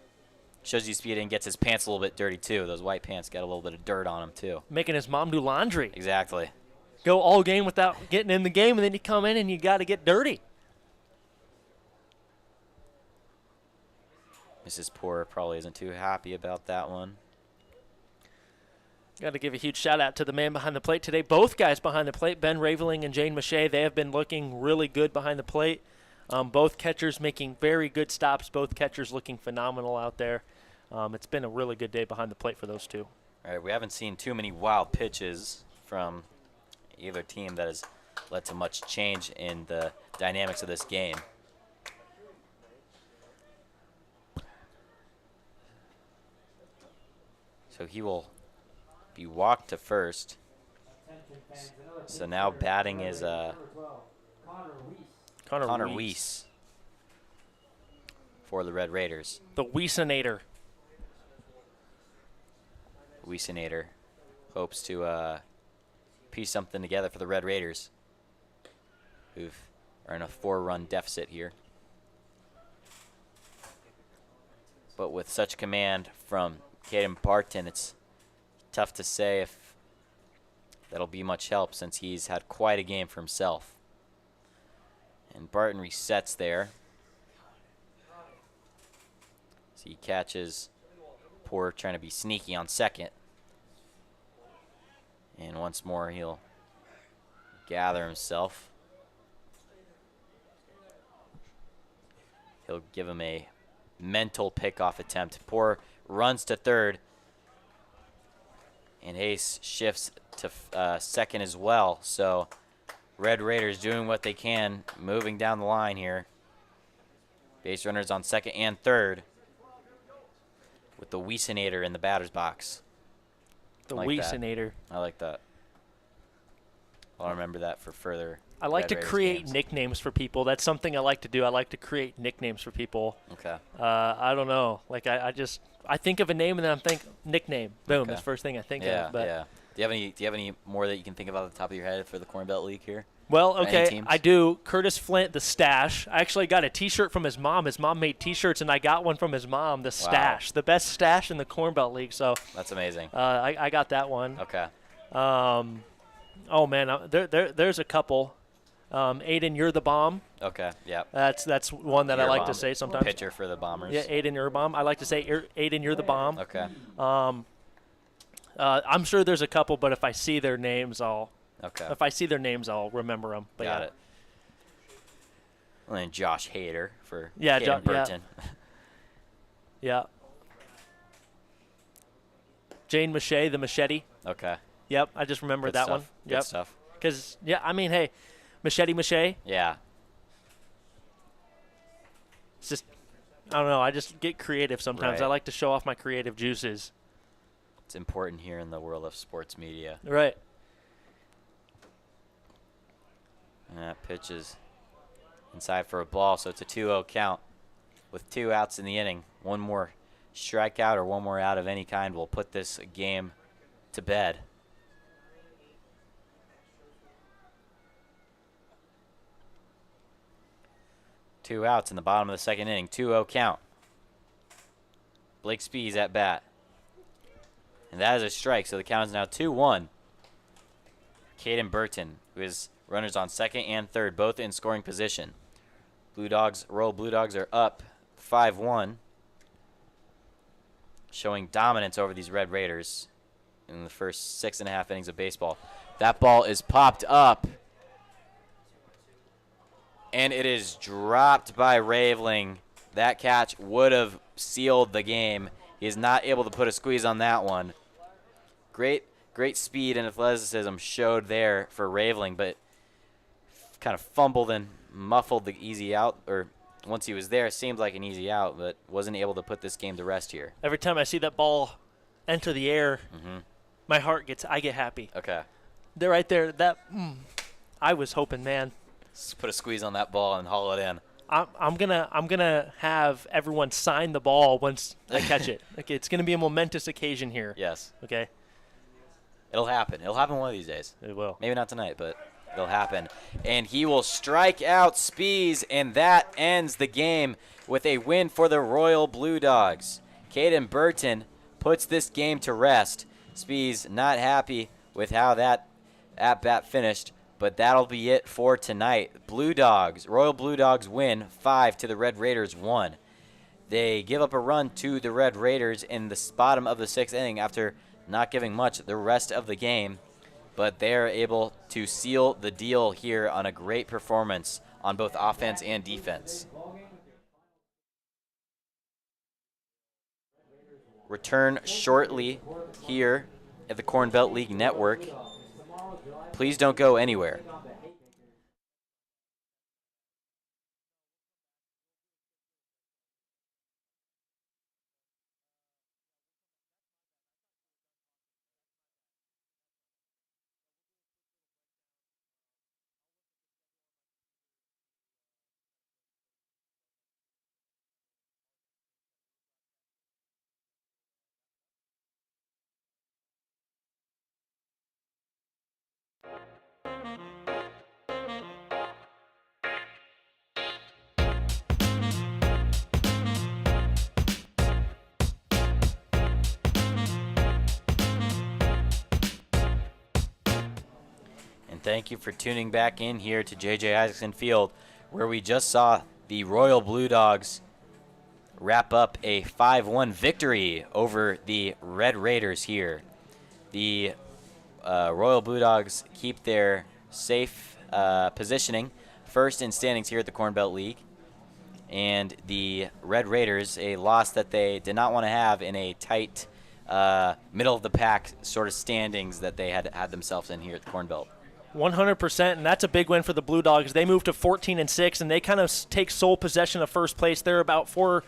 shows you speed and gets his pants a little bit dirty too. Those white pants got a little bit of dirt on them too. Making his mom do laundry. Exactly. Go all game without getting in the game, and then you come in and you got to get dirty. Mrs. Poor probably isn't too happy about that one. Got to give a huge shout-out to the man behind the plate today. Both guys behind the plate, Ben Raveling and Jane Mache, they have been looking really good behind the plate. Both catchers making very good stops. Both catchers looking phenomenal out there. It's been a really good day behind the plate for those two. All right, we haven't seen too many wild pitches from either team that has led to much change in the dynamics of this game. So he will be walked to first. So now batting is Connor Weiss for the Red Raiders. The Weissinator. Weissinator hopes to piece something together for the Red Raiders, who are in a 4-run deficit here. But with such command from Caden Barton, it's tough to say if that'll be much help, since he's had quite a game for himself. And Barton resets there. So he catches Poor trying to be sneaky on second. And once more he'll gather himself. He'll give him a mental pickoff attempt. Poor runs to third. And Hayes shifts to second as well. So Red Raiders doing what they can, moving down the line here. Base runners on second and third, with the Weissinator in the batter's box. The like Weissinator. I like that. I'll remember that for further. I like Red to Raiders create games. nicknames for people. That's something I like to do. I like to create nicknames for people. Okay. I don't know. Like I think of a name and then I think nickname. Boom. Okay. That's the first thing I think Yeah, of. But yeah. Do you have any more that you can think of off the top of your head for the Corn Belt League here? Well, Any okay, teams? I do. Curtis Flint, the Stash. I actually got a T-shirt from his mom. His mom made T-shirts, and I got one from his mom, the Stash, the best stash in the Corn Belt League. So That's amazing. I got that one. Okay. Oh man, there's a couple. Aiden, you're the bomb. Okay. Yeah. That's one that I like to Urbom, say sometimes. Pitcher for the Bombers. Yeah, Aiden, you're a bomb. I like to say, Aiden, you're the bomb. Okay. I'm sure there's a couple, but if I see their names, I'll remember them. But Got yeah. it. And then Josh Hader for Yeah, Caden Burton. Yeah. Jane Mache, the Machete. Okay. Yep, I just remembered Good that stuff. one. Good Yep. stuff. Because, I mean, hey, Machete Mache. Yeah. It's just, I don't know. I just get creative sometimes. Right. I like to show off my creative juices. It's important here in the world of sports media. Right. And that pitch is inside for a ball, so it's a 2-0 count with 2 outs in the inning. One more strikeout or one more out of any kind will put this game to bed. Two outs in the bottom of the second inning. 2-0 count. Blake Spees at bat. And that is a strike, so the count is now 2-1. Caden Burton, who is runners on second and third, both in scoring position. Royal Blue Dogs are up 5-1, showing dominance over these Red Raiders in the first 6.5 innings of baseball. That ball is popped up, and it is dropped by Raveling. That catch would have sealed the game. He is not able to put a squeeze on that one. Great speed and athleticism showed there for Raveling, but kind of fumbled and muffled the easy out, or once he was there, it seemed like an easy out, but wasn't able to put this game to rest here. Every time I see that ball enter the air, my heart I get happy. Okay. They're right there. I was hoping, man. Just put a squeeze on that ball and haul it in. I'm gonna have everyone sign the ball once I catch it. Okay, it's gonna be a momentous occasion here. Yes. Okay. It'll happen. It'll happen one of these days. It will. Maybe not tonight, but it'll happen. And he will strike out Spees, and that ends the game with a win for the Royal Blue Dogs. Caden Burton puts this game to rest. Spees not happy with how that at-bat finished, but that'll be it for tonight. Royal Blue Dogs win 5 to the Red Raiders 1. They give up a run to the Red Raiders in the bottom of the 6th inning after not giving much the rest of the game, but they're able to seal the deal here on a great performance on both offense and defense. Return shortly here at the Corn Belt League Network. Please don't go anywhere. And thank you for tuning back in here to J.J. Isaacson Field, where we just saw the Royal Blue Dogs wrap up a 5-1 victory over the Red Raiders here. The Royal Blue Dogs keep their safe positioning first in standings here at the Corn Belt League. And the Red Raiders, a loss that they did not want to have in a tight middle-of-the-pack sort of standings that they had themselves in here at the Corn Belt. 100%, and that's a big win for the Blue Dogs. They moved to 14-6, and they kind of take sole possession of first place. They're about four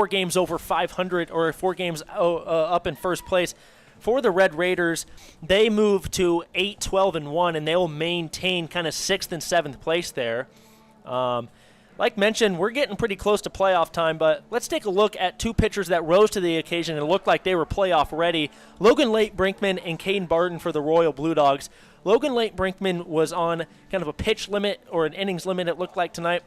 games over 500, or 4 games up in first place. for the Red Raiders, they move to 8-12-1, and they will maintain kind of 6th and 7th place there. Like mentioned, we're getting pretty close to playoff time, but let's take a look at two pitchers that rose to the occasion and looked like they were playoff ready. Logan Late-Brinkman and Caden Barton for the Royal Blue Dogs. Logan Late-Brinkman was on kind of a pitch limit or an innings limit, it looked like tonight.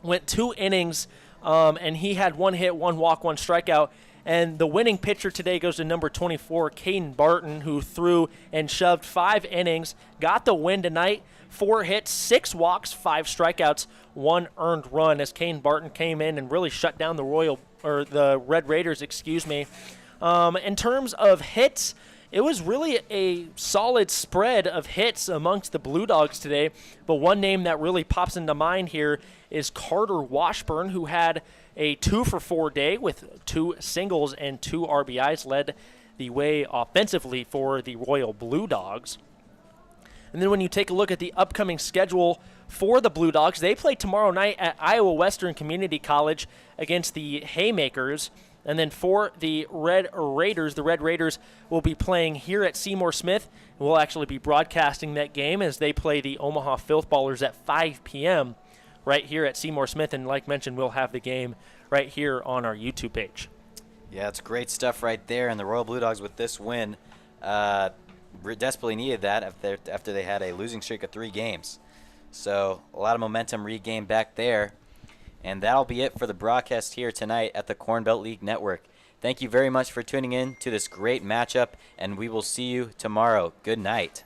Went 2 innings, and he had 1 hit, 1 walk, 1 strikeout. And the winning pitcher today goes to number 24, Caden Barton, who threw and shoved 5 innings, got the win tonight. 4 hits, 6 walks, 5 strikeouts, 1 earned run as Caden Barton came in and really shut down the Red Raiders, In terms of hits, it was really a solid spread of hits amongst the Blue Dogs today. But one name that really pops into mind here is Carter Washburn, who had a 2-for-4 day with 2 singles and 2 RBIs, led the way offensively for the Royal Blue Dogs. And then when you take a look at the upcoming schedule for the Blue Dogs, they play tomorrow night at Iowa Western Community College against the Haymakers. And then for the Red Raiders will be playing here at Seymour Smith. We'll actually be broadcasting that game as they play the Omaha Filth Ballers at 5 p.m. right here at Seymour Smith. And like mentioned, we'll have the game right here on our YouTube page. Yeah, it's great stuff right there. And the Royal Blue Dogs with this win desperately needed that after they had a losing streak of 3 games. So a lot of momentum regained back there. And that'll be it for the broadcast here tonight at the Corn Belt League Network. Thank you very much for tuning in to this great matchup, and we will see you tomorrow. Good night.